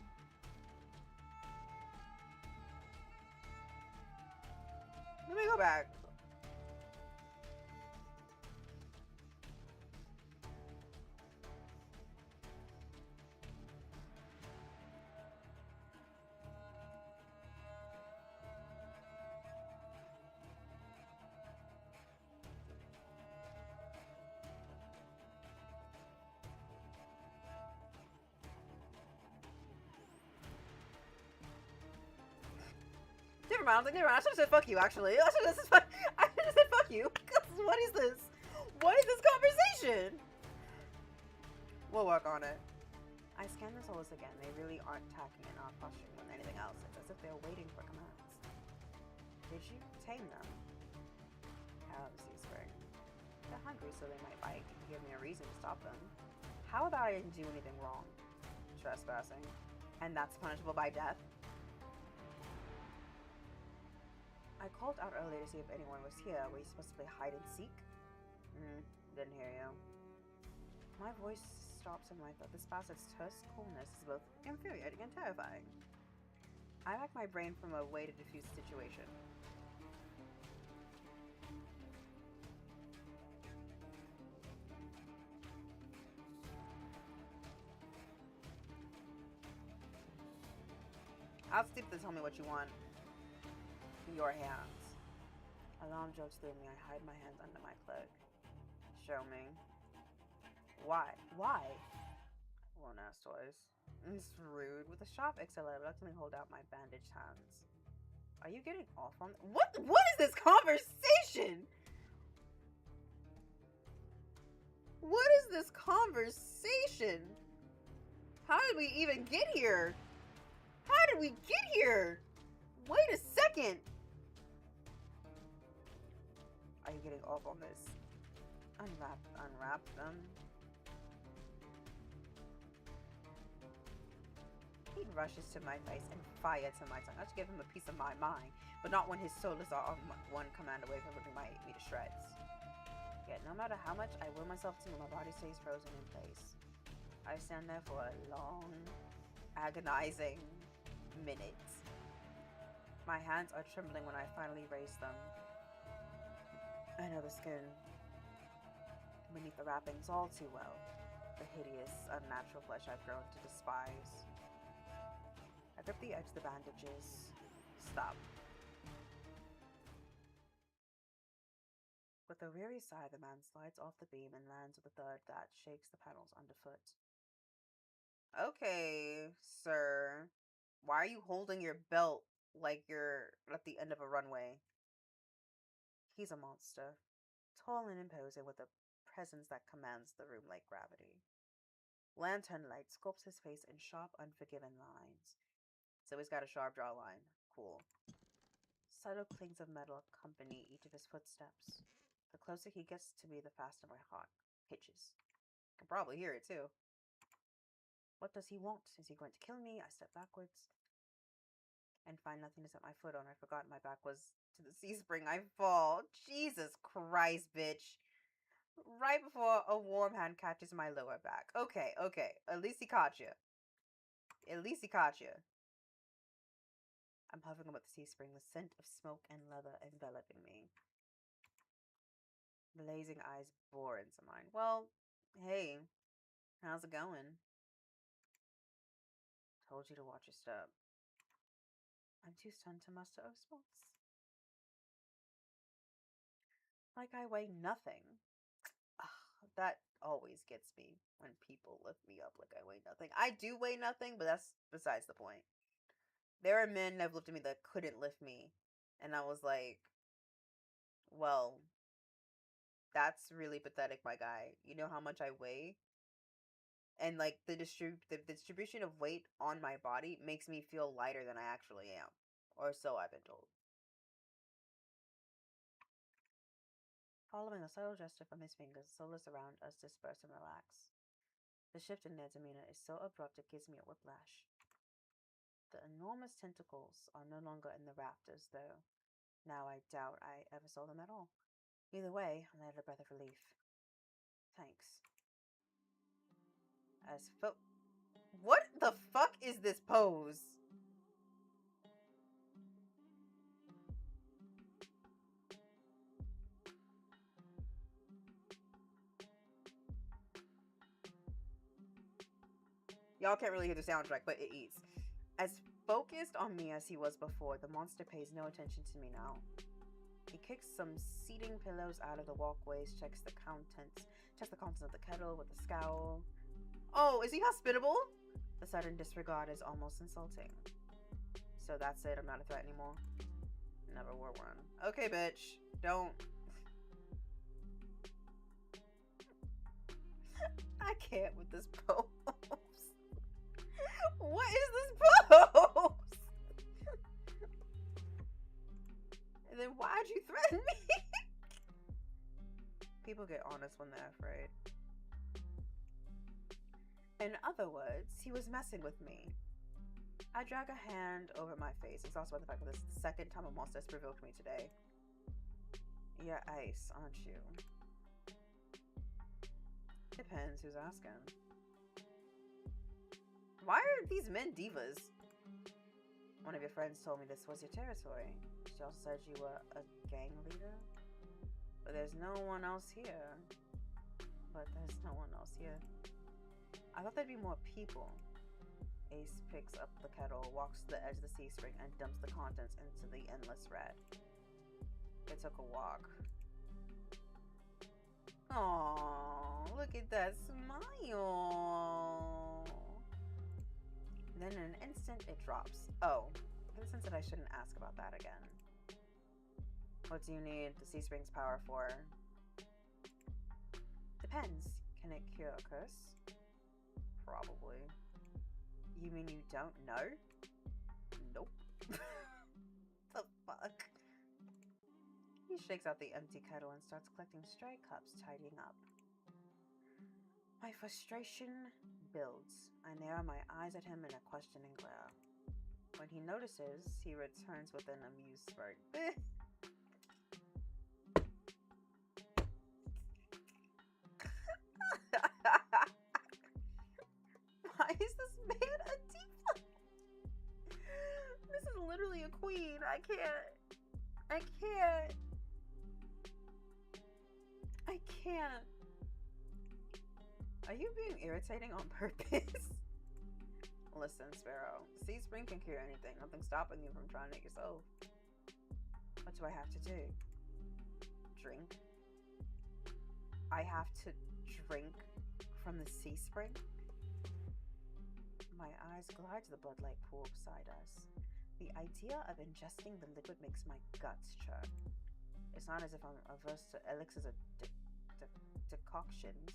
Let me go back. mind. I was like, never mind. I should have said fuck you, actually. I should have said fuck you. What is this? What is this conversation? We'll work on it. I scan the souls again. They really aren't tacking and not posturing with anything else. It's as if they're waiting for commands. Did you tame them? How the sea spring? They're hungry, so they might bite. You give me a reason to stop them. How about I didn't do anything wrong? Trespassing. And that's punishable by death? I called out earlier to see if anyone was here. Were you supposed to play hide and seek? Didn't hear you. My voice stops in my throat. This bastard's terse coolness is both infuriating and terrifying. I rack my brain from a way to defuse the situation. I'll skip to tell me what you want. Your hands. Alarm jokes through me. I hide my hands under my cloak. Show me. Why? Why? Won't ask twice. It's rude. With a sharp exhale, I reluctantly hold out my bandaged hands. Are you getting off on what is this conversation? What is this conversation? How did we even get here? How did we get here? Wait a second. Are you getting off on this? Unwrap them. He rushes to my face and fire to my tongue. I should give him a piece of my mind, but not when his souls are one command away from ripping me to shreds. Yet no matter how much I will myself to, my body stays frozen in place. I stand there for a long, agonizing minute. My hands are trembling when I finally raise them. I know the skin beneath the wrappings all too well. The hideous, unnatural flesh I've grown to despise. I grip the edge of the bandages. Stop. With a weary sigh, the man slides off the beam and lands with a thud that shakes the panels underfoot. Okay, sir. Why are you holding your belt like you're at the end of a runway? He's a monster. Tall and imposing with a presence that commands the room like gravity. Lantern light sculpts his face in sharp, unforgiving lines. So he's got a sharp jawline. Cool. Subtle clings of metal accompany each of his footsteps. The closer he gets to me, the faster my heart pitches. I can probably hear it too. What does he want? Is he going to kill me? I step backwards and find nothing to set my foot on. I forgot my back was to the sea spring. I fall. Jesus Christ, bitch. Right before a warm hand catches my lower back. Okay. At least he caught you. I'm hovering above the sea spring, the scent of smoke and leather enveloping me. Blazing eyes bore into mine. Well, hey, how's it going? Told you to watch your step. I'm too stunned to muster a response. Like I weigh nothing. Ugh, that always gets me when people lift me up like I weigh nothing. I do weigh nothing, but that's besides the point. There are men that have lifted me that couldn't lift me. And I was like, well, that's really pathetic, my guy. You know how much I weigh? And like the distribution of weight on my body makes me feel lighter than I actually am. Or so I've been told. Following a subtle gesture from his fingers, the souls around us disperse and relax. The shift in their demeanor is so abrupt it gives me a whiplash. The enormous tentacles are no longer in the rafters, though. Now I doubt I ever saw them at all. Either way, I let a breath of relief. Thanks. What the fuck is this pose? Y'all can't really hear the soundtrack, but it eats. As focused on me as he was before, the monster pays no attention to me now. He kicks some seating pillows out of the walkways, checks the contents of the kettle with a scowl. Oh, is he hospitable? The sudden disregard is almost insulting. So that's it, I'm not a threat anymore. Never wore one. Okay, bitch. Don't. I can't with this pose. What is this pose? And then why'd you threaten me? People get honest when they're afraid. In other words, he was messing with me. I drag a hand over my face, exhausted by the fact that this is the second time a monster has provoked me today. You're ice, aren't you? Depends who's asking. Why are these men divas? One of your friends told me this was your territory. She also said you were a gang leader. But there's no one else here. I thought there'd be more people. Ace picks up the kettle, walks to the edge of the sea spring, and dumps the contents into the endless red. They took a walk. Aww, look at that smile. Then in an instant, it drops. Oh, there's a sense that I shouldn't ask about that again. What do you need the sea spring's power for? Depends. Can it cure a curse? Probably. You mean you don't know? Nope. The fuck? He shakes out the empty kettle and starts collecting stray cups, tidying up. My frustration builds. I narrow my eyes at him in a questioning glare. When he notices, he returns with an amused smirk. Why is this man a diva? This is literally a queen. I can't. Are you being irritating on purpose? Listen, Sparrow. Sea Spring can cure anything. Nothing's stopping you from trying it yourself. What do I have to do? Drink? I have to drink from the sea spring? My eyes glide to the blood-like pool beside us. The idea of ingesting the liquid makes my guts churn. It's not as if I'm averse to elixirs or decoctions.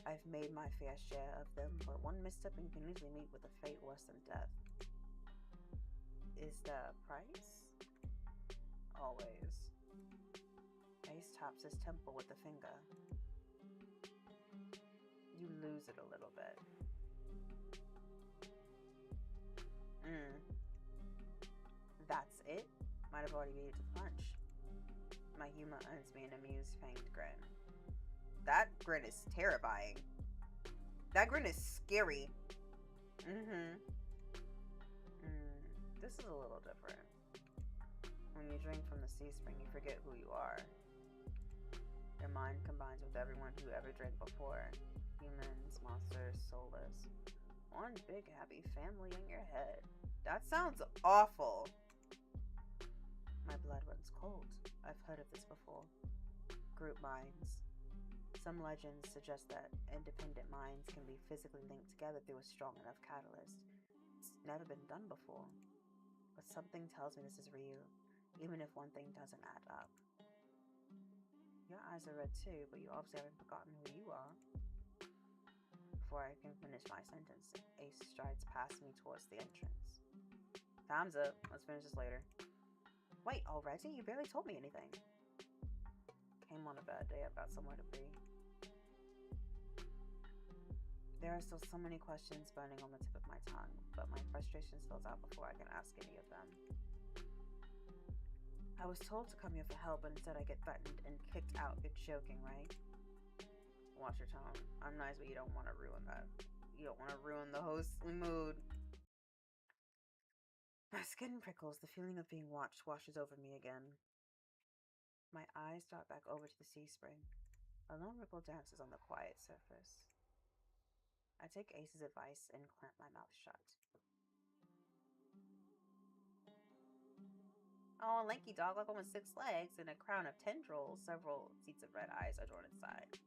I've made my fair share of them, but one misstep and can usually meet with a fate worse than death. Is there a price? Always. Ace taps his temple with a finger. You lose it a little bit. That's it? Might have already beat it to the punch. My humor earns me an amused, fanged grin. That grin is terrifying. That grin is scary. This is a little different. When you drink from the sea spring, you forget who you are. Your mind combines with everyone who ever drank before. Humans, monsters, soulless. One big happy family in your head. That sounds awful. My blood runs cold. I've heard of this before. Group minds. Some legends suggest that independent minds can be physically linked together through a strong enough catalyst. It's never been done before. But something tells me this is real, even if one thing doesn't add up. Your eyes are red too, but you obviously haven't forgotten who you are. Before I can finish my sentence, Ace strides past me towards the entrance. Time's up. Let's finish this later. Wait, already? You barely told me anything. Came on a bad day. I've got somewhere to be. There are still so many questions burning on the tip of my tongue, but my frustration spills out before I can ask any of them. I was told to come here for help, but instead I get threatened and kicked out. You're joking, right? Watch your tone. I'm nice, but you don't want to ruin that. You don't want to ruin the host's mood. My skin prickles. The feeling of being watched washes over me again. My eyes dart back over to the sea spring. A lone ripple dances on the quiet surface. I take Ace's advice and clamp my mouth shut. Oh, a lanky dog like one with 6 legs and a crown of tendrils. Several seats of red eyes are drawn inside.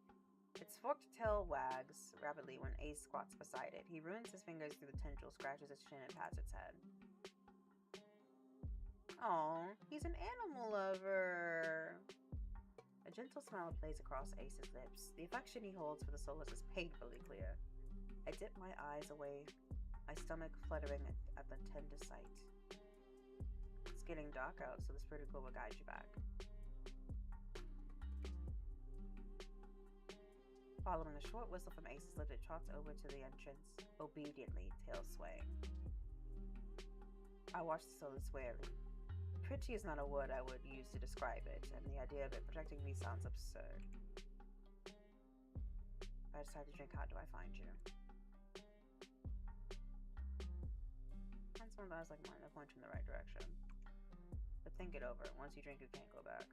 Its forked tail wags rapidly when Ace squats beside it. He runs his fingers through the tendrils, scratches its chin, and pats its head. Oh, he's an animal lover. A gentle smile plays across Ace's lips. The affection he holds for the soulless is painfully clear. I dip my eyes away, my stomach fluttering at the tender sight. It's getting dark out, so the spiritual will guide you back. Following a short whistle from Ace's lips, it trots over to the entrance, obediently, tail swaying. I watch the soulless warily. Pretty is not a word I would use to describe it, and the idea of it protecting me sounds absurd. If I decide to drink, how do I find you? Find someone that has like mine that points in the right direction. But think it over. Once you drink, you can't go back.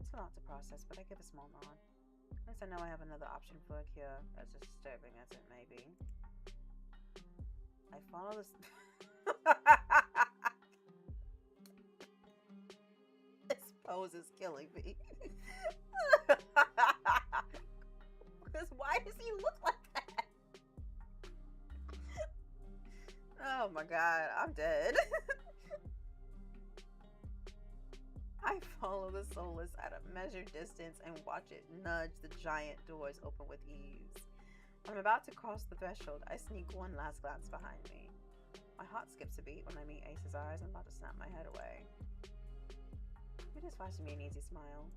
It's a lot to process, but I give a small nod. At least I know I have another option for a cure, as disturbing as it may be. I follow this. This pose is killing me. Because why does he look like that? Oh my god, I'm dead. I follow the soulless at a measured distance and watch it nudge the giant doors open with ease. When I'm about to cross the threshold, I sneak one last glance behind me. My heart skips a beat when I meet Ace's eyes. I'm about to snap my head away. He just flashes me an easy smile.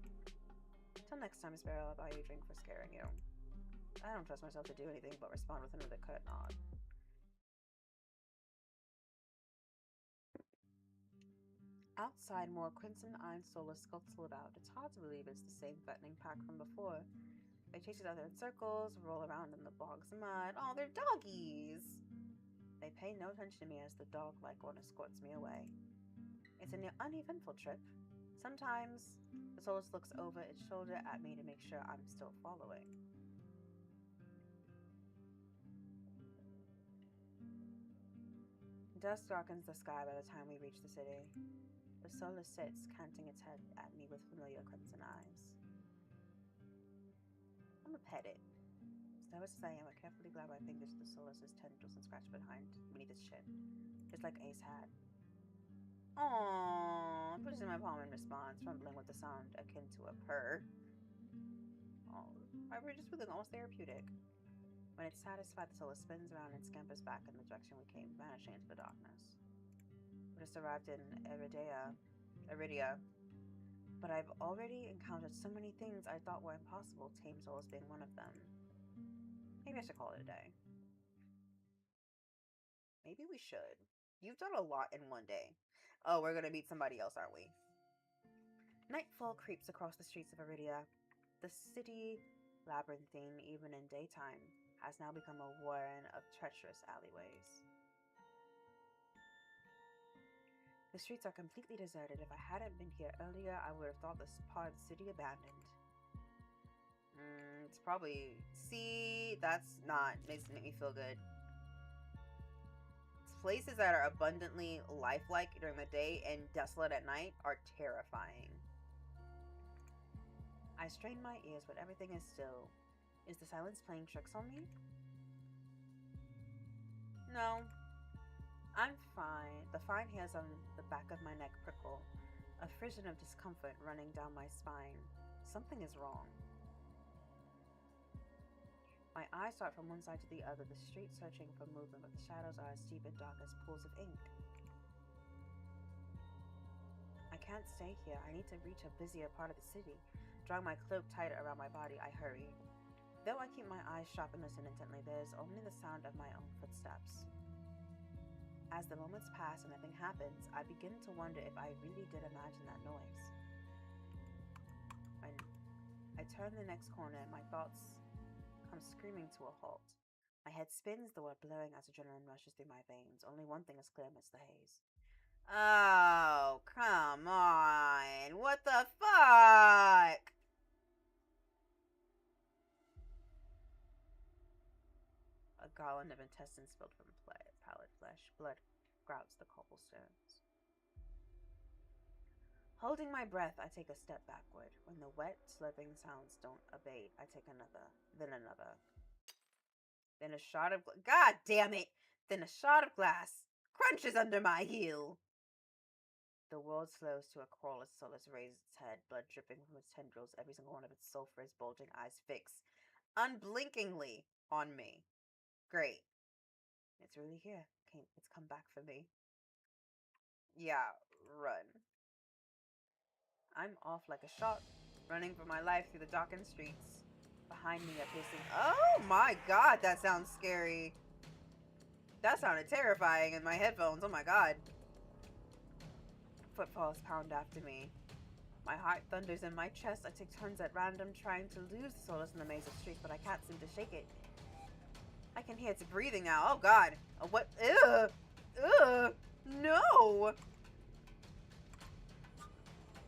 Till next time, Sparrow, I'll buy you a drink for scaring you. I don't trust myself to do anything but respond with another curt nod. Outside, more crimson-eyed soulless scuttle about. It's hard to believe it's the same threatening pack from before. They chase each other in circles, roll around in the bog's mud. Oh, they're doggies! They pay no attention to me as the dog-like one escorts me away. It's an uneventful trip. Sometimes, the soulless looks over its shoulder at me to make sure I'm still following. Dusk darkens the sky by the time we reach the city. The soulless sits, canting its head at me with familiar crimson eyes. I'm gonna pet it. Nervous as I am, I carefully glide my fingers to the soulless's tendrils and scratch beneath its chin, just like Ace had. Aww, it pushes in my palm in response, rumbling with a sound akin to a purr. Oh, I were just feeling almost therapeutic. When it's satisfied, the soulless spins around and scampers back in the direction we came, vanishing into the darkness. We just arrived in Iridia, but I've already encountered so many things I thought were impossible, tame souls being one of them. Maybe I should call it a day. Maybe we should. You've done a lot in one day. Oh, we're gonna meet somebody else, aren't we? Nightfall creeps across the streets of Iridia. The city, labyrinthine even in daytime, has now become a warren of treacherous alleyways. The streets are completely deserted. If I hadn't been here earlier, I would have thought this part of the city abandoned. It's probably... See, that's not... Makes me feel good. Places that are abundantly lifelike during the day and desolate at night are terrifying. I strain my ears, but everything is still. Is the silence playing tricks on me? No. I'm fine. The fine hairs on the back of my neck prickle, a frisson of discomfort running down my spine. Something is wrong. My eyes dart from one side to the other, the street searching for movement, but the shadows are as deep and dark as pools of ink. I can't stay here. I need to reach a busier part of the city. Drawing my cloak tighter around my body, I hurry. Though I keep my eyes sharp and listen intently, there is only the sound of my own footsteps. As the moments pass and nothing happens, I begin to wonder if I really did imagine that noise. I turn the next corner and my thoughts come screaming to a halt. My head spins, the world blurring as adrenaline rushes through my veins. Only one thing is clear amidst the haze. Oh, come on. What the fuck? A garland of intestines spilled from pallid flesh. Blood grouts the cobblestones. Holding my breath, I take a step backward. When the wet, slurping sounds don't abate, I take another, then another. Then a shot of God damn it! Then a shot of glass crunches under my heel. The world slows to a crawl as Solus raises its head, blood dripping from its tendrils, every single one of its sulphurous, bulging eyes fixed, unblinkingly, on me. Great. It's really here. It's come back for me. Yeah, run. I'm off like a shot, running for my life through the darkened streets. Behind me, a piercing. Oh my god, that sounds scary. That sounded terrifying in my headphones. Oh my god. Footfalls pound after me. My heart thunders in my chest. I take turns at random trying to lose the Solus in the maze of streets, but I can't seem to shake it. I can hear its breathing now. Oh god. Oh, what? Ugh. Ugh. No.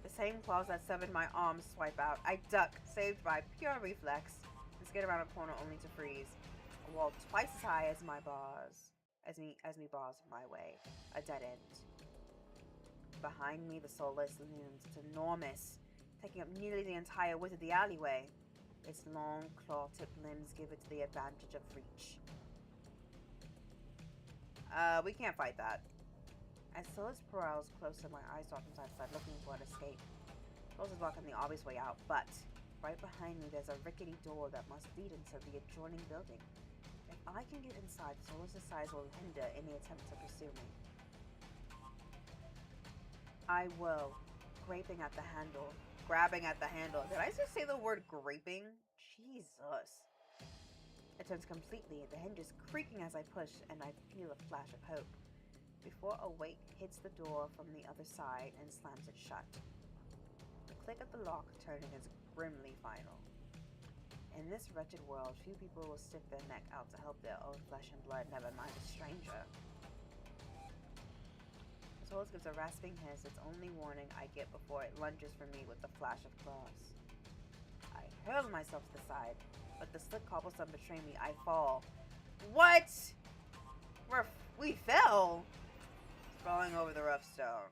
The same claws that severed my arms swipe out. I duck, saved by pure reflex, and skid around a corner only to freeze. A wall twice as high as my bars. As me bars my way. A dead end. Behind me, the Solus looms. It's enormous, taking up nearly the entire width of the alleyway. Its long, claw-tipped limbs give it the advantage of reach. We can't fight that. As Solus prowls closer, my eyes dart from side to side, looking for an escape. Solus is blocking the obvious way out, but right behind me, there's a rickety door that must lead into the adjoining building. If I can get inside, Solus' size will hinder any attempt to pursue me. I will. Grabbing at the handle. Did I just say the word graping? Jesus. It turns completely. The hinge is creaking as I push, and I feel a flash of hope. Before a weight hits the door from the other side and slams it shut. The click of the lock turning is grimly final. In this wretched world, few people will stick their neck out to help their own flesh and blood, never mind a stranger. Solus gives a rasping hiss, its only warning I get before it lunges for me with a flash of claws. I hurl myself to the side, but the slick cobblestone betray me. I fall. What? We fell! Sprawling over the rough stone.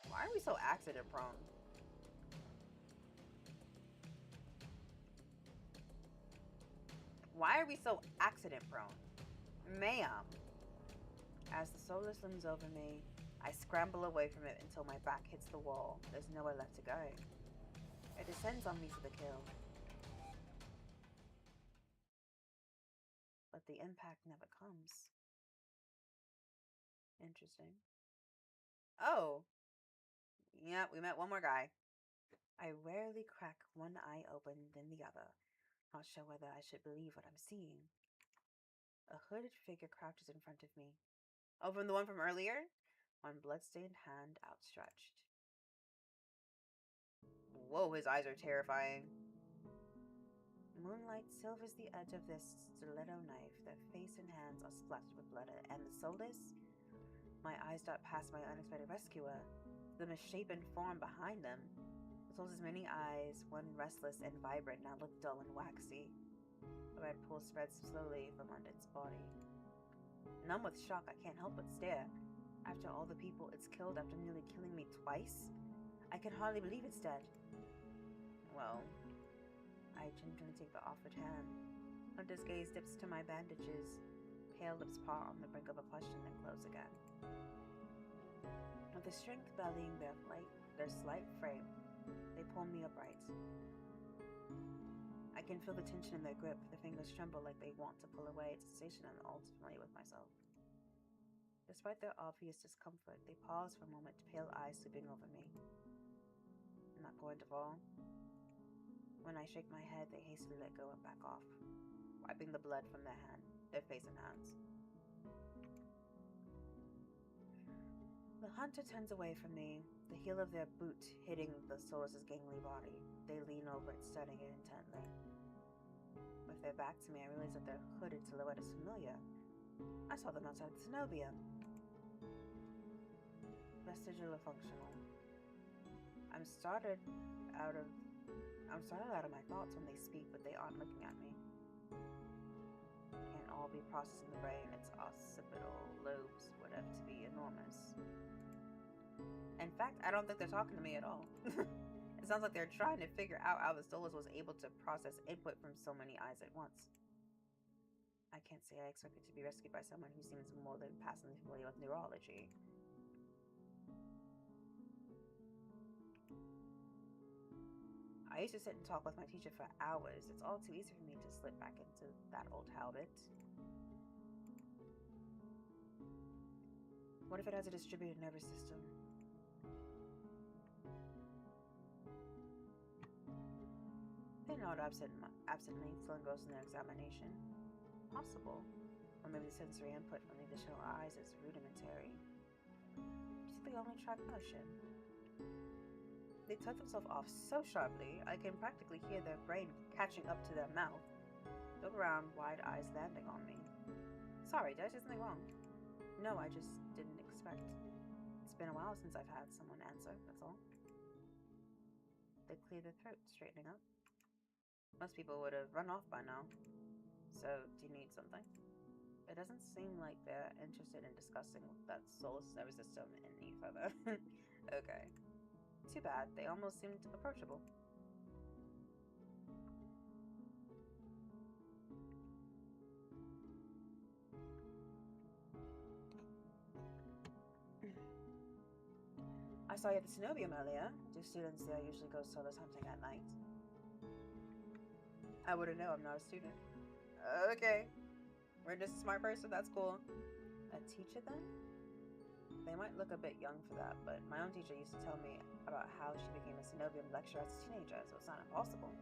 Why are we so accident prone? Why are we so accident prone? Ma'am. As the Solus looms over me, I scramble away from it until my back hits the wall. There's nowhere left to go. It descends on me for the kill. But the impact never comes. Interesting. Oh! Yeah, we met one more guy. I rarely crack one eye open, then the other, not sure whether I should believe what I'm seeing. A hooded figure crouches in front of me. Oh, from the one from earlier? One bloodstained hand outstretched. Whoa, his eyes are terrifying. Moonlight silvers the edge of this stiletto knife. Their face and hands are splashed with blood. And the Solus? My eyes dart past my unexpected rescuer, the misshapen form behind them. The Solus' many eyes, one restless and vibrant, now look dull and waxy. A red pool spreads slowly from under its body. Numb with shock, I can't help but stare. After all the people it's killed after nearly killing me twice, I can hardly believe it's dead. Well, I gingerly take the offered hand. Hunter's gaze dips to my bandages. Pale lips paw on the brink of a question, then close again. With the strength bellying their slight frame, they pull me upright. I can feel the tension in their grip. Their fingers tremble like they want to pull away. It's a sensation I'm all too familiar with myself. Despite their obvious discomfort, they pause for a moment, pale eyes sweeping over me. I'm not going to fall. When I shake my head, they hastily let go and back off, wiping the blood from their face and hands. The hunter turns away from me, the heel of their boot hitting the Solus' gangly body. They lean over it, studying it intently. With their back to me, I realize that their hooded silhouette is familiar. I saw them outside the Zenobia. Vestigial or functional. I'm started out of my thoughts when they speak, but they aren't looking at me. Can't all be processed in the brain. Its occipital lobes would have to be enormous. In fact, I don't think they're talking to me at all. It sounds like they're trying to figure out how the Solus was able to process input from so many eyes at once. I can't say I expected to be rescued by someone who seems more than passingly familiar with neurology. I used to sit and talk with my teacher for hours. It's all too easy for me to slip back into that old habit. What if it has a distributed nervous system? They nod absently, still engrossed in their examination. Possible. Or maybe the sensory input from the additional eyes is rudimentary. Basically only track motion. They tuck themselves off so sharply, I can practically hear their brain catching up to their mouth. Look around, wide eyes landing on me. Sorry, did I say something wrong? No, I just didn't expect. It's been a while since I've had someone answer, that's all. They clear their throat, straightening up. Most people would have run off by now. So, do you need something? It doesn't seem like they're interested in discussing that soulless nervous system any further. Okay. Too bad. They almost seemed approachable. I saw you at the Cenobium earlier. Do students there usually go solo hunting at night? I wouldn't know. I'm not a student. Okay. We're just a smart person. That's cool. A teacher then? They might look a bit young for that, but my own teacher used to tell me about how she became a Cenobium lecturer as a teenager, so it's not impossible.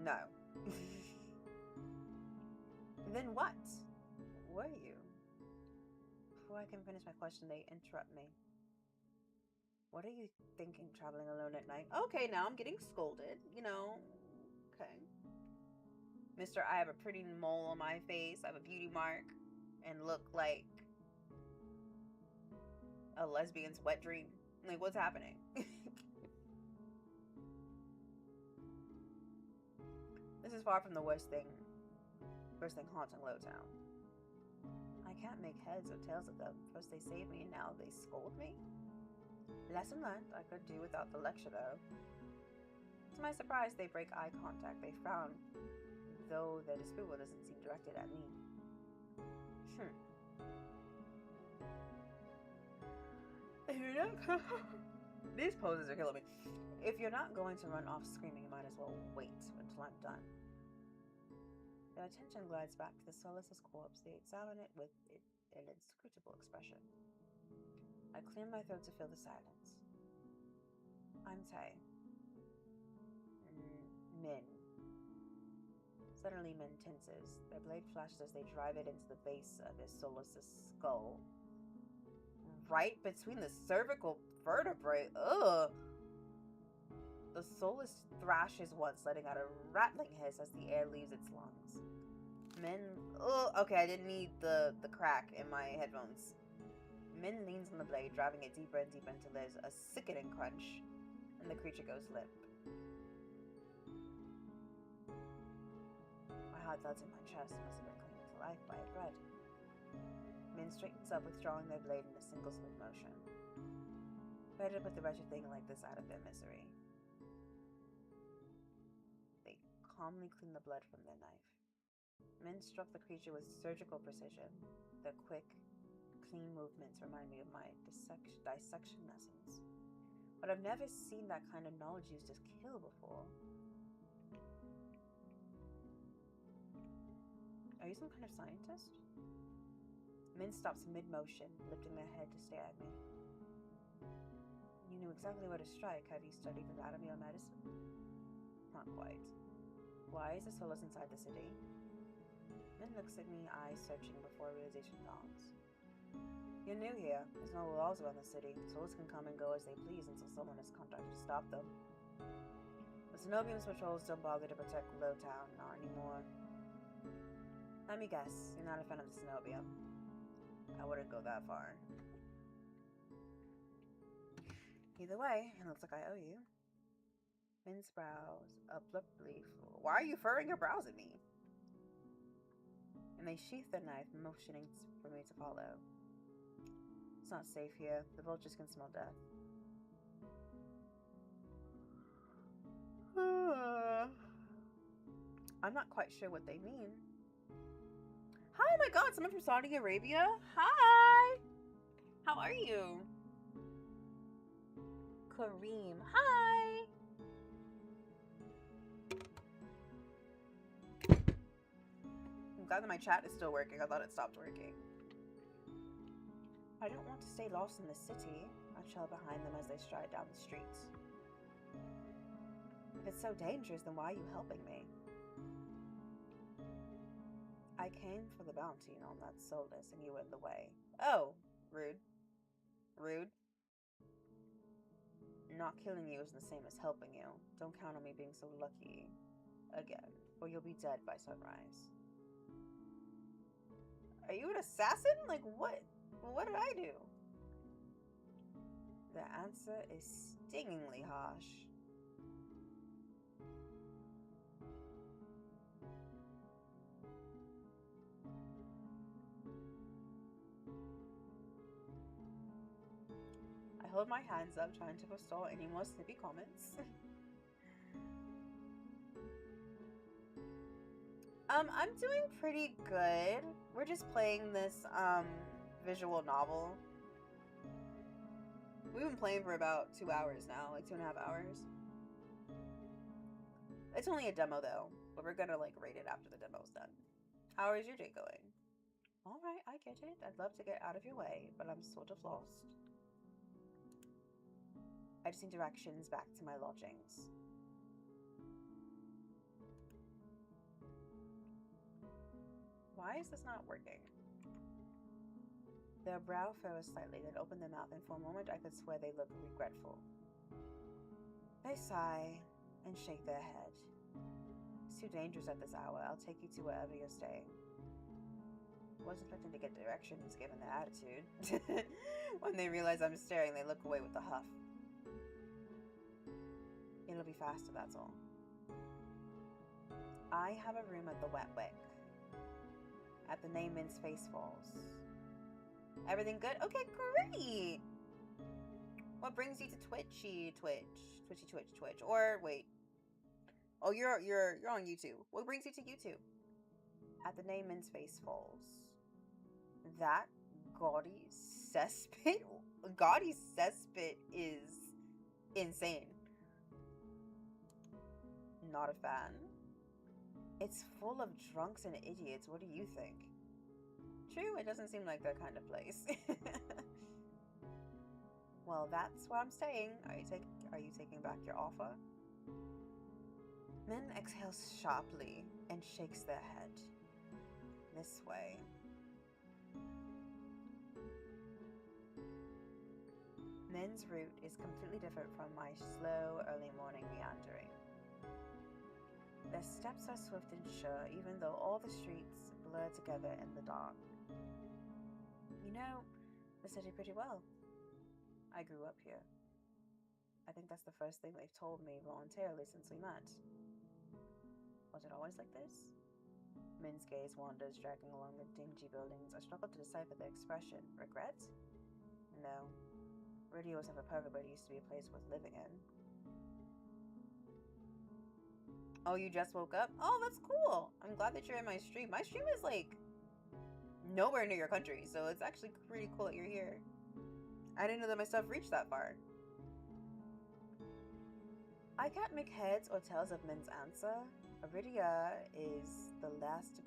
No. Then what? Were you? Before I can finish my question, they interrupt me. What are you thinking traveling alone at night? Okay, now I'm getting scolded, you know. Okay. Mister, I have a pretty mole on my face, I have a beauty mark, and look like a lesbian's wet dream. Like, what's happening? This is far from the worst thing haunting Lowtown. I can't make heads or tails of them. First they save me and now they scold me? Lesson learned. I could do without the lecture though. To my surprise, they break eye contact. They frown, though their disapproval doesn't seem directed at me. If you're not these poses are killing me. If you're not going to run off screaming, you might as well wait until I'm done. Their attention glides back to the Solus's corpse. They examine it with an inscrutable expression. I clear my throat to fill the silence. I'm Tay. Min. Suddenly Min tenses. Their blade flashes as they drive it into the base of his Solus's skull. Right between the cervical vertebrae. Ugh. The Solus thrashes once, letting out a rattling hiss as the air leaves its lungs. Min. Ugh. Okay, I didn't need the crack in my headphones. Min leans on the blade, driving it deeper and deeper until there's a sickening crunch, and the creature goes limp. My heart thuds in my chest. Must have been coming to life by a thread. Min straightens up, withdrawing their blade in a single smooth motion. Better to put the wretched thing like this out of their misery. They calmly clean the blood from their knife. Min struck the creature with surgical precision. Their quick, clean movements remind me of my dissection lessons. But I've never seen that kind of knowledge used as kill before. Are you some kind of scientist? Min stops mid-motion, lifting their head to stare at me. You knew exactly where to strike. Have you studied anatomy or medicine? Not quite. Why is the Solus inside the city? Min looks at me, eyes searching before realization dawns. You're new here. There's no laws around the city. Solus can come and go as they please until someone is contacted to stop them. The Cenobium's patrols don't bother to protect Lowtown, not anymore. Let me guess, you're not a fan of the Cenobium. I wouldn't go that far. Either way, it looks like I owe you. Min's brows abruptly. Why are you furrowing your brows at me? And they sheath their knife, motioning for me to follow. It's not safe here. The vultures can smell death. I'm not quite sure what they mean. Hi, oh my god, someone from Saudi Arabia? Hi! How are you? Kareem, hi! glad that my chat is still working. I thought it stopped working. I don't want to stay lost in the city, I trail behind them as they stride down the street. If it's so dangerous, then why are you helping me? I came for the bounty, on that soulless, and you were in the way. Oh, rude. Rude. Not killing you isn't the same as helping you. Don't count on me being so lucky again, or you'll be dead by sunrise. Are you an assassin? Like, what? What did I do? The answer is stingingly harsh. I hold my hands up, trying to forestall any more snippy comments. I'm doing pretty good. We're just playing this, visual novel. We've been playing for about 2 hours now, like 2.5 hours. It's only a demo though, but we're gonna like rate it after the demo's done. How is your day going? Alright, I get it. I'd love to get out of your way, but I'm sort of lost. I just need directions back to my lodgings. Why is this not working? Their brow furrows slightly, then open their mouth, and for a moment I could swear they look regretful. They sigh and shake their head. It's too dangerous at this hour. I'll take you to wherever you're staying. Wasn't expecting to get directions given their attitude. When they realize I'm staring, they look away with a huff. It'll be faster, that's all. I have a room at the Wet Wick. At the name Min's face falls. Everything good? Okay, great! What brings you to Twitchy Twitch? Or wait. Oh, you're on YouTube. What brings you to YouTube? At the name Min's face falls. That gaudy cesspit? Gaudy cesspit is insane. Not a fan. It's full of drunks and idiots. What do you think? True, it doesn't seem like that kind of place. Well, that's where I'm staying. Are you taking back your offer? Min exhales sharply and shakes their head. This way. Min's route is completely different from my slow, early morning meandering. Their steps are swift and sure, even though all the streets blur together in the dark. You know the city pretty well. I grew up here. I think that's the first thing they've told me voluntarily since we met. Was it always like this? Min's gaze wanders, dragging along the dingy buildings. I struggle to decipher the expression. Regret? No. Rudy was never perfect, but it used to be a place worth living in. Oh, you just woke up? Oh, that's cool. I'm glad that you're in my stream. My stream is like nowhere near your country, so it's actually pretty cool that you're here. I didn't know that my stuff reached that far. I can't make heads or tails of Min's answer. Iridia is the last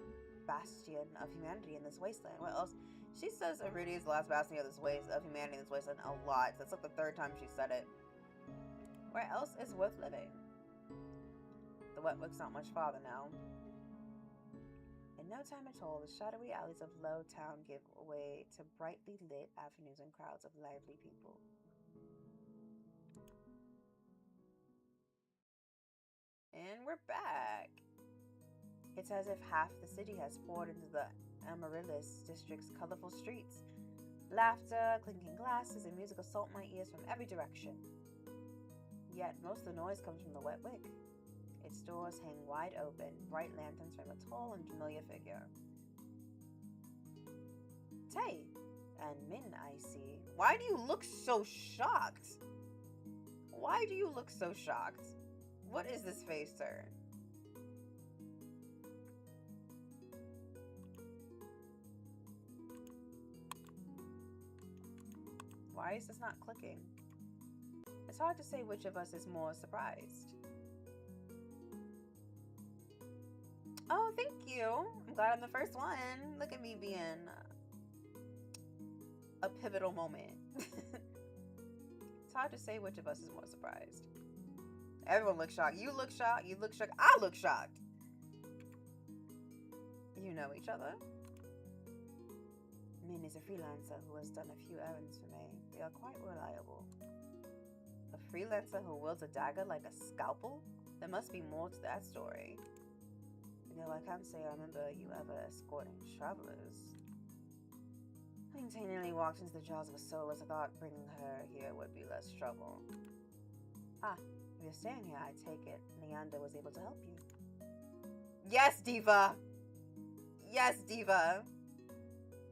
bastion of humanity in this wasteland. What else? She says Iridia is the last bastion of humanity in this wasteland a lot. That's like the 3rd time she said it. Where else is worth living? The Wet Wick's not much farther now. In no time at all, the shadowy alleys of Low Town give way to brightly lit avenues and crowds of lively people. And we're back. It's as if half the city has poured into the Amaryllis district's colorful streets. Laughter, clinking glasses, and music assault my ears from every direction. Yet most of the noise comes from the Wet Wick. Its doors hang wide open, bright lanterns frame a tall and familiar figure. Tay and Min, I see. Why do you look so shocked? Why do you look so shocked? What is this face, sir? Why is this not clicking? It's hard to say which of us is more surprised. Oh, thank you. I'm glad I'm the first one. Look at me being a pivotal moment. It's hard to say which of us is more surprised. Everyone looks shocked. You look shocked. You look shocked. I look shocked. You know each other? Min is a freelancer who has done a few errands for me. They are quite reliable. A freelancer who wields a dagger like a scalpel? There must be more to that story. Though I can't say I remember you ever escorting travelers. I continually walked into the jaws of a soulless. I thought bringing her here would be less trouble. Ah, if you're staying here, I take it Leander was able to help you. Yes, Diva! Yes, Diva!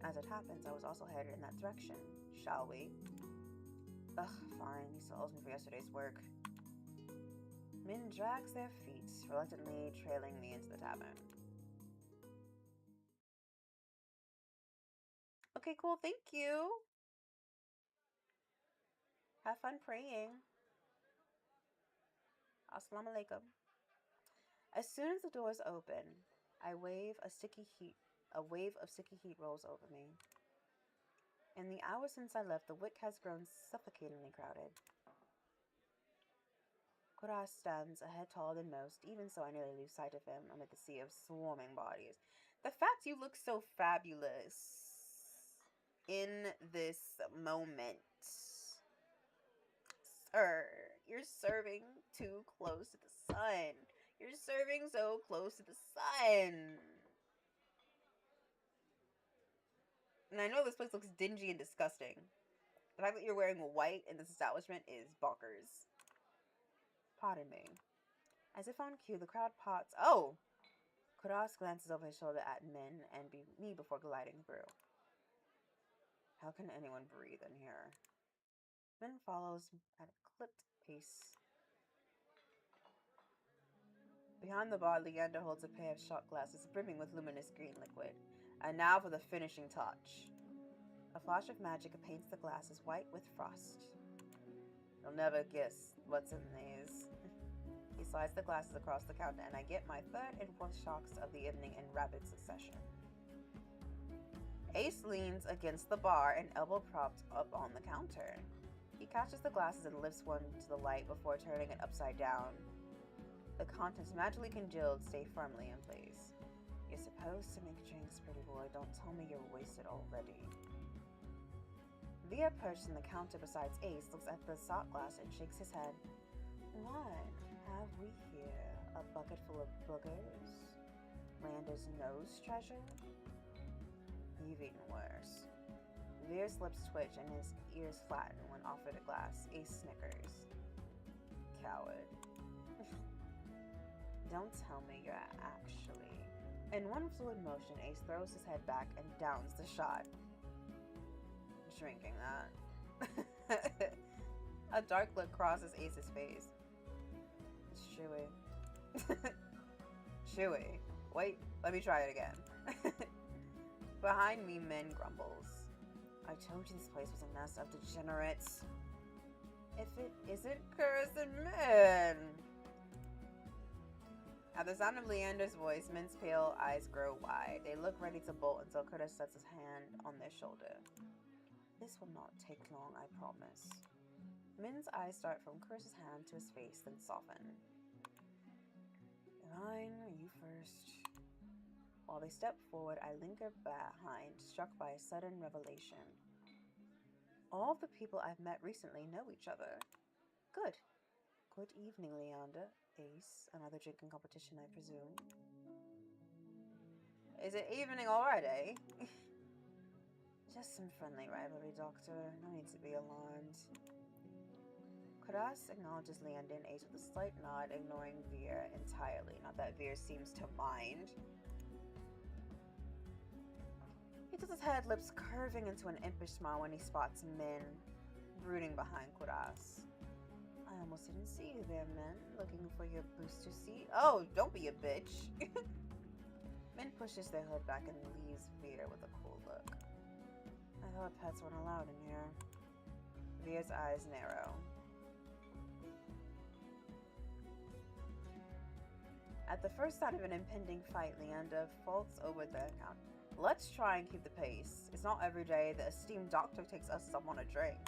As it happens, I was also headed in that direction. Shall we? Ugh, fine. He still owes me for yesterday's work. Min drags their feet, reluctantly trailing me into the tavern. Okay, cool. Thank you. Have fun praying. Assalamu alaikum. As soon as the doors open, a wave of sticky heat rolls over me. In the hour since I left, the wick has grown suffocatingly crowded. Kuras stands a head taller than most. Even so, I nearly lose sight of him amid the sea of swarming bodies. The fact you look so fabulous in this moment. Sir, you're serving too close to the sun. You're serving so close to the sun. And I know this place looks dingy and disgusting. The fact that you're wearing white in this establishment is bonkers. Pardon me. As if on cue, the crowd parts. Oh! Kuras glances over his shoulder at Min and me before gliding through. How can anyone breathe in here? Min follows at a clipped pace. Behind the bar, Leander holds a pair of shot glasses brimming with luminous green liquid. And now for the finishing touch. A flash of magic paints the glasses white with frost. You'll never guess what's in these. He slides the glasses across the counter, and I get my third and fourth shocks of the evening in rapid succession. Ace leans against the bar and elbow propped up on the counter. He catches the glasses and lifts one to the light before turning it upside down. The contents, magically congealed, stay firmly in place. You're supposed to make drinks, pretty boy. Don't tell me you're wasted already. Via, perched on the counter beside Ace, looks at the shot glass and shakes his head. What have we here? A bucket full of boogers? Lander's nose treasure? Even worse. Veer's lips twitch and his ears flatten when offered a glass. Ace snickers. Coward. Don't tell me you're actually... In one fluid motion, Ace throws his head back and downs the shot. Drinking that. A dark look crosses Ace's face. It's chewy. Chewy. Wait, let me try it again. Behind me, Min grumbles. I told you this place was a mess of degenerates. If it isn't cursed Min! At the sound of Leander's voice, Min's pale eyes grow wide. They look ready to bolt until Curtis sets his hand on their shoulder. This will not take long, I promise. Min's eyes start from Curtis's hand to his face, then soften. Fine, you first. While they step forward, I linger behind, struck by a sudden revelation. All of the people I've met recently know each other. Good. Good evening, Leander. Ace. Another drinking competition, I presume. Is it evening already? Just some friendly rivalry, Doctor. No need to be alarmed. Kuras acknowledges Leander and Ace with a slight nod, ignoring Veer entirely. Not that Veer seems to mind. He tilts his head, lips curving into an impish smile when he spots Min brooding behind Kuras. I almost didn't see you there, Min. Looking for your booster seat? Oh, don't be a bitch. Min pushes their hood back and leaves Veer with a cool look. I thought pets weren't allowed in here. Veer's eyes narrow. At the first sign of an impending fight, Leander faults over the account. Let's try and keep the pace. It's not every day the esteemed doctor takes us someone a drink.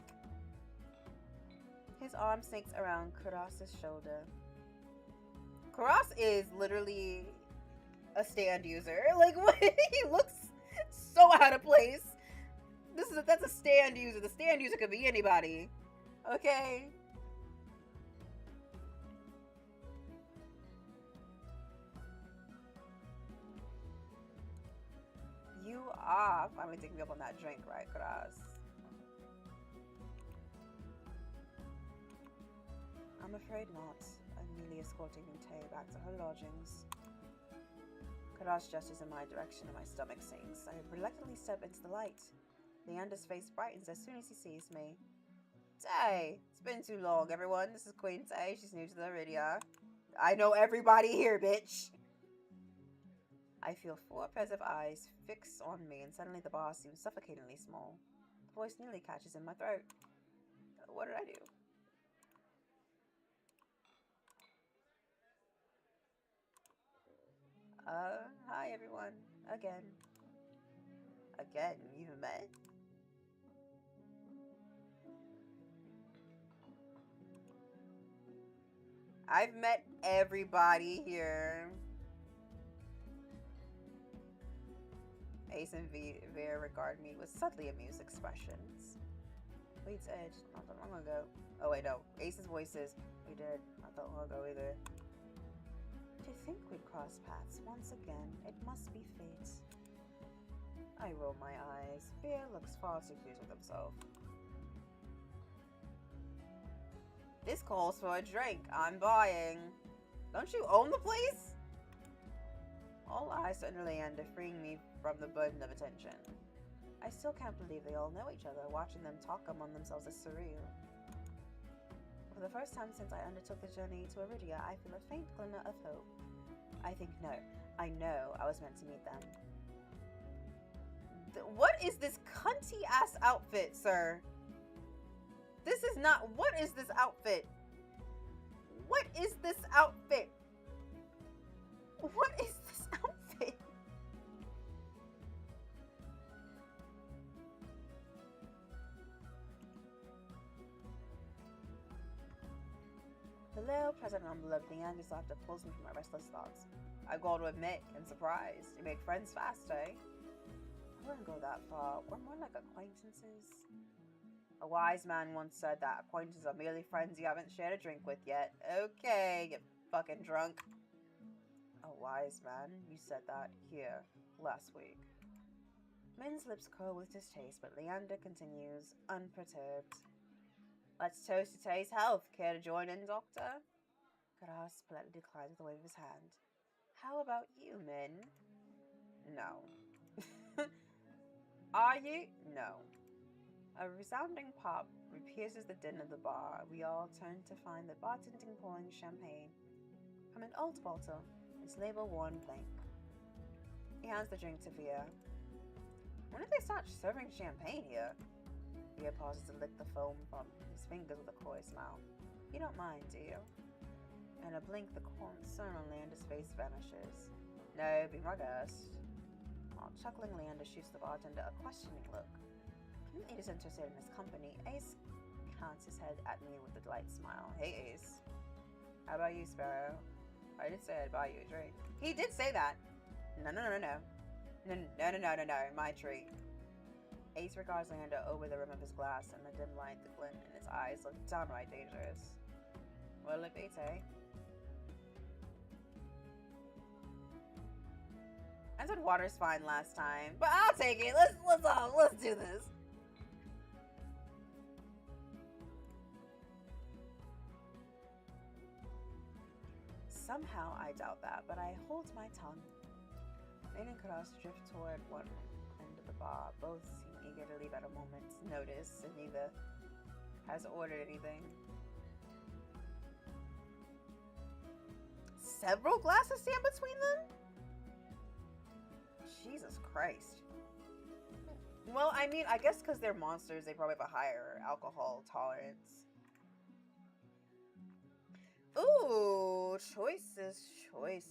His arm snakes around Kuras's shoulder. Kuras is literally a stand user. Like, what? He looks so out of place. That's a stand user. The stand user could be anybody. Okay? You are finally taking me up on that drink, right, Kuras? I'm afraid not. I'm merely escorting Tay back to her lodgings. Kuras gestures in my direction and my stomach sinks. I reluctantly step into the light. Leander's face brightens as soon as he sees me. Tay! It's been too long, everyone. This is Queen Tay. She's new to the Iridia. I know everybody here, bitch! I feel 4 pairs of eyes fix on me, and suddenly the bar seems suffocatingly small. The voice nearly catches in my throat. What did I do? Hi everyone. Again. Again, you've met? I've met everybody here. Ace and Vera regard me with subtly amused expressions. We did, not that long ago. Oh wait, no. Ace's voice is, we did, not that long ago either. To think we'd cross paths once again, it must be fate. I roll my eyes. Vera looks far too pleased with himself. This calls for a drink. I'm buying. Don't you own the place? All eyes turn to Leander, freeing me from the burden of attention. I still can't believe they all know each other. Watching them talk among themselves is surreal. For the first time since I undertook the journey to Iridia, I feel a faint glimmer of hope. I think no. I know I was meant to meet them. What is this cunty-ass outfit, sir? This is not... What is this outfit? What is this outfit? What is this outfit? The little present envelope Leander's laughter pulls me from my restless thoughts. I've got to admit, I'm surprised. You make friends fast, eh? I wouldn't go that far. We're more like acquaintances. A wise man once said that acquaintances are merely friends you haven't shared a drink with yet. Okay, get fucking drunk. A wise man? You said that here, last week. Min's lips curl with distaste, but Leander continues, unperturbed. Let's toast to Tay's health. Care to join in, Doctor? Kuras politely declines with a wave of his hand. How about you, Min? No. Are you? No. A resounding pop pierces the din of the bar. We all turn to find the bartender pouring champagne from an old bottle, its label worn blank. He hands the drink to Via. When did they start serving champagne here? Via pauses to lick the foam from his fingers with a coy smile. You don't mind, do you? In a blink, the concern on Leander's face vanishes. No, be my guest. While chuckling, Leander shoots the bartender a questioning look. Completely disinterested in his company, Ace cants his head at me with a delighted smile. Hey, Ace. How about you, Sparrow? I did say I'd buy you a drink. He did say that. No. No, my treat. Ace regards Leander over the rim of his glass, and the dim light, the glint in his eyes look downright dangerous. What'll it be, Tay? I said water's fine last time, but I'll take it. Let's do this. Somehow I doubt that, but I hold my tongue. Min and Kuras drift toward one end of the bar. Both seem eager to leave at a moment's notice, and neither has ordered anything. Several glasses stand between them? Jesus Christ. Well, I mean, I guess because they're monsters, they probably have a higher alcohol tolerance. Ooh, choices, choices.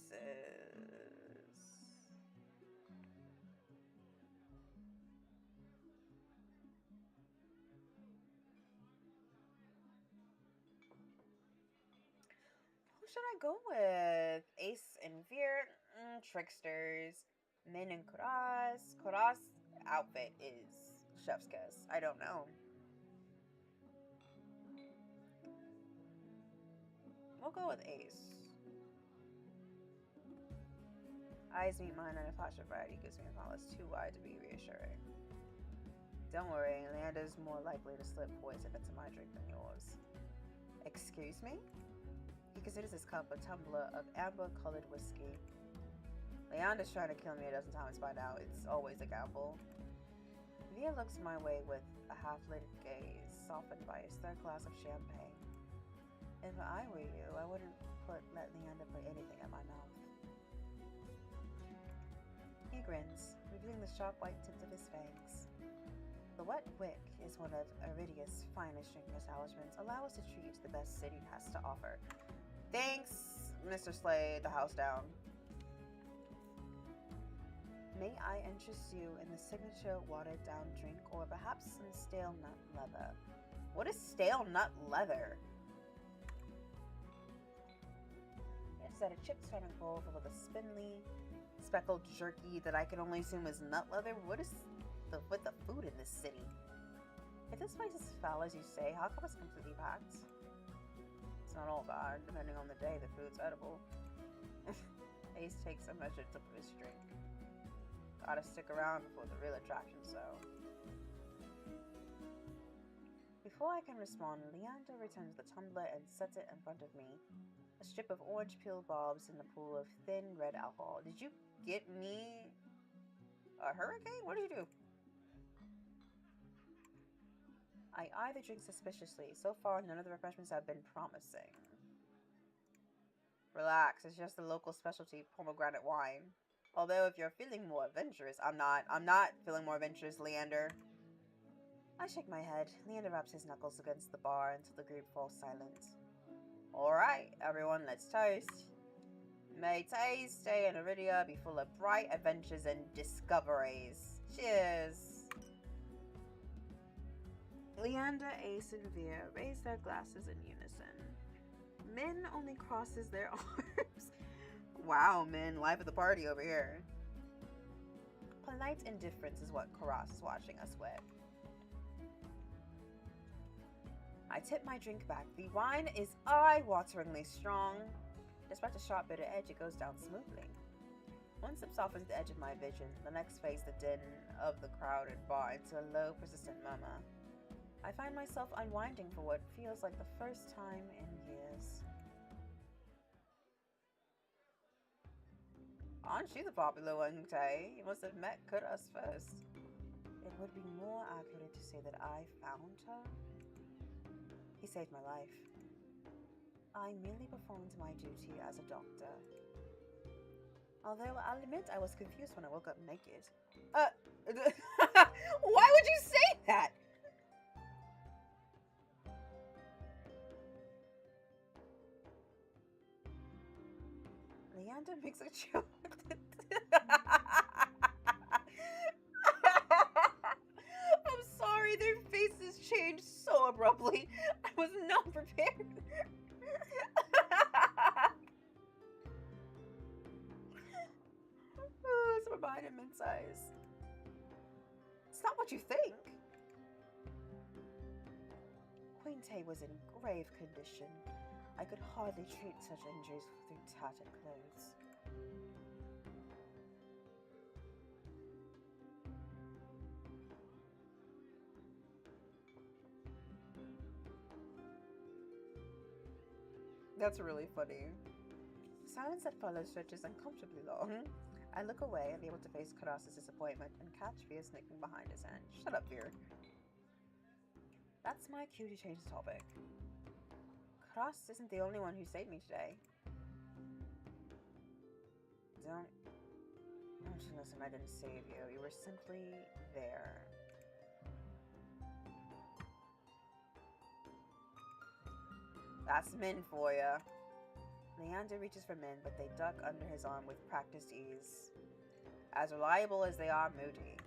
Who should I go with? Ace and Veer, tricksters. Min and Kuras. Kuras' outfit is chef's kiss. I don't know. We'll go with Ace. Eyes meet mine, and a flash of variety gives me a thought that's too wide to be reassuring. Don't worry, Leander's more likely to slip poison into my drink than yours. Excuse me? He considers his cup a tumbler of amber-colored whiskey. Leander's trying to kill me a dozen times by now. It's always a gamble. Via looks my way with a half-lit gaze, softened by his third glass of champagne. If I were you, I wouldn't let Leander put anything in my mouth. He grins, revealing the sharp white tips of his fangs. The Wet Wick is one of Iridia's finest drinking establishments. Allow us to treat you to the best city has to offer. Thanks, Mr. Slade, the house down. May I interest you in the signature watered-down drink, or perhaps some stale nut leather? What is stale nut leather? It's at a chip-turning bowl full of a spindly, speckled jerky that I can only assume is nut leather. What is with the food in this city? If this place is as foul as you say, how come it's completely packed? It's not all bad. Depending on the day, the food's edible. Ace takes a measured sip of his drink. Gotta stick around before the real attraction, so. Before I can respond, Leander returns the tumbler and sets it in front of me. A strip of orange peel bobs in the pool of thin red alcohol. Did you get me a hurricane? What did you do? I eye the drink suspiciously. So far, none of the refreshments have been promising. Relax, it's just the local specialty pomegranate wine. Although, if you're feeling more adventurous, I'm not feeling more adventurous, Leander. I shake my head. Leander wraps his knuckles against the bar until the group falls silent. Alright, everyone, let's toast. May today's stay in Iridia be full of bright adventures and discoveries. Cheers! Leander, Ace, and Veer raise their glasses in unison. Min only crosses their arms. Wow, Min, life of the party over here. Polite indifference is what Karas is watching us with. I tip my drink back. The wine is eye-wateringly strong. Despite the sharp, bitter edge, it goes down smoothly. One sip softens the edge of my vision. The next fades the din of the crowded bar into a low, persistent murmur. I find myself unwinding for what feels like the first time in years. Aren't you the popular one, Tay? You must have met Kuras first. It would be more accurate to say that I found her. He saved my life. I merely performed my duty as a doctor. Although I'll admit I was confused when I woke up naked. Why would you say that? Leander makes a joke. I'm sorry, their faces changed so abruptly. I was not prepared. Some of mine in mid-size. It's not what you think. Queen Tay was in grave condition. I could hardly treat such injuries through tattered clothes. That's really funny. The silence that follows stretches uncomfortably long. I look away, unable to face Kuras' disappointment, and catch Veer sneaking behind his hand. Shut up, Veer. That's my cue to change the topic. Kuras isn't the only one who saved me today. Don't you listen, I didn't save you. You were simply there. That's Min for ya. Leander reaches for Min, but they duck under his arm with practiced ease. As reliable as they are moody.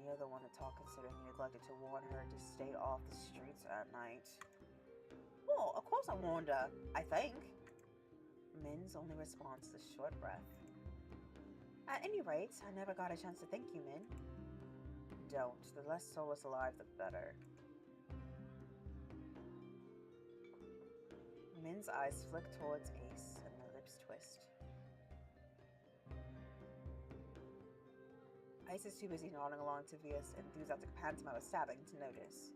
You're the one to talk considering you neglected to warn her to stay off the streets at night. Well, of course I warned her, I think. Min's only response is a short breath. At any rate, I never got a chance to thank you, Min. Don't. The less soulless alive, the better. Min's eyes flick towards Ace, and her lips twist. Ace is too busy nodding along to Via's enthusiastic pantomime of stabbing to notice.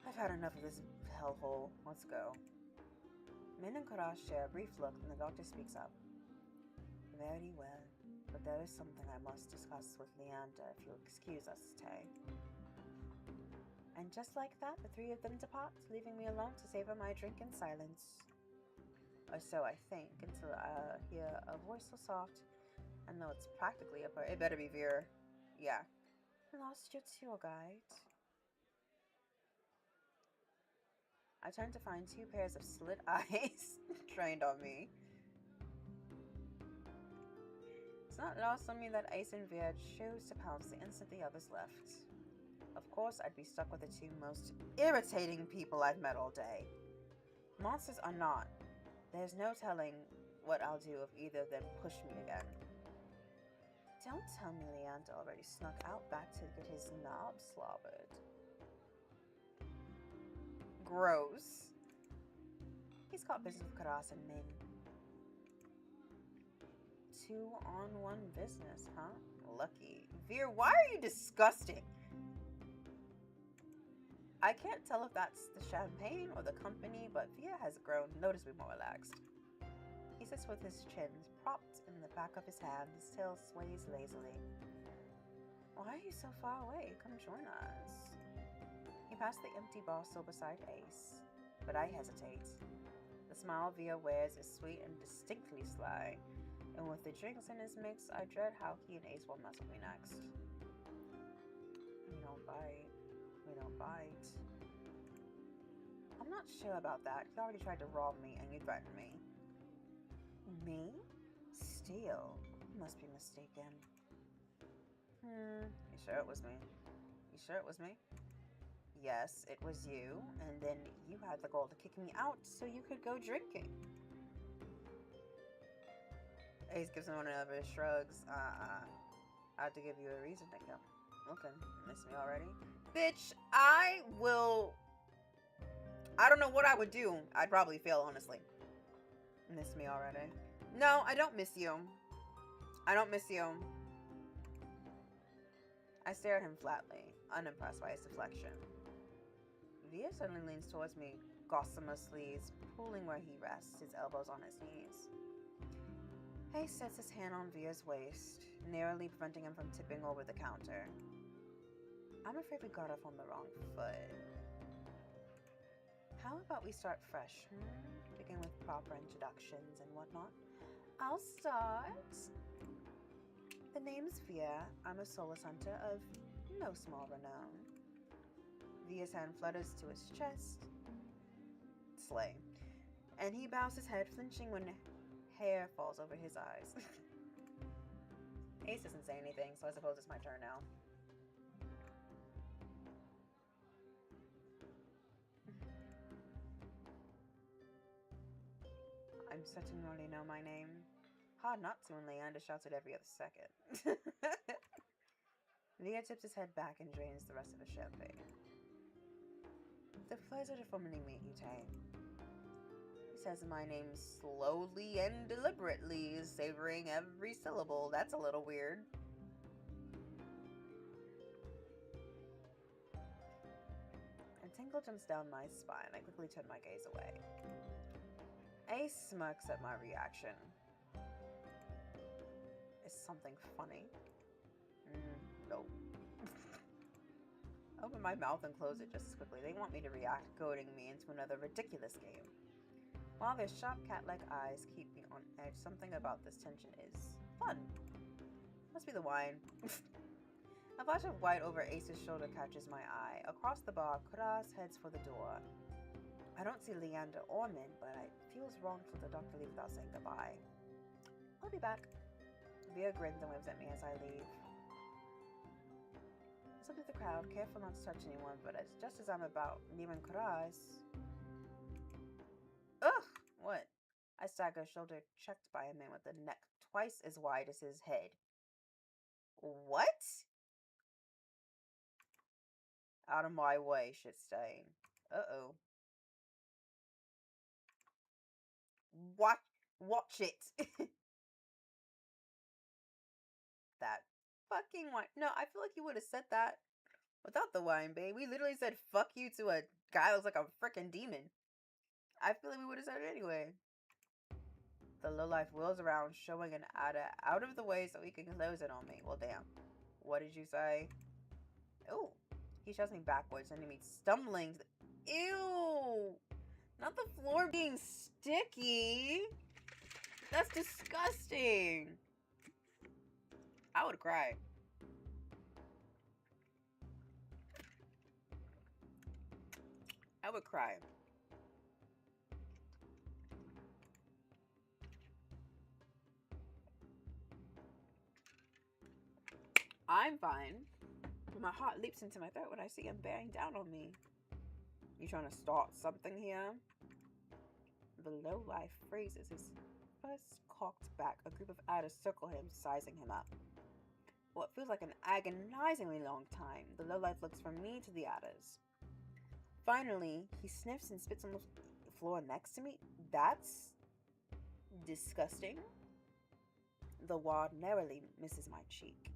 I've had enough of this hellhole. Let's go. Min and Kurash share a brief look, and the doctor speaks up. Very well, but there is something I must discuss with Leander, if you'll excuse us, Tay. And just like that, the three of them depart, leaving me alone to savor my drink in silence. Or so I think, until I hear a voice so soft, I know it's practically up. It better be Vera. Yeah. Lost your tour guide. I turn to find two pairs of slit eyes trained on me. It's not lost on me that Ace and Vera chose to pounce the instant the others left. Of course, I'd be stuck with the two most irritating people I've met all day. Monsters are not. There's no telling what I'll do if either of them push me again. Don't tell me Leander already snuck out back to get his knob slobbered. Gross. He's got business with Karas and Min. 2-on-1 business, huh? Lucky. Veer, why are you disgusting? I can't tell if that's the champagne or the company, but Veer has grown noticeably more relaxed. He sits with his chin propped in the back of his hand, his tail sways lazily. Why are you so far away? Come join us. He passed the empty bottle beside Ace, but I hesitate. The smile Veer wears is sweet and distinctly sly, and with the drinks in his mix, I dread how he and Ace will mess with me next. We don't bite. We don't bite. I'm not sure about that. You already tried to rob me and you threatened me. Me? Steal? You must be mistaken. You sure it was me? You sure it was me? Yes, it was you, and then you had the goal to kick me out so you could go drinking. Ace gives him one of his shrugs. I have to give you a reason to come. Okay, miss me already? Bitch, I don't know what I would do. I'd probably fail, honestly. Miss me already? No, I don't miss you. I don't miss you. I stare at him flatly, unimpressed by his deflection. Via suddenly leans towards me, gossamer sleeves pulling where he rests, his elbows on his knees. Hayes sets his hand on Via's waist, narrowly preventing him from tipping over the counter. I'm afraid we got off on the wrong foot. How about we start fresh, begin with proper introductions and whatnot? I'll start. The name's Via. I'm a soulless hunter of no small renown. Via's hand flutters to his chest. Slay. And he bows his head, flinching when hair falls over his eyes. Ace doesn't say anything, so I suppose it's my turn now. I'm certain you already know my name. Hard not to when Leander shouts it every other second. Via tips his head back and drains the rest of his champagne. The pleasure to formally meet you, Tay. He says my name slowly and deliberately, savoring every syllable. That's a little weird. A tingle jumps down my spine. I quickly turn my gaze away. Ace smirks at my reaction. Is something funny? Nope. Open my mouth and close it just as quickly. They want me to react, goading me into another ridiculous game. While their sharp cat-like eyes keep me on edge, something about this tension is fun. Must be the wine. A flash of white over Ace's shoulder catches my eye. Across the bar, Kuras heads for the door. I don't see Leander or Min, but it feels wrong for the doctor to leave without saying goodbye. I'll be back. Via grins and waves at me as I leave. I look at the crowd, careful not to touch anyone, but just as I'm about leaving Karaz... Ugh! What? I stagger, shoulder checked by a man with a neck twice as wide as his head. What? Out of my way, shit stain. Uh-oh. Watch it. That fucking wine. No, I feel like you would have said that without the wine, babe. We literally said fuck you to a guy who looks like a freaking demon. I feel like we would have said it anyway. The lowlife wheels around, showing an Ada out of the way so he can close it on me. Well, damn. What did you say? Oh. He shoves me backwards, sending me stumbling. Ew! Not the floor being sticky. That's disgusting. I would cry. I would cry. I'm fine. My heart leaps into my throat when I see him bearing down on me. You trying to start something here? The lowlife freezes, his fist cocked back. A group of adders circle him, sizing him up. What feels like an agonizingly long time, the lowlife looks from me to the adders. Finally, he sniffs and spits on the floor next to me. That's disgusting. The wad narrowly misses my cheek.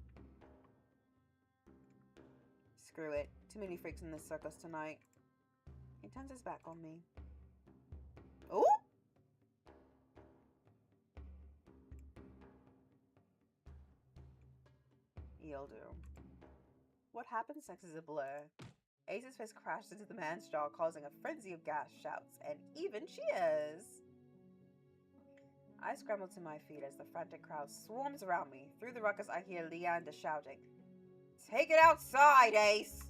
Screw it. Too many freaks in this circus tonight. He turns his back on me. Oh! You'll do. What happens next is a blur. Ace's fist crashes into the man's jaw, causing a frenzy of gas shouts and even cheers. I scramble to my feet as the frantic crowd swarms around me. Through the ruckus, I hear Leander shouting, "Take it outside, Ace!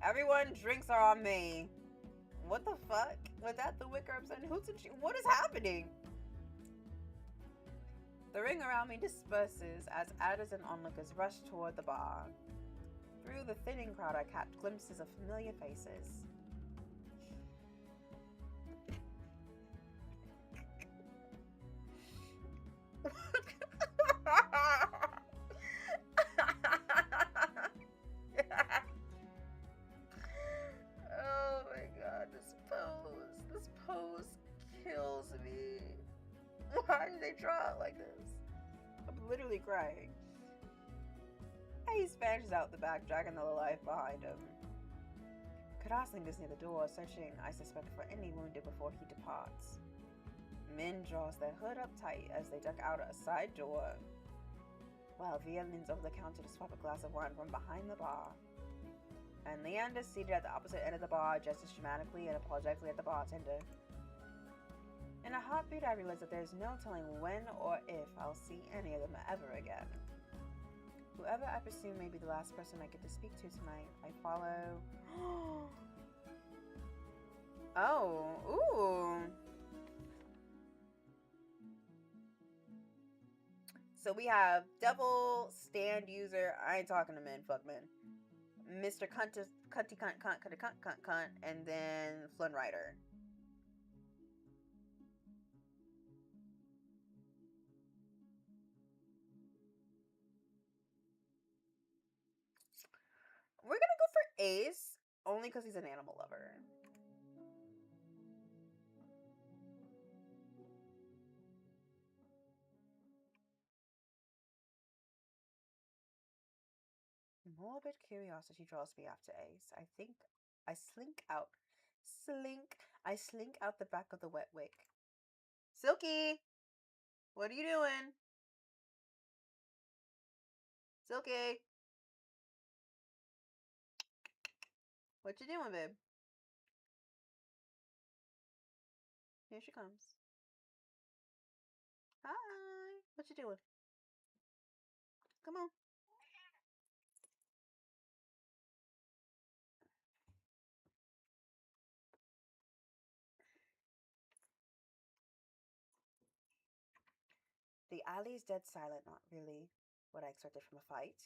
Everyone drinks are on me." What the fuck? Was that the wicker upsetting hoots and what is happening? The ring around me disperses as adders and onlookers rush toward the bar. Through the thinning crowd, I catch glimpses of familiar faces. Oh my god, this pose kills me. Why did they draw it like this? I'm literally crying. He vanishes out the back, dragging the life behind him. Karas lingers near the door, searching, I suspect, for any wounded before he departs. Min draws their hood up tight as they duck out a side door, while Via leans over the counter to swap a glass of wine from behind the bar. And Leander, seated at the opposite end of the bar, gestures dramatically and apologetically at the bartender. In a heartbeat, I realize that there's no telling when or if I'll see any of them ever again. Whoever I pursue may be the last person I get to speak to tonight. I follow... Oh, ooh. So we have Devil, Stand User, I ain't talking to men, fuck men. Mr. Cunty Cunt, and then Flynn Rider. We're gonna go for Ace, only because he's an animal lover. Morbid curiosity draws me after Ace. I think I slink out. I slink out the back of the wet wick. Silky! What are you doing? Silky! What you doing, babe? Here she comes. Hi! What you doing? Come on. The alley's dead silent, not really what I expected from a fight.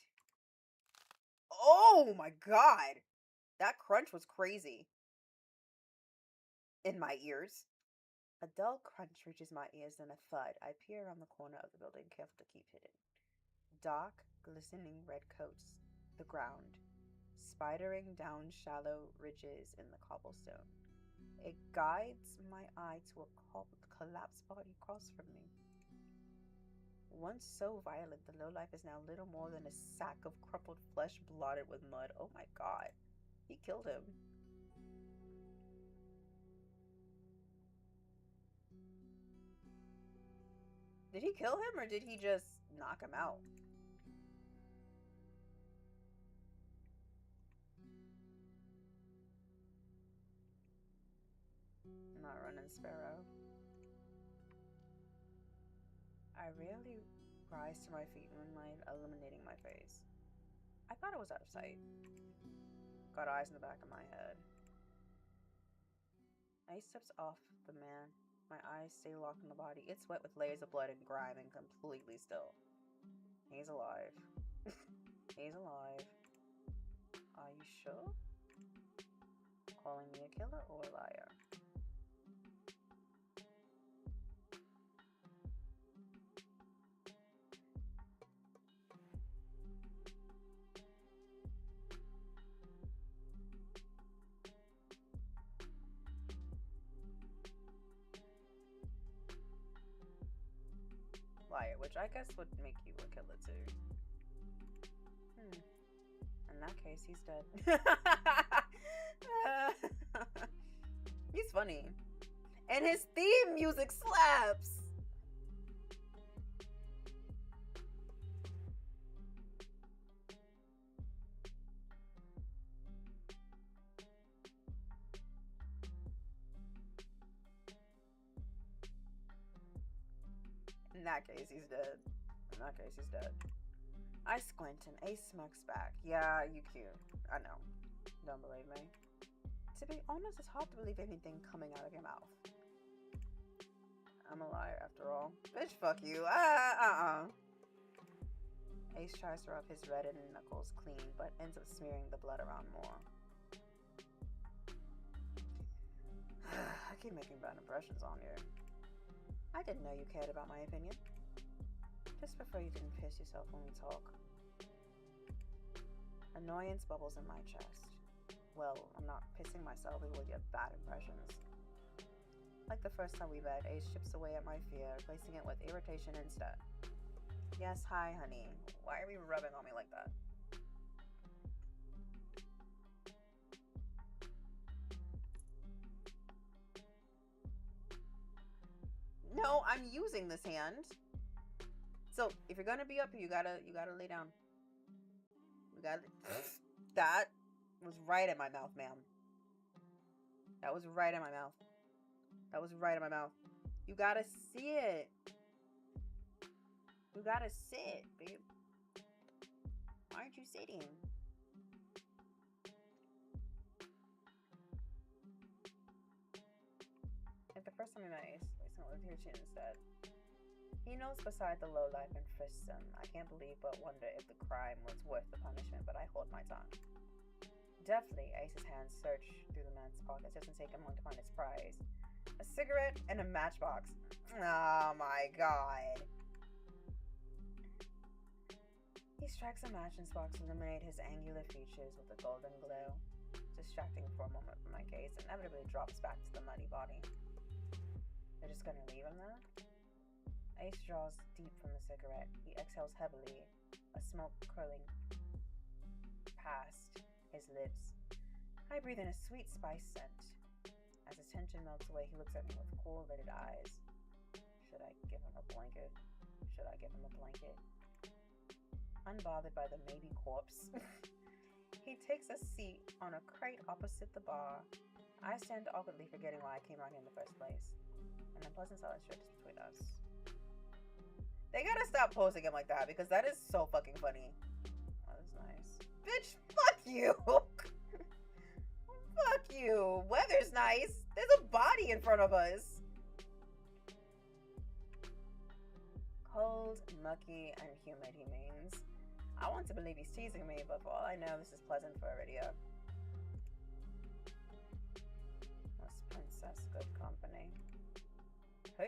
Oh my god! That crunch was crazy. In my ears. A dull crunch reaches my ears, then a thud. I peer around the corner of the building, careful to keep hidden. Dark, glistening red coats, the ground, spidering down shallow ridges in the cobblestone. It guides my eye to a collapsed body across from me. Once so violent, the lowlife is now little more than a sack of crumpled flesh blotted with mud. Oh my god. He killed him. Did he kill him or did he just knock him out? Not running Sparrow. I rarely rise to my feet, moonlight illuminating my face. I thought it was out of sight. Got eyes in the back of my head. Ice steps off the man. My eyes stay locked on the body. It's wet with layers of blood and grime and completely still. He's alive. He's alive. Are you sure? Calling me a killer or a liar? Liar, which I guess would make you a killer too. In that case, he's dead. He's funny. And his theme music slaps! In that case, he's dead. In that case, he's dead. I squint and Ace smirks back. Yeah, you cute. I know. Don't believe me. To be honest, it's hard to believe anything coming out of your mouth. I'm a liar after all. Bitch, fuck you. Ace tries to rub his reddened knuckles clean, but ends up smearing the blood around more. I keep making bad impressions on you. I didn't know you cared about my opinion. Just prefer you didn't piss yourself when we talk. Annoyance bubbles in my chest. Well, I'm not pissing myself, it will get bad impressions. Like the first time we met, Ace chips away at my fear, replacing it with irritation instead. Yes, hi, honey. Why are you rubbing on me like that? No, I'm using this hand. So if you're gonna be up here, you gotta lay down. You gotta. That was right in my mouth, ma'am. That was right in my mouth. That was right in my mouth. You gotta see it. You gotta sit, babe. Why aren't you sitting? Like the first time we met Ace, placing it with your chin instead. He knows beside the lowlife and frisks him. I can't believe but wonder if the crime was worth the punishment, but I hold my tongue. Deftly, Ace's hands search through the man's pockets. Doesn't take him long to find his prize. A cigarette and a matchbox. Oh my god. He strikes a match and sparks illuminate his angular features with a golden glow. Distracting for a moment from my gaze, inevitably drops back to the muddy body. They're just gonna leave him there? Ace draws deep from the cigarette. He exhales heavily, a smoke curling past his lips. I breathe in a sweet spice scent. As his tension melts away, he looks at me with cool, lidded eyes. Should I give him a blanket? Should I give him a blanket? Unbothered by the maybe corpse, he takes a seat on a crate opposite the bar. I stand awkwardly, forgetting why I came out here in the first place. An unpleasant silence drifts between us. They gotta stop posing him like that because that is so fucking funny. Oh, that's nice. Bitch, fuck you! Fuck you! Weather's nice! There's a body in front of us! Cold Cold, mucky, and humid, he means. I want to believe he's teasing me, but for all I know, this is pleasant for Iridia. Was Princess good company? Who?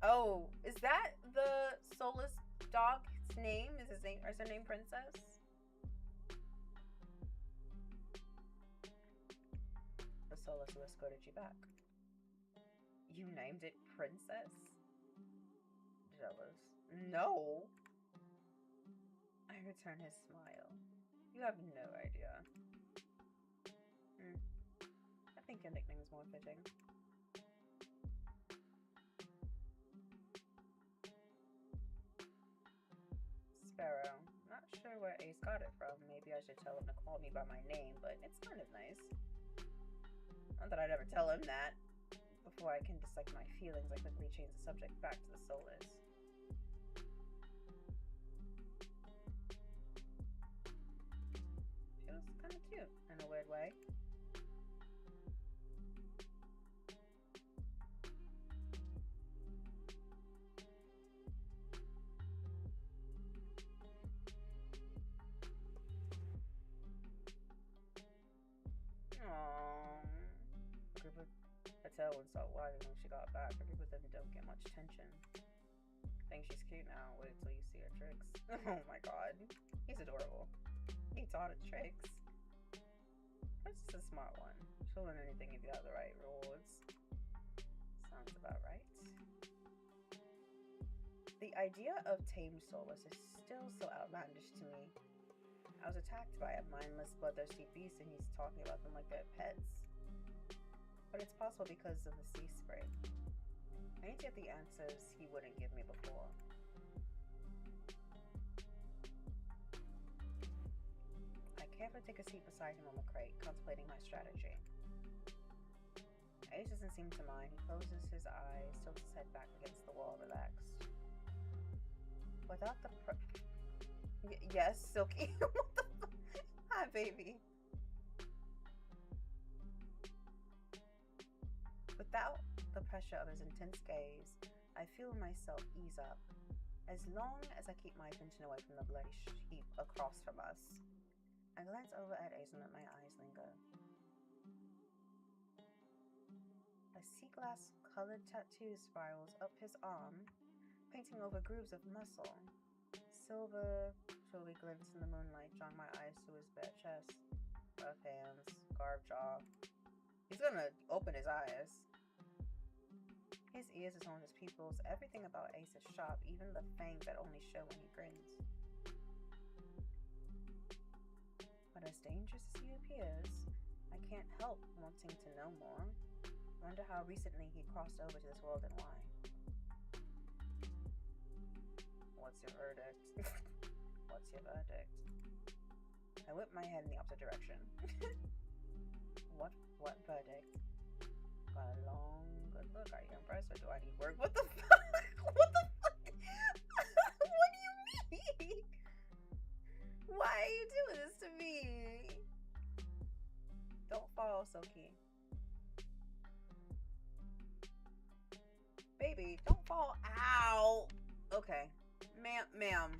Oh, is that the soulless dog's name? Is her name Princess? The soulless who escorted you back. You named it Princess? Jealous. No. I return his smile. You have no idea. I think your nickname is more fitting. Sparrow. Not sure where Ace got it from. Maybe I should tell him to call me by my name, but it's kind of nice. Not that I'd ever tell him that. Before I can dissect my feelings, I quickly change the subject back to the soulless. Feels kind of cute in a weird way. Tell and start wagging when she got back. A group of them don't get much attention. Think she's cute now. Wait till you see her tricks. Oh my god. He's adorable. He taught her tricks. Princess is a smart one. She'll learn anything if you have the right rewards. Sounds about right. The idea of tamed soulless is still so outlandish to me. I was attacked by a mindless, bloodthirsty beast and he's talking about them like they're pets. But it's possible because of the sea spray. I need to get the answers he wouldn't give me before. I carefully take a seat beside him on the crate, contemplating my strategy. Ace doesn't seem to mind. He closes his eyes, tilts his head back against the wall, relaxed. Without the yes, Silky. What the fuck? Hi, baby. Without the pressure of his intense gaze, I feel myself ease up. As long as I keep my attention away from the bloody heap across from us. I glance over at Ace and let my eyes linger. A sea glass colored tattoo spirals up his arm, painting over grooves of muscle. Silver surely glints in the moonlight, drawing my eyes to his bare chest. Rough hands, carved jaw. He's gonna open his eyes. His ears, his horns, his pupils, everything about Ace is sharp, even the fangs that only show when he grins. But as dangerous as he appears, I can't help wanting to know more. Wonder how recently he crossed over to this world and why. What's your verdict? What's your verdict? I whip my head in the opposite direction. What verdict? Got a long, good look. Are you impressed or do I need work? What the fuck? What the fuck? What do you mean? Why are you doing this to me? Don't fall, Silky. Baby, don't fall. Ow. Okay. Ma'am.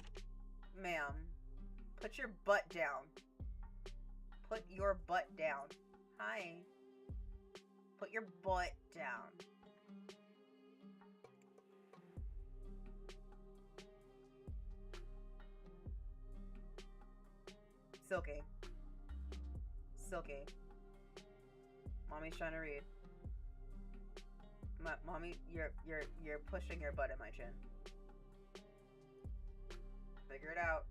Put your butt down. Put your butt down. Hi. Put your butt down. Silky. Mommy's trying to read. Mommy, you're pushing your butt in my chin. Figure it out.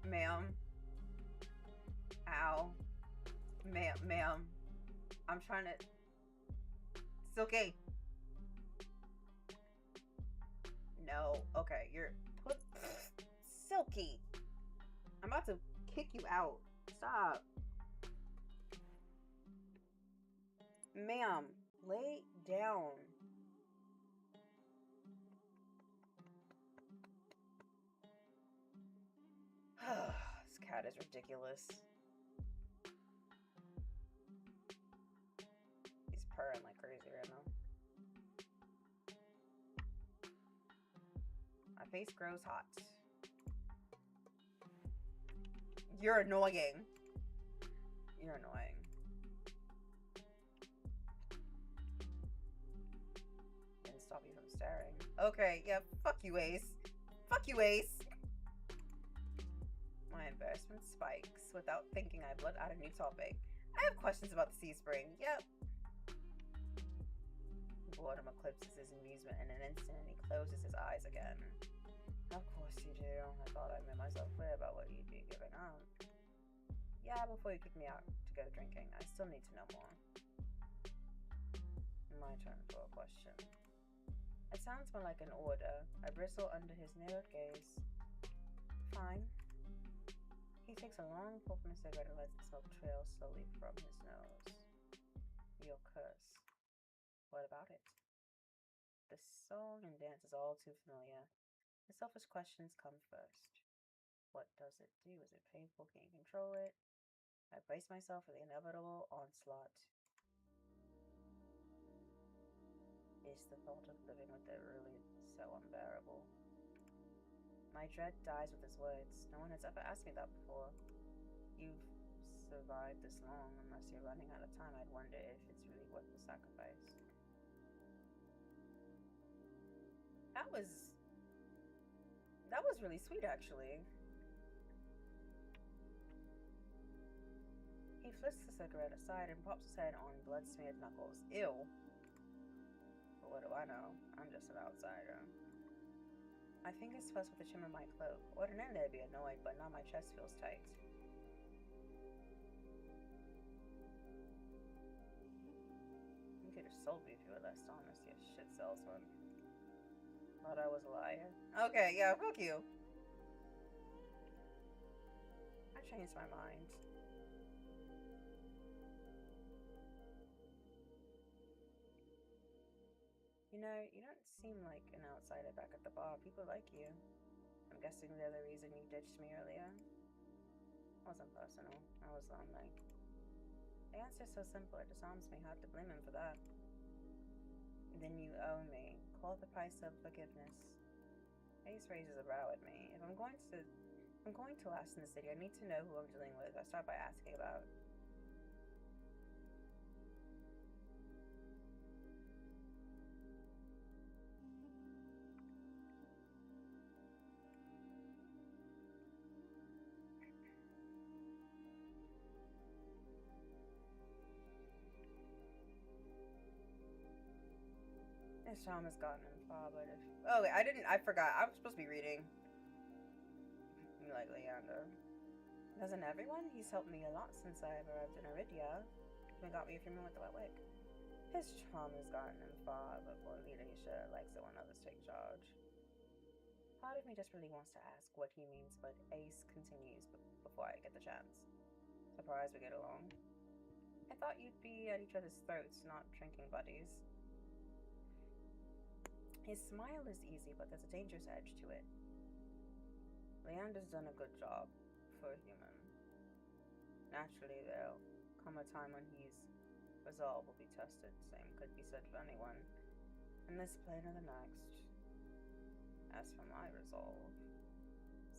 Ma'am. Ow. Ma'am. I'm trying to... Silky. No. Okay, you're... Silky. I'm about to kick you out. Stop. Ma'am, lay down. This cat is ridiculous. purring like crazy right now. My face grows hot. You're annoying. You're annoying. Didn't stop you from staring. Okay, yeah, fuck you, Ace. Fuck you, Ace. My embarrassment spikes. Without thinking, I blurt out a new topic. I have questions about the sea spring. Yep. Boredom eclipses his amusement in an instant and he closes his eyes again. Of course you do. I thought I made myself clear about what you'd be giving up. Yeah, before you kick me out to go drinking, I still need to know more. My turn for a question. It sounds more like an order. I bristle under his narrowed gaze. Fine. He takes a long pull from his cigarette and lets the smoke trail slowly from his nose. Your curse. What about it? The song and dance is all too familiar. The selfish questions come first. What does it do? Is it painful? Can you control it? I brace myself for the inevitable onslaught. Is the thought of living with it really so unbearable? My dread dies with his words. No one has ever asked me that before. You've survived this long. Unless you're running out of time, I'd wonder if it's really worth the sacrifice. That was really sweet, actually. He flips the cigarette aside and pops his head on blood-smeared knuckles. Ew. But what do I know? I'm just an outsider. My fingers fuss with the trim of my cloak. Ordinarily I'd be annoyed, but now my chest feels tight. You could have sold me if you were less honest, you shit salesman. Thought I was a liar. Okay, yeah, fuck you. I changed my mind. You know, you don't seem like an outsider back at the bar. People like you. I'm guessing they're the reason you ditched me earlier. It wasn't personal. I was lonely. The answer's so simple, it disarms me. Hard to blame him for that. Then you owe me. Call the price of forgiveness. Ace raises a brow at me. If I'm going to last in the city, I need to know who I'm dealing with. I start by asking about. This charm has gotten him far, but if... Oh, wait, I forgot. I was supposed to be reading. Like Leander. Doesn't everyone? He's helped me a lot since I arrived in Aridia. Even got me a free with the wet wick. His charm has gotten him far, but poor Leader likes it when others take charge. Part of me just really wants to ask what he means, but Ace continues before I get the chance. Surprised we get along. I thought you'd be at each other's throats, not drinking buddies. His smile is easy, but there's a dangerous edge to it. Leander's done a good job for a human. Naturally, there'll come a time when his resolve will be tested. Same could be said for anyone, in this plane or the next. As for my resolve,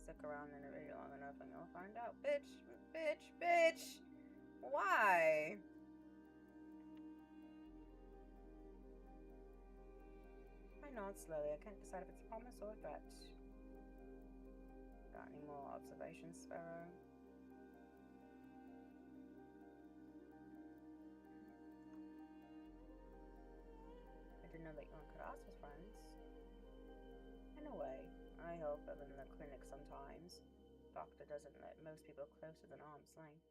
stick around in a video long enough and you'll find out. Bitch! Bitch! Bitch! Why? I nod slowly. I can't decide if it's a promise or a threat. Got any more observations, Sparrow? I didn't know that you and Karas was friends. In a way, I help them in the clinic sometimes. Doctor doesn't let most people closer than arm's length.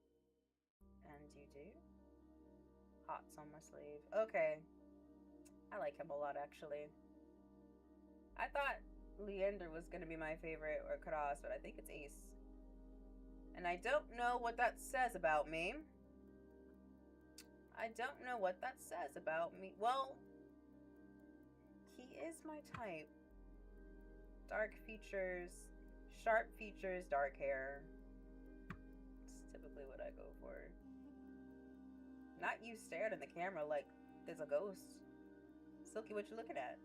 And you do? Heart's on my sleeve. Okay. I like him a lot, actually. I thought Leander was going to be my favorite, or Karas, but I think it's Ace. And I don't know what that says about me. I don't know what that says about me. Well, he is my type. Dark features, sharp features, dark hair. It's typically what I go for. Not you stared in the camera like There's a ghost. Silky, what you looking at?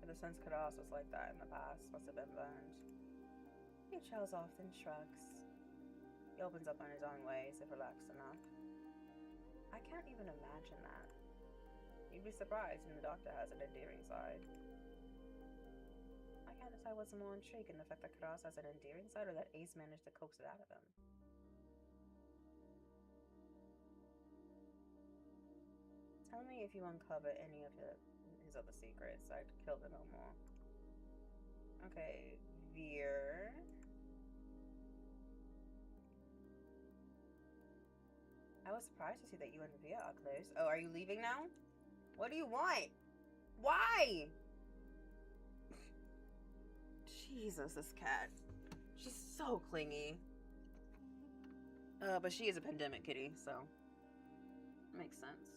The sense Kadas was like that in the past. Must have been burned. He trails off, then shrugs. He opens up on his own ways if relaxed enough. I can't even imagine that. You'd be surprised, and the doctor has an endearing side. I can't decide what's more intriguing, the fact that Kadas has an endearing side or that Ace managed to coax it out of him. Tell me if you uncover any of his other secrets. I'd kill them no more. Okay, Veer. I was surprised to see that you and Veer are close. Oh, are you leaving now? What do you want? Why? Jesus, this cat. She's so clingy. But she is a pandemic kitty, so makes sense.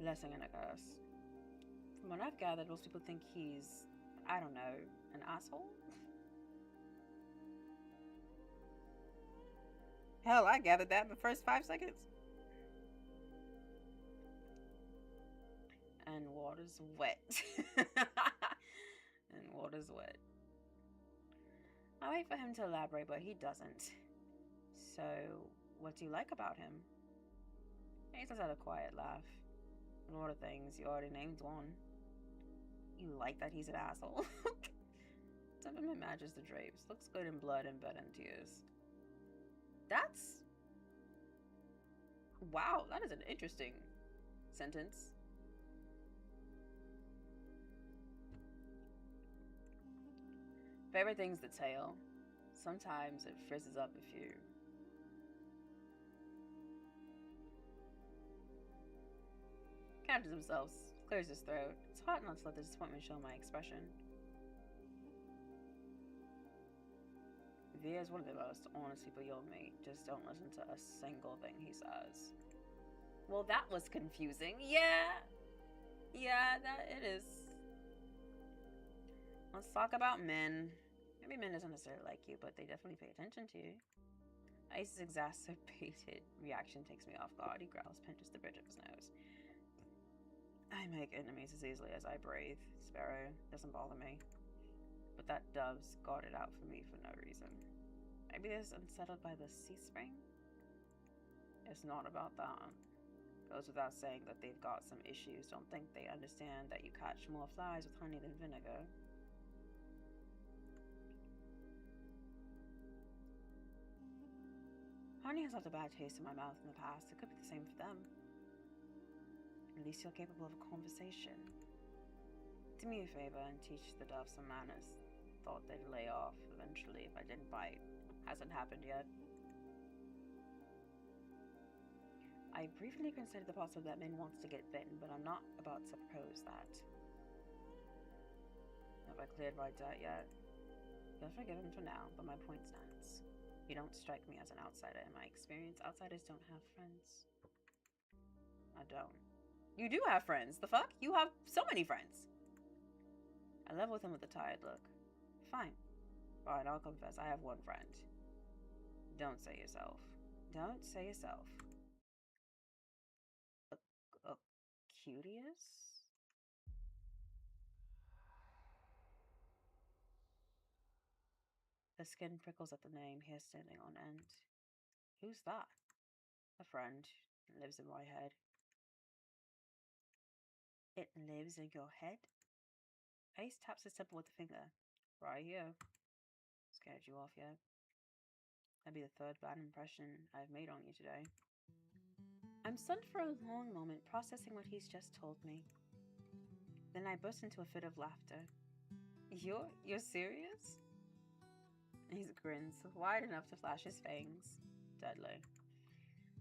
Blessing and a curse. From what I've gathered, most people think he's, I don't know, an asshole? Hell, I gathered that in the first 5 seconds. And water's wet. And water's wet. I wait for him to elaborate, but he doesn't. So, what do you like about him? He just had a quiet laugh. A lot of things. You already named one. You like that he's an asshole? Temperament matches the drapes. Looks good in blood and bed and tears. That's... Wow, that is an interesting sentence. Favorite thing's the tail. Sometimes it frizzes up if you... Catches himself, clears his throat. It's hard not to let the disappointment show my expression. Veer's one of the most honest people you'll meet. Just don't listen to a single thing he says. Well, that was confusing. Yeah, that it is. Let's talk about men. Maybe men doesn't necessarily like you, but they definitely pay attention to you. Ace's exacerbated reaction takes me off guard. He growls, pinches the bridge of his nose. I make enemies as easily as I breathe. Sparrow doesn't bother me. But that dove's got it out for me for no reason. Maybe they're unsettled by the sea spring? It's not about that. Goes without saying that they've got some issues. Don't think they understand that you catch more flies with honey than vinegar. Honey has left a bad taste in my mouth in the past. It could be the same for them. At least you're capable of a conversation. Do me a favor and teach the dove some manners. Thought they'd lay off eventually if I didn't bite. Hasn't happened yet. I briefly considered the possibility that Min wants to get bitten, but I'm not about to propose that. Have I cleared my debt yet? You'll forgive him for now, but my point stands. You don't strike me as an outsider. In my experience, outsiders don't have friends. I don't. You do have friends. The fuck? You have so many friends. I level with him with a tired look. Fine. Fine, I'll confess. I have one friend. Don't say yourself. Don't say yourself. Curious? The skin prickles at the name, hair standing on end. Who's that? A friend. It lives in my head. It lives in your head? Ace taps his temple with a finger. Right here. Scared you off yet? That'd be the third bad impression I've made on you today. I'm stunned for a long moment, processing what he's just told me. Then I burst into a fit of laughter. You're serious? He grins, wide enough to flash his fangs. Deadly.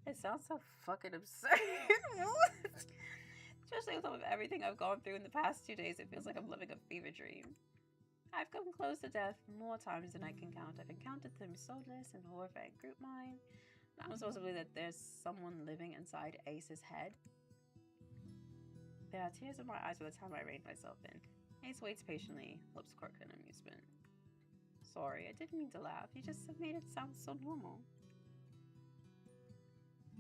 It sounds so fucking absurd. What? Especially with all of everything I've gone through in the past 2 days, it feels like I'm living a fever dream. I've come close to death more times than I can count. I've encountered them soulless and horrified group mine. I'm supposed to believe that there's someone living inside Ace's head. There are tears in my eyes by the time I rein myself in. Ace waits patiently, lips quirked in amusement. Sorry, I didn't mean to laugh. You just made it sound so normal.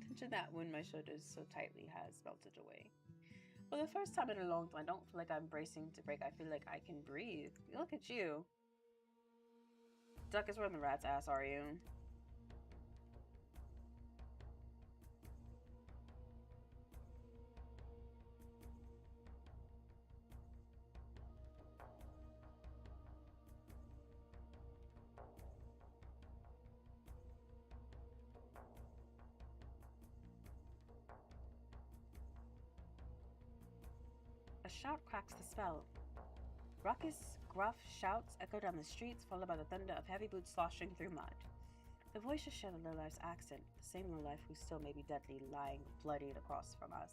Tension that wound my shoulders so tightly has melted away. For the first time in a long time, I don't feel like I'm bracing to break. I feel like I can breathe. Look at you. Duck is wearing the rat's ass, are you? A shout cracks the spell. Raucous, gruff shouts echo down the streets, followed by the thunder of heavy boots sloshing through mud. The voices share the lowlife's accent, the same lowlife who still may be deadly, lying bloodied across from us.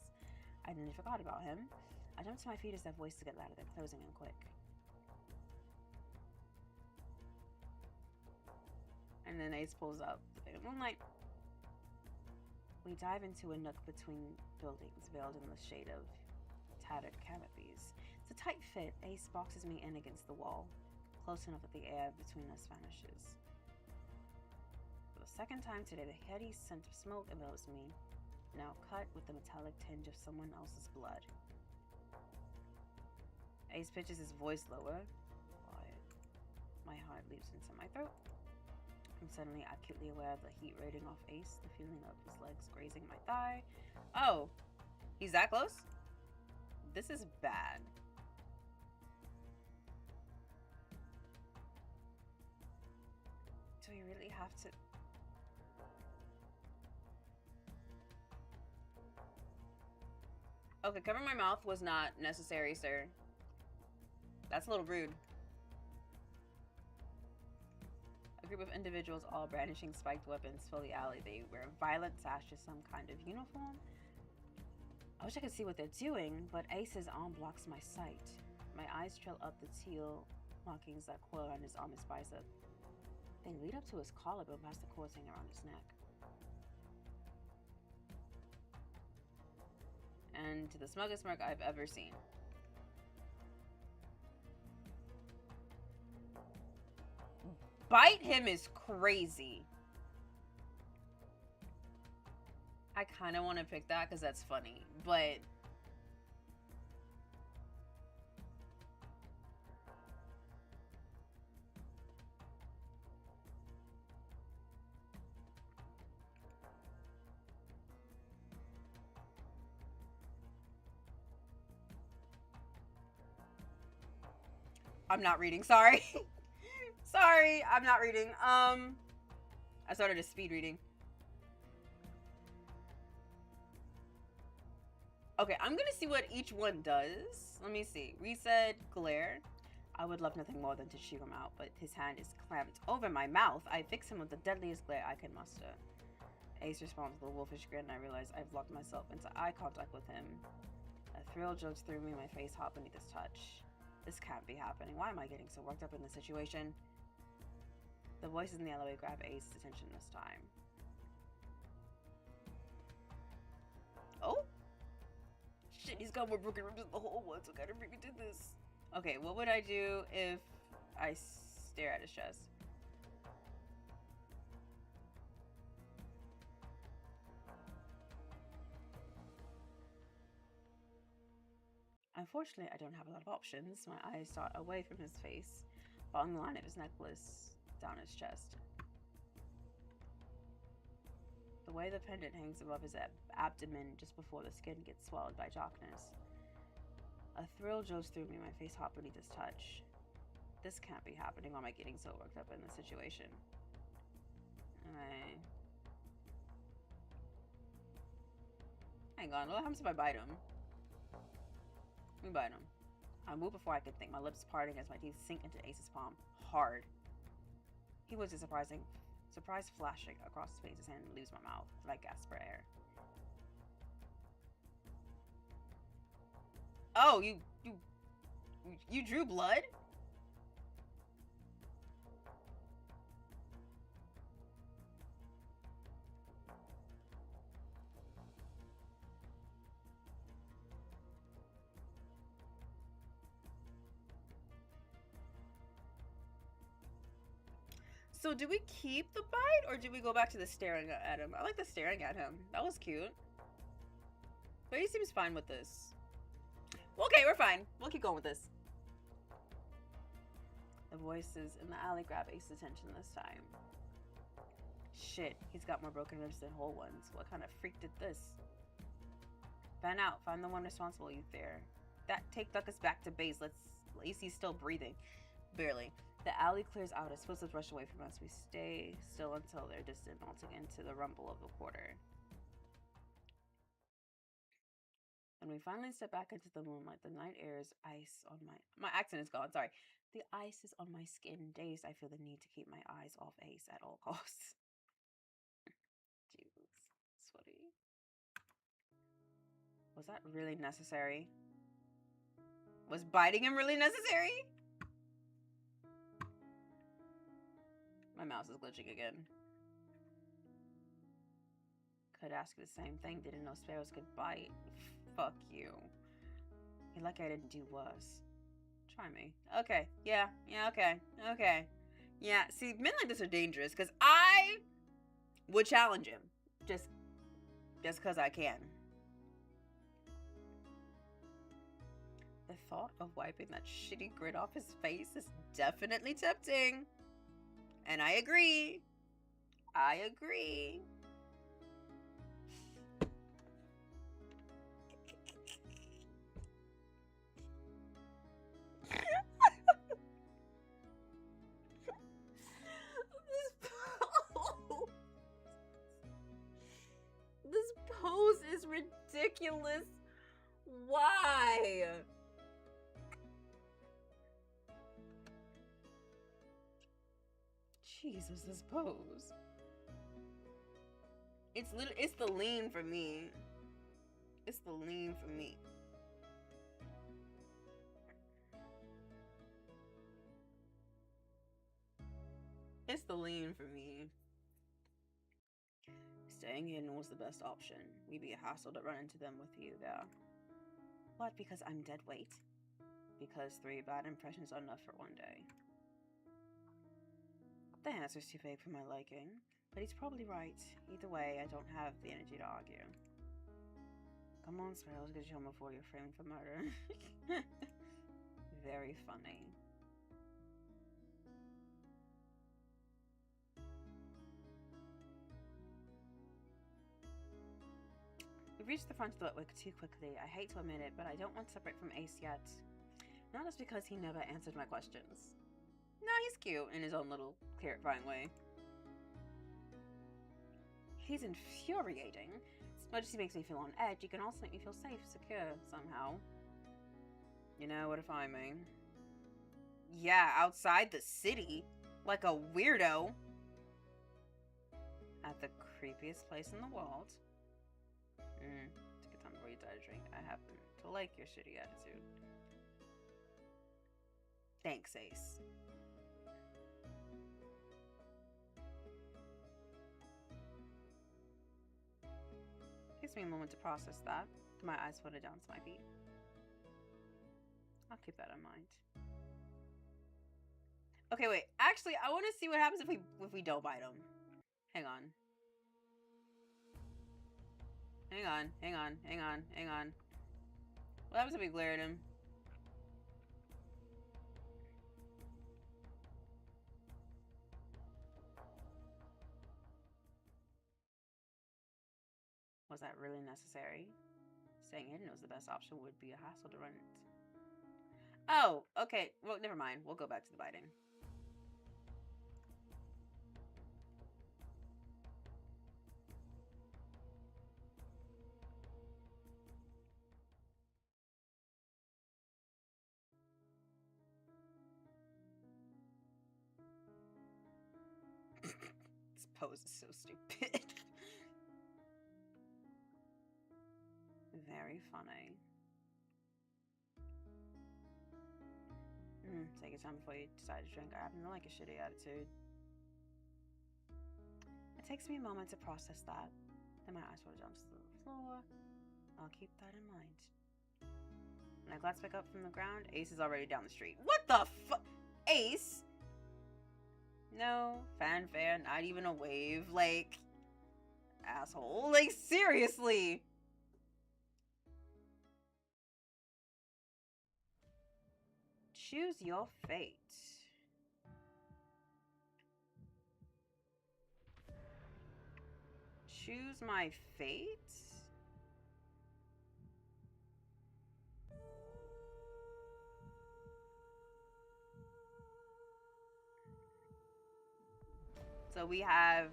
I nearly forgot about him. I jump to my feet as their voices get louder, they're closing in quick. And then Ace pulls up. Moonlight. We dive into a nook between buildings, veiled in the shade of tattered canopies. It's a tight fit. Ace boxes me in against the wall, close enough that the air between us vanishes. For the second time today, the heady scent of smoke envelops me, now cut with the metallic tinge of someone else's blood. Ace pitches his voice lower. Quiet. My heart leaps into my throat. I'm suddenly acutely aware of the heat radiating off Ace, the feeling of his legs grazing my thigh. Oh, he's that close? This is bad. Do we really have to? Okay, covering my mouth was not necessary, sir. That's a little rude. A group of individuals, all brandishing spiked weapons, fill the alley. They wear violent sashes, some kind of uniform. I wish I could see what they're doing, but Ace's arm blocks my sight. My eyes trail up the teal markings that coil around his arm, his bicep. They lead up to his collarbone past the cords hanging around his neck. And to the smuggest smirk I've ever seen. Bite him is crazy. I kind of want to pick that because that's funny, but I'm not reading. Sorry. Sorry, I'm not reading. I started a speed reading. Okay, I'm gonna see what each one does. Let me see. Reset, glare. I would love nothing more than to chew him out, but his hand is clamped over my mouth. I fix him with the deadliest glare I can muster. Ace responds with a wolfish grin, and I realize I've locked myself into eye contact with him. A thrill jokes through me, my face hot beneath his touch. This can't be happening. Why am I getting so worked up in this situation? The voices in the alleyway grab Ace's attention this time. Oh? Shit, he's got more broken ribs than the whole one, so I gotta freaking do this. Okay, what would I do if I stare at his chest? Unfortunately, I don't have a lot of options. My eyes dart away from his face, following the line of his necklace down his chest. The way the pendant hangs above his abdomen just before the skin gets swallowed by darkness. A thrill jolts through me, my face hot beneath his touch. This can't be happening. Why am I getting so worked up in this situation? Hang on, what happens if I bite him? Let me bite him. I move before I can think, my lips parting as my teeth sink into Ace's palm. Hard. He was a surprise flashing across his face, his hand leaves my mouth, and I gasp for air. Oh, you drew blood? So do we keep the bite or do we go back to the staring at him? I like the staring at him. That was cute. But he seems fine with this. Okay, we're fine. We'll keep going with this. The voices in the alley grab Ace's attention this time. Shit, he's got more broken ribs than whole ones. What kind of freak did this? Fan out. Find the one responsible, you there. Take Duckus back to base. Lacey's still breathing. Barely. The alley clears out as footsteps rush away from us. We stay still until they're distant, melting into the rumble of the quarter. When we finally step back into the moonlight, the night air is ice on my accent is gone, sorry. The ice is on my skin. Dazed, I feel the need to keep my eyes off Ace at all costs. Jesus. Sweaty. Was that really necessary? Was biting him really necessary? My mouse is glitching again. Could ask you the same thing. Didn't know sparrows could bite. Fuck you. You're lucky I didn't do worse. Try me. Okay. Yeah. Yeah, okay. Okay. Yeah, see, men like this are dangerous because I would challenge him. Just because I can. The thought of wiping that shitty grit off his face is definitely tempting. And I agree. I agree. This pose is ridiculous. Why? Jesus, this pose. It's the lean for me. It's the lean for me. It's the lean for me. Staying hidden was the best option. We'd be a hassle to run into them with you there. What, because I'm dead weight? Because 3 bad impressions are enough for one day. The answer's too vague for my liking, but he's probably right. Either way, I don't have the energy to argue. Come on, Sparrows, get you home before you're framed for murder. Very funny. We reached the front of the Witwick too quickly. I hate to admit it, but I don't want to separate from Ace yet. Not just because he never answered my questions. No, he's cute in his own little clarifying way. He's infuriating. As much as he makes me feel on edge, he can also make me feel safe, secure, somehow. You know what if I mean? Yeah, outside the city. Like a weirdo. At the creepiest place in the world. Took a time before you died to drink. I happen to like your shitty attitude. Thanks, Ace. Gives me a moment to process that. My eyes floated down to my feet. I'll keep that in mind. Okay, wait. Actually, I want to see what happens if we don't bite him. Hang on. Hang on. What happens if we glare at him? Was that really necessary? Staying hidden was the best option. Would be a hassle to run it. Oh, okay. Well, never mind. We'll go back to the biting. This pose is so stupid. Very funny. Take your time before you decide to drink. I happen to like a shitty attitude. It takes me a moment to process that. Then my eyes roll down to the floor. I'll keep that in mind. When I glance back up from the ground, Ace is already down the street. What the fuck? Ace? No fanfare, not even a wave. Like, asshole. Like, seriously. Choose your fate. Choose my fate? So we have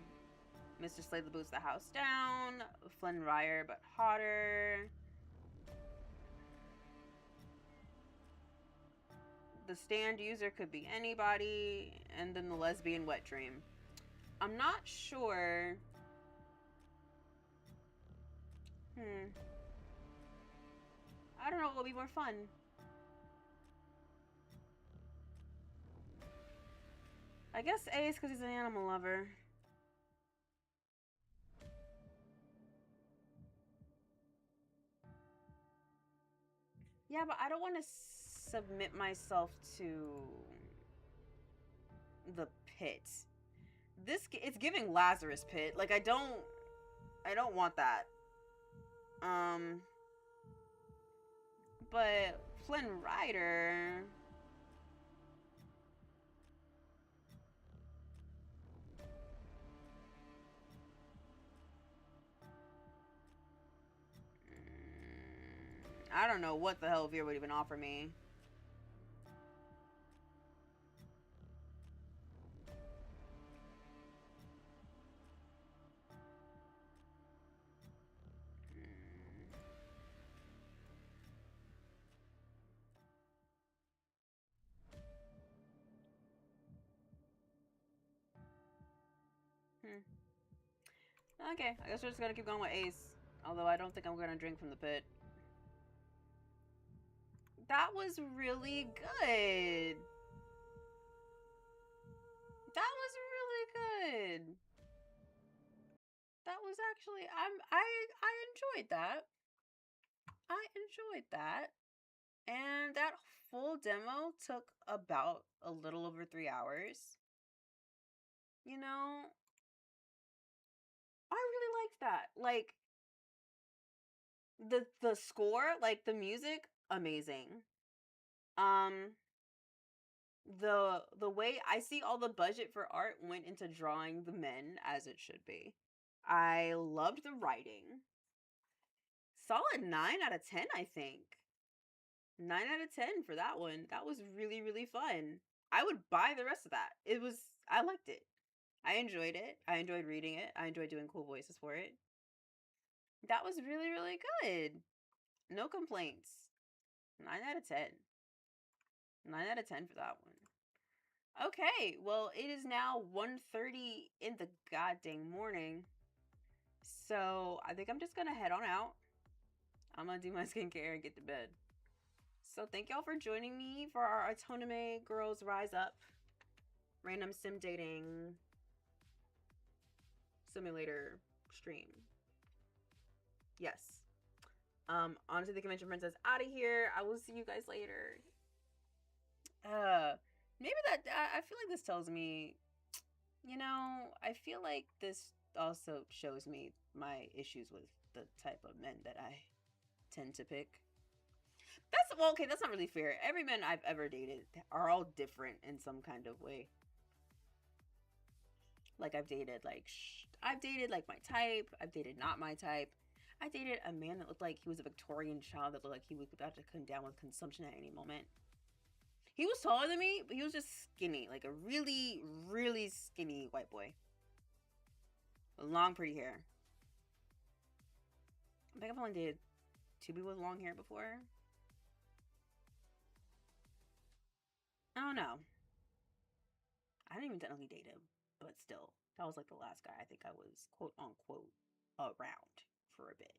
Mr. Slade boots the house down, Flynn Ryer but hotter. The stand user could be anybody, and then the lesbian wet dream. I'm not sure. I don't know what would be more fun. I guess Ace because he's an animal lover. Yeah, but I don't want to submit myself to the pit. It's giving Lazarus pit. Like I don't want that. But Flynn Rider. I don't know what the hell Veer would even offer me. Okay, I guess we're just gonna keep going with Ace. Although I don't think I'm gonna drink from the pit. That was really good. That was really good. That was actually I enjoyed that. I enjoyed that. And that full demo took about a little over 3 hours. You know, I really liked that. Like the score, like the music, amazing. The way I see all the budget for art went into drawing the men as it should be. I loved the writing. Solid 9 out of 10, I think. 9 out of 10 for that one. That was really, really fun. I would buy the rest of that. I liked it. I enjoyed it. I enjoyed reading it. I enjoyed doing cool voices for it. That was really, really good. No complaints. 9 out of 10. 9 out of 10 for that one. Okay, well, it is now 1:30 in the goddamn morning. So, I think I'm just gonna head on out. I'm gonna do my skincare and get to bed. So, thank y'all for joining me for our Otome Girls Rise Up random sim dating simulator stream. Yes. On to the Convention Princess out of here. I will see you guys later. Maybe I feel like this tells me, you know, I feel like this also shows me my issues with the type of men that I tend to pick. Okay, that's not really fair. Every man I've ever dated are all different in some kind of way. Like I've dated like my type. I've dated not my type. I dated a man that looked like he was a Victorian child that looked like he was about to come down with consumption at any moment. He was taller than me, but he was just skinny. Like a really, really skinny white boy. Long, pretty hair. I think I've only dated 2 people with long hair before. I don't know. I didn't even technically date him, but still. That was like the last guy I think I was quote unquote around for a bit.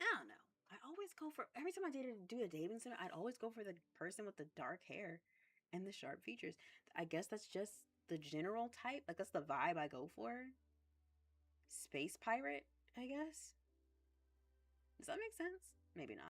I don't know. I always go for, every time I do a dating sim, I'd always go for the person with the dark hair and the sharp features. I guess that's just the general type. Like that's the vibe I go for. Space pirate, I guess. Does that make sense? Maybe not.